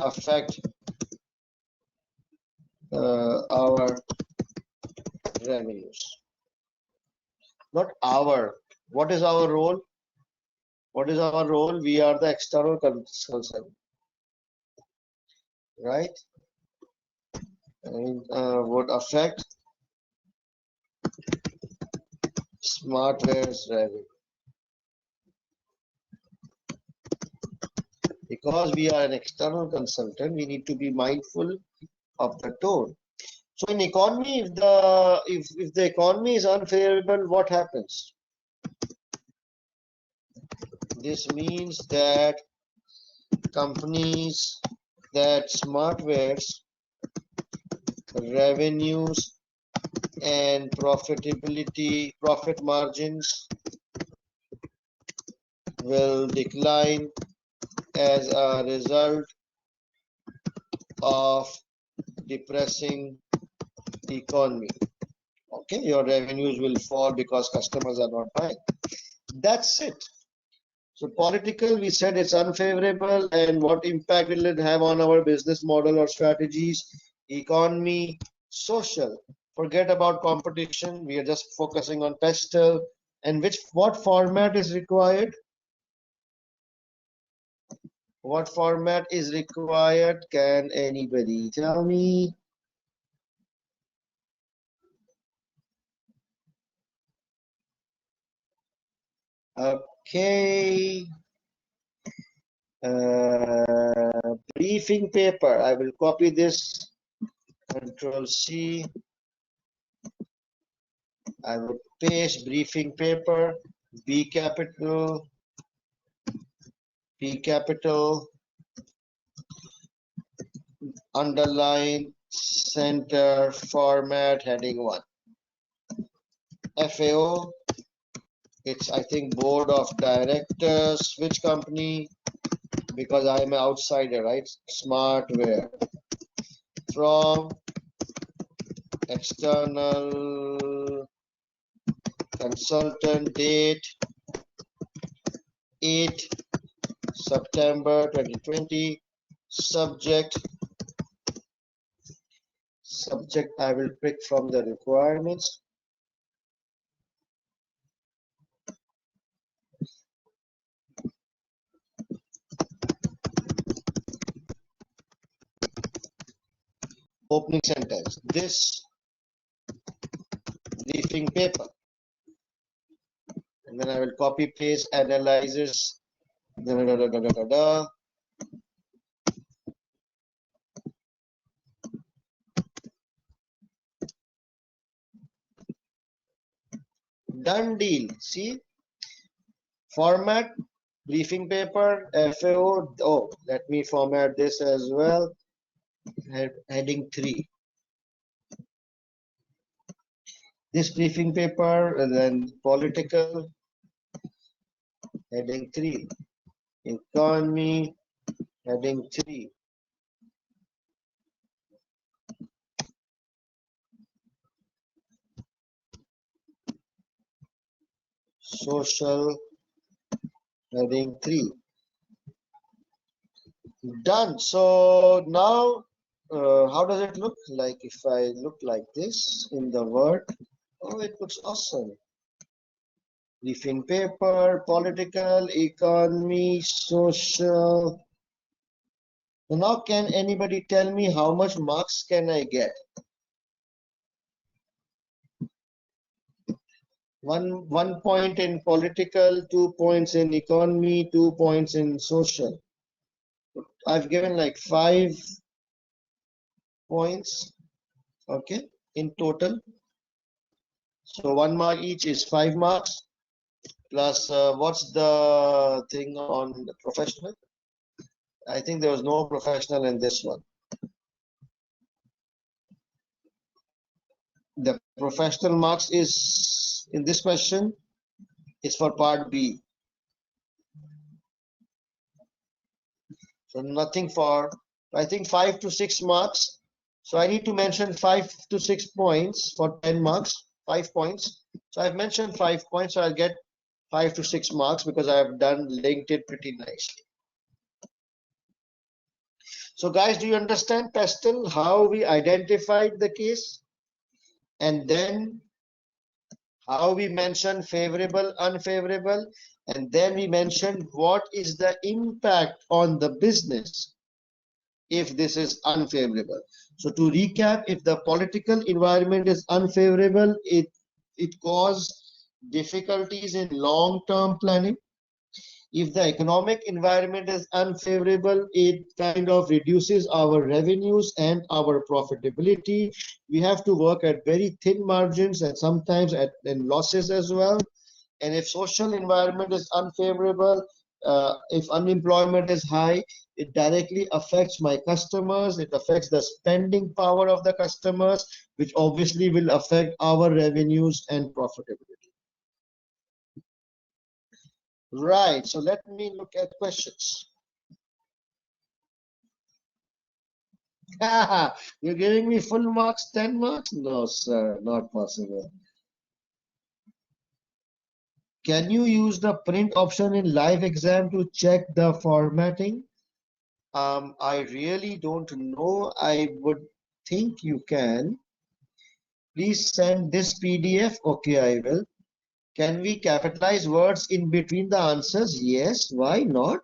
affect our revenues. Not our. What is our role? What is our role? We are the external concern, right? And would affect smartware's revenue. Because we are an external consultant, we need to be mindful of the tone. So in economy, if the economy is unfavorable, what happens? This means that companies, that smartwares revenues and profitability, profit margins will decline as a result of depressing economy. Okay, your revenues will fall because customers are not buying. That's it. So political, we said it's unfavorable, and what impact will it have on our business model or strategies? Economy, social. Forget about competition. We are just focusing on pestle. And what format is required? What format is required? Can anybody tell me? Okay. Briefing paper. I will copy this. Control C. I will paste briefing paper. B capital. P capital. Underline. Center. Format. Heading 1. FAO. It's, I think, board of directors. Which company? Because I'm an outsider, right? Smartware. From external consultant, date 8 September 2020. Subject I will pick from the requirements. Opening sentence. This briefing paper. And then I will copy paste analyzes. Done deal. See, format briefing paper FAO. Oh, let me format this as well. Heading 3. This briefing paper, and then political. Heading 3. Economy. Heading 3. Social. Heading 3. Done. So now, how does it look like if I look like this in the Word? Oh, it looks awesome. Briefing paper, political, economy, social. So now, can anybody tell me how much marks can I get? One point in political, 2 points in economy, 2 points in social. I've given like 5 points, okay, in total. So 1 mark each is 5 marks. Plus, what's the thing on the professional? I think there was no professional in this one. The professional marks is in this question is for part B. So nothing for, I think 5 to 6 marks. So I need to mention 5 to 6 points for 10 marks, 5 points. So I've mentioned 5 points, so I'll get 5 to 6 marks because I've linked it pretty nicely. So guys, do you understand pestle, how we identified the case? And then how we mentioned favorable, unfavorable, and then we mentioned what is the impact on the business if this is unfavorable. So to recap, if the political environment is unfavorable, it causes difficulties in long-term planning. If the economic environment is unfavorable, it kind of reduces our revenues and our profitability. We have to work at very thin margins and sometimes in losses as well. And if social environment is unfavorable, if unemployment is high, it directly affects my customers. It affects the spending power of the customers, which obviously will affect our revenues and profitability. Right. So let me look at questions. You're giving me full marks, 10 marks? No, sir, not possible. Can you use the print option in live exam to check the formatting? I really don't know. I would think you can. Please send this PDF. Okay, I will. Can we capitalize words in between the answers? Yes, why not?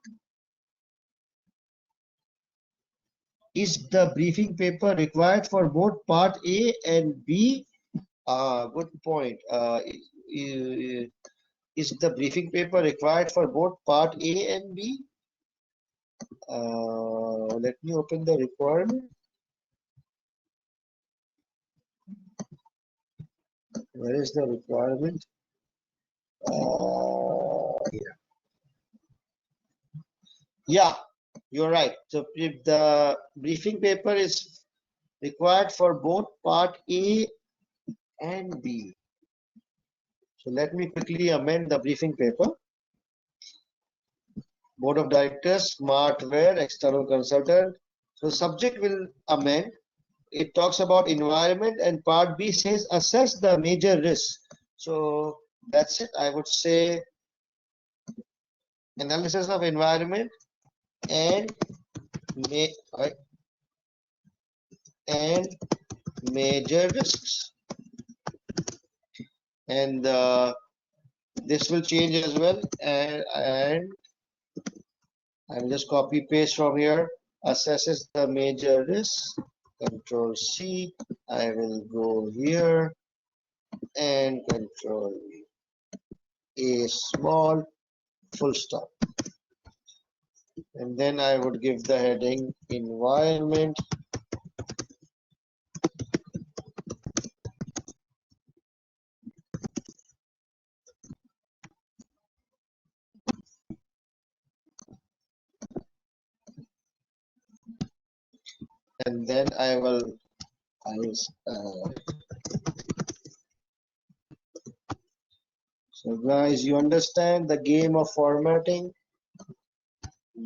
Is the briefing paper required for both part A and B? Good point. Is the briefing paper required for both part A and B? Let me open the requirement. Where is the requirement? Yeah, you're right. So if the briefing paper is required for both part A and B. So let me quickly amend the briefing paper. Board of Directors, Smartware, External Consultant. So subject will amend. It talks about environment, and part B says assess the major risks. So that's it. I would say analysis of environment and major risks. And this will change as well. And I'll just copy paste from here. Assesses the major risks. Control C. I will go here and control A small, full stop. And then I would give the heading environment. And then I will so guys, you understand the game of formatting?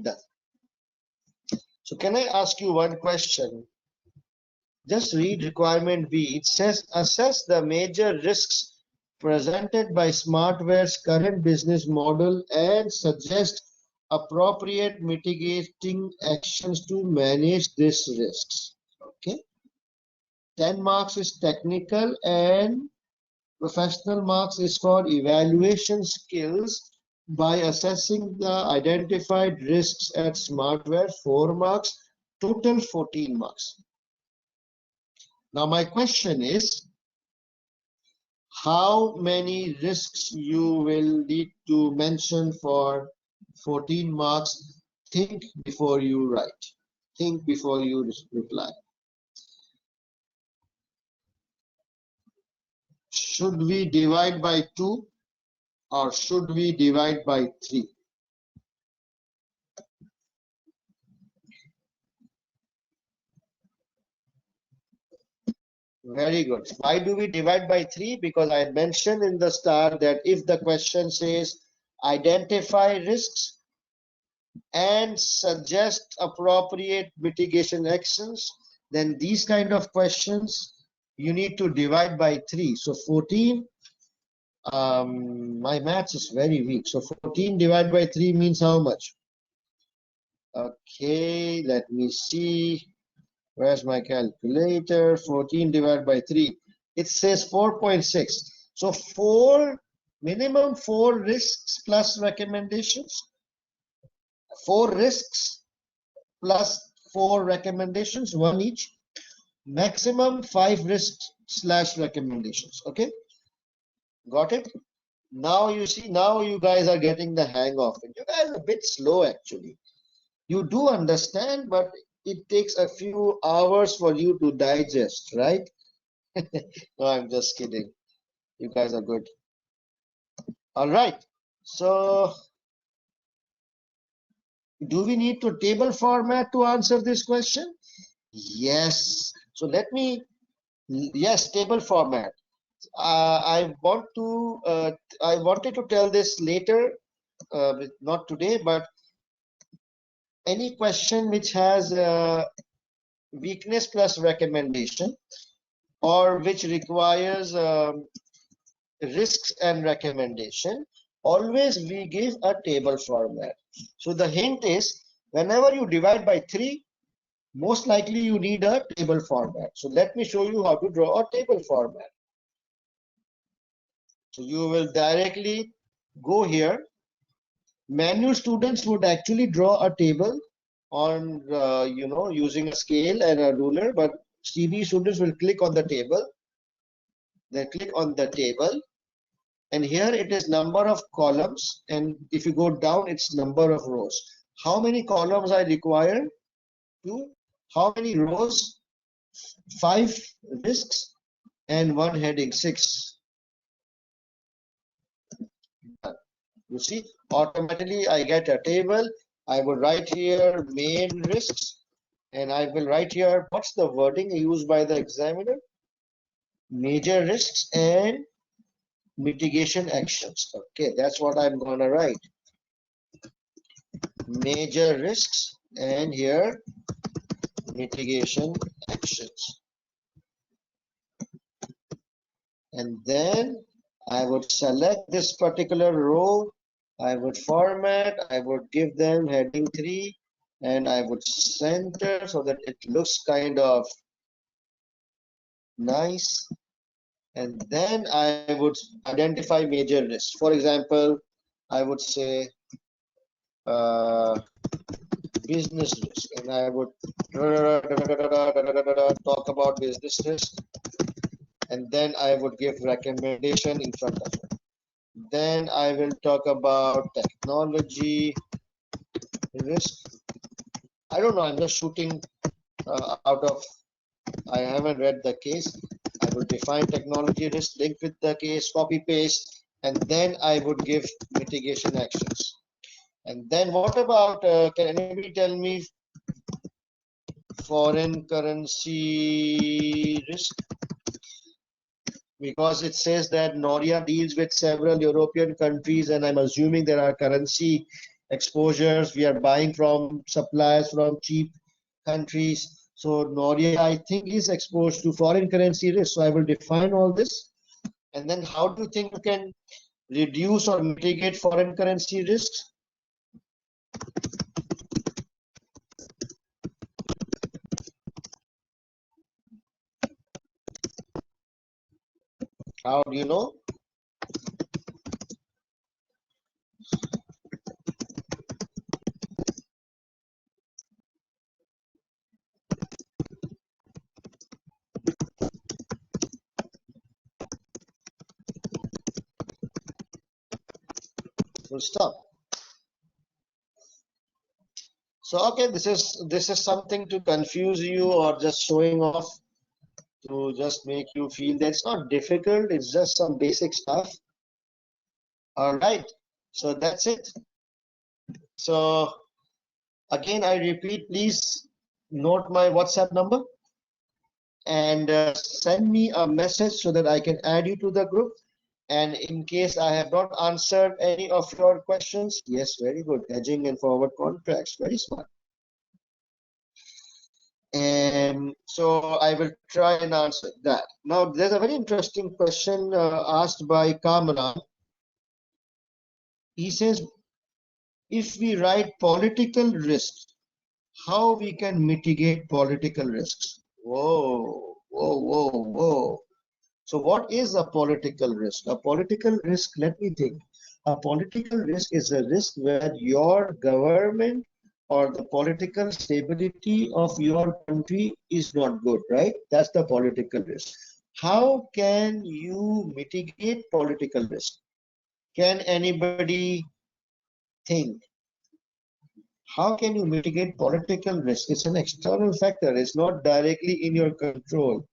Done. So can I ask you one question? Just read requirement B. It says assess the major risks presented by Smartware's current business model and suggest appropriate mitigating actions to manage these risks. Okay. 10 marks is technical and professional marks is for evaluation skills by assessing the identified risks at Smartware. 4 marks, total 14 marks. Now my question is, how many risks you will need to mention for 14 marks? Think before you write. Think before you reply. Should we divide by 2 or should we divide by 3? Very good. Why do we divide by 3? Because I mentioned in the start that if the question says identify risks and suggest appropriate mitigation actions, then these kind of questions you need to divide by 3. So 14, my maths is very weak. So 14 divided by 3 means how much? Okay, let me see. Where's my calculator? 14 divided by 3. It says 4.6. So minimum 4 risks plus recommendations. 4 risks plus 4 recommendations, 1 each. Maximum 5 risks / recommendations. Okay. Got it? Now you see, now you guys are getting the hang of it. You guys are a bit slow actually. You do understand, but it takes a few hours for you to digest, right? No, I'm just kidding. You guys are good. All right. So Do we need to table format to answer this question? Yes. So let me, yes, table format. I wanted to tell this later, not today, but any question which has weakness plus recommendation, or which requires risks and recommendation, always we give a table format. So the hint is, whenever you divide by 3, most likely you need a table format. So let me show you how to draw a table format. So you will directly go here. Manual students would actually draw a table on using a scale and a ruler, but CB students will click on the table. Then click on the table, and here it is number of columns, and if you go down, it's number of rows. How many columns I require? 2. How many rows? 5 risks and 1 heading, 6. You see, automatically I get a table. I will write here main risks, and I will write here, what's the wording used by the examiner? Major risks and mitigation actions. Okay, that's what I'm gonna write. Major risks and here mitigation actions. And then I would select this particular row. I would format, I would give them heading 3, and I would center so that it looks kind of nice. And then I would identify major risks. For example, I would say business risk, and I would talk about business risk, and then I would give recommendation in front of it. Then I will talk about technology risk. I don't know, I'm just shooting out of, I haven't read the case. I will define technology risk, link with the case, copy paste, and then I would give mitigation actions. And then what about, can anybody tell me foreign currency risk? Because it says that Noria deals with several European countries, and I'm assuming there are currency exposures. We are buying from suppliers from cheap countries. So Noria, I think, is exposed to foreign currency risk. So I will define all this. And then how do you think you can reduce or mitigate foreign currency risks? How do you know? Full stop. So okay, this is something to confuse you or just showing off, to just make you feel that it's not difficult, it's just some basic stuff. All right, so that's it. So again, I repeat, please note my WhatsApp number and send me a message so that I can add you to the group. And in case I have not answered any of your questions, yes, very good, hedging and forward contracts, very smart. And so I will try and answer that. Now, there's a very interesting question asked by Kamran. He says, if we write political risks, how we can mitigate political risks? Whoa, whoa, whoa, whoa. So what is a political risk? A political risk, let me think. A political risk is a risk where your government or the political stability of your country is not good, right? That's the political risk. How can you mitigate political risk? Can anybody think? How can you mitigate political risk? It's an external factor. It's not directly in your control.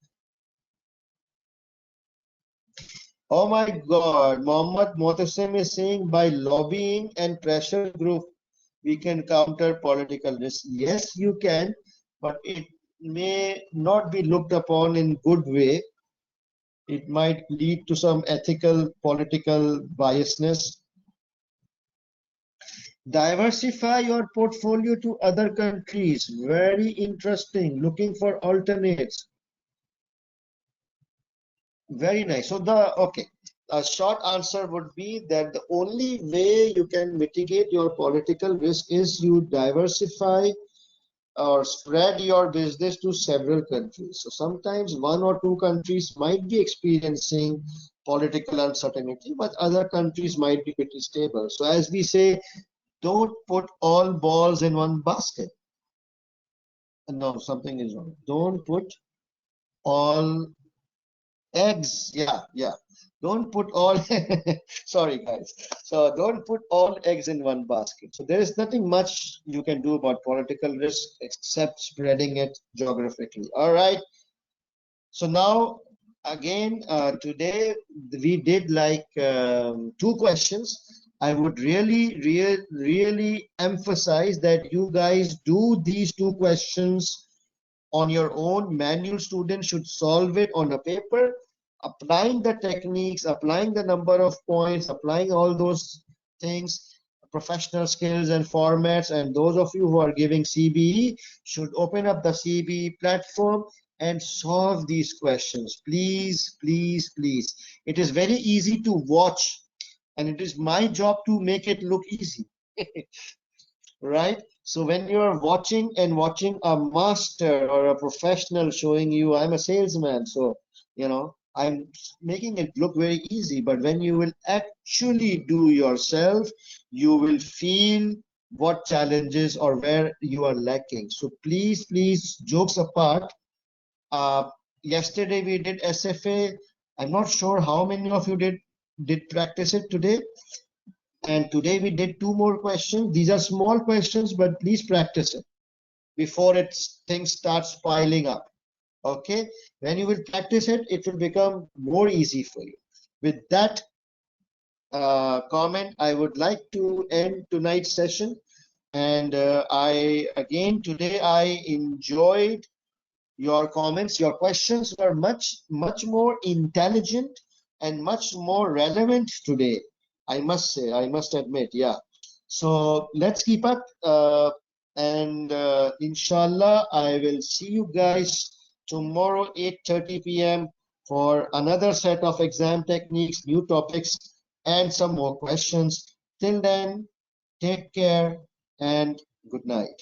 Oh my God, Mohammed Motasim is saying by lobbying and pressure group we can counter political risk. Yes, you can, but it may not be looked upon in good way. It might lead to some ethical, political biasness. Diversify your portfolio to other countries. Very interesting. Looking for alternates. Very nice. So a short answer would be that the only way you can mitigate your political risk is you diversify or spread your business to several countries. So sometimes one or two countries might be experiencing political uncertainty, but other countries might be pretty stable. So as we say, don't put all balls in one basket. No, something is wrong. Don't put all eggs. Yeah. Don't put all, sorry guys. So don't put all eggs in one basket. So there is nothing much you can do about political risk except spreading it geographically. All right. So now again, today we did like two questions. I would really emphasize that you guys do these two questions on your own. Manual student should solve it on a paper, applying the techniques, applying the number of points, applying all those things, professional skills and formats. And those of you who are giving CBE should open up the CBE platform and solve these questions. Please, please, please. It is very easy to watch, and it is my job to make it look easy. Right? So when you're watching a master or a professional showing you, I'm a salesman, so I'm making it look very easy, but when you will actually do yourself, you will feel what challenges or where you are lacking. So please, please, jokes apart, uh, yesterday we did SFA. I'm not sure how many of you did practice it today. And today we did two more questions. These are small questions, but please practice it before things starts piling up. Okay, when you will practice it, it will become more easy for you. With that comment, I would like to end tonight's session. And today I enjoyed your comments. Your questions were much more intelligent and much more relevant today. I must say, I must admit, yeah. So let's keep up, and inshallah, I will see you guys tomorrow 8:30 p.m. for another set of exam techniques, new topics, and some more questions. Till then, take care and good night.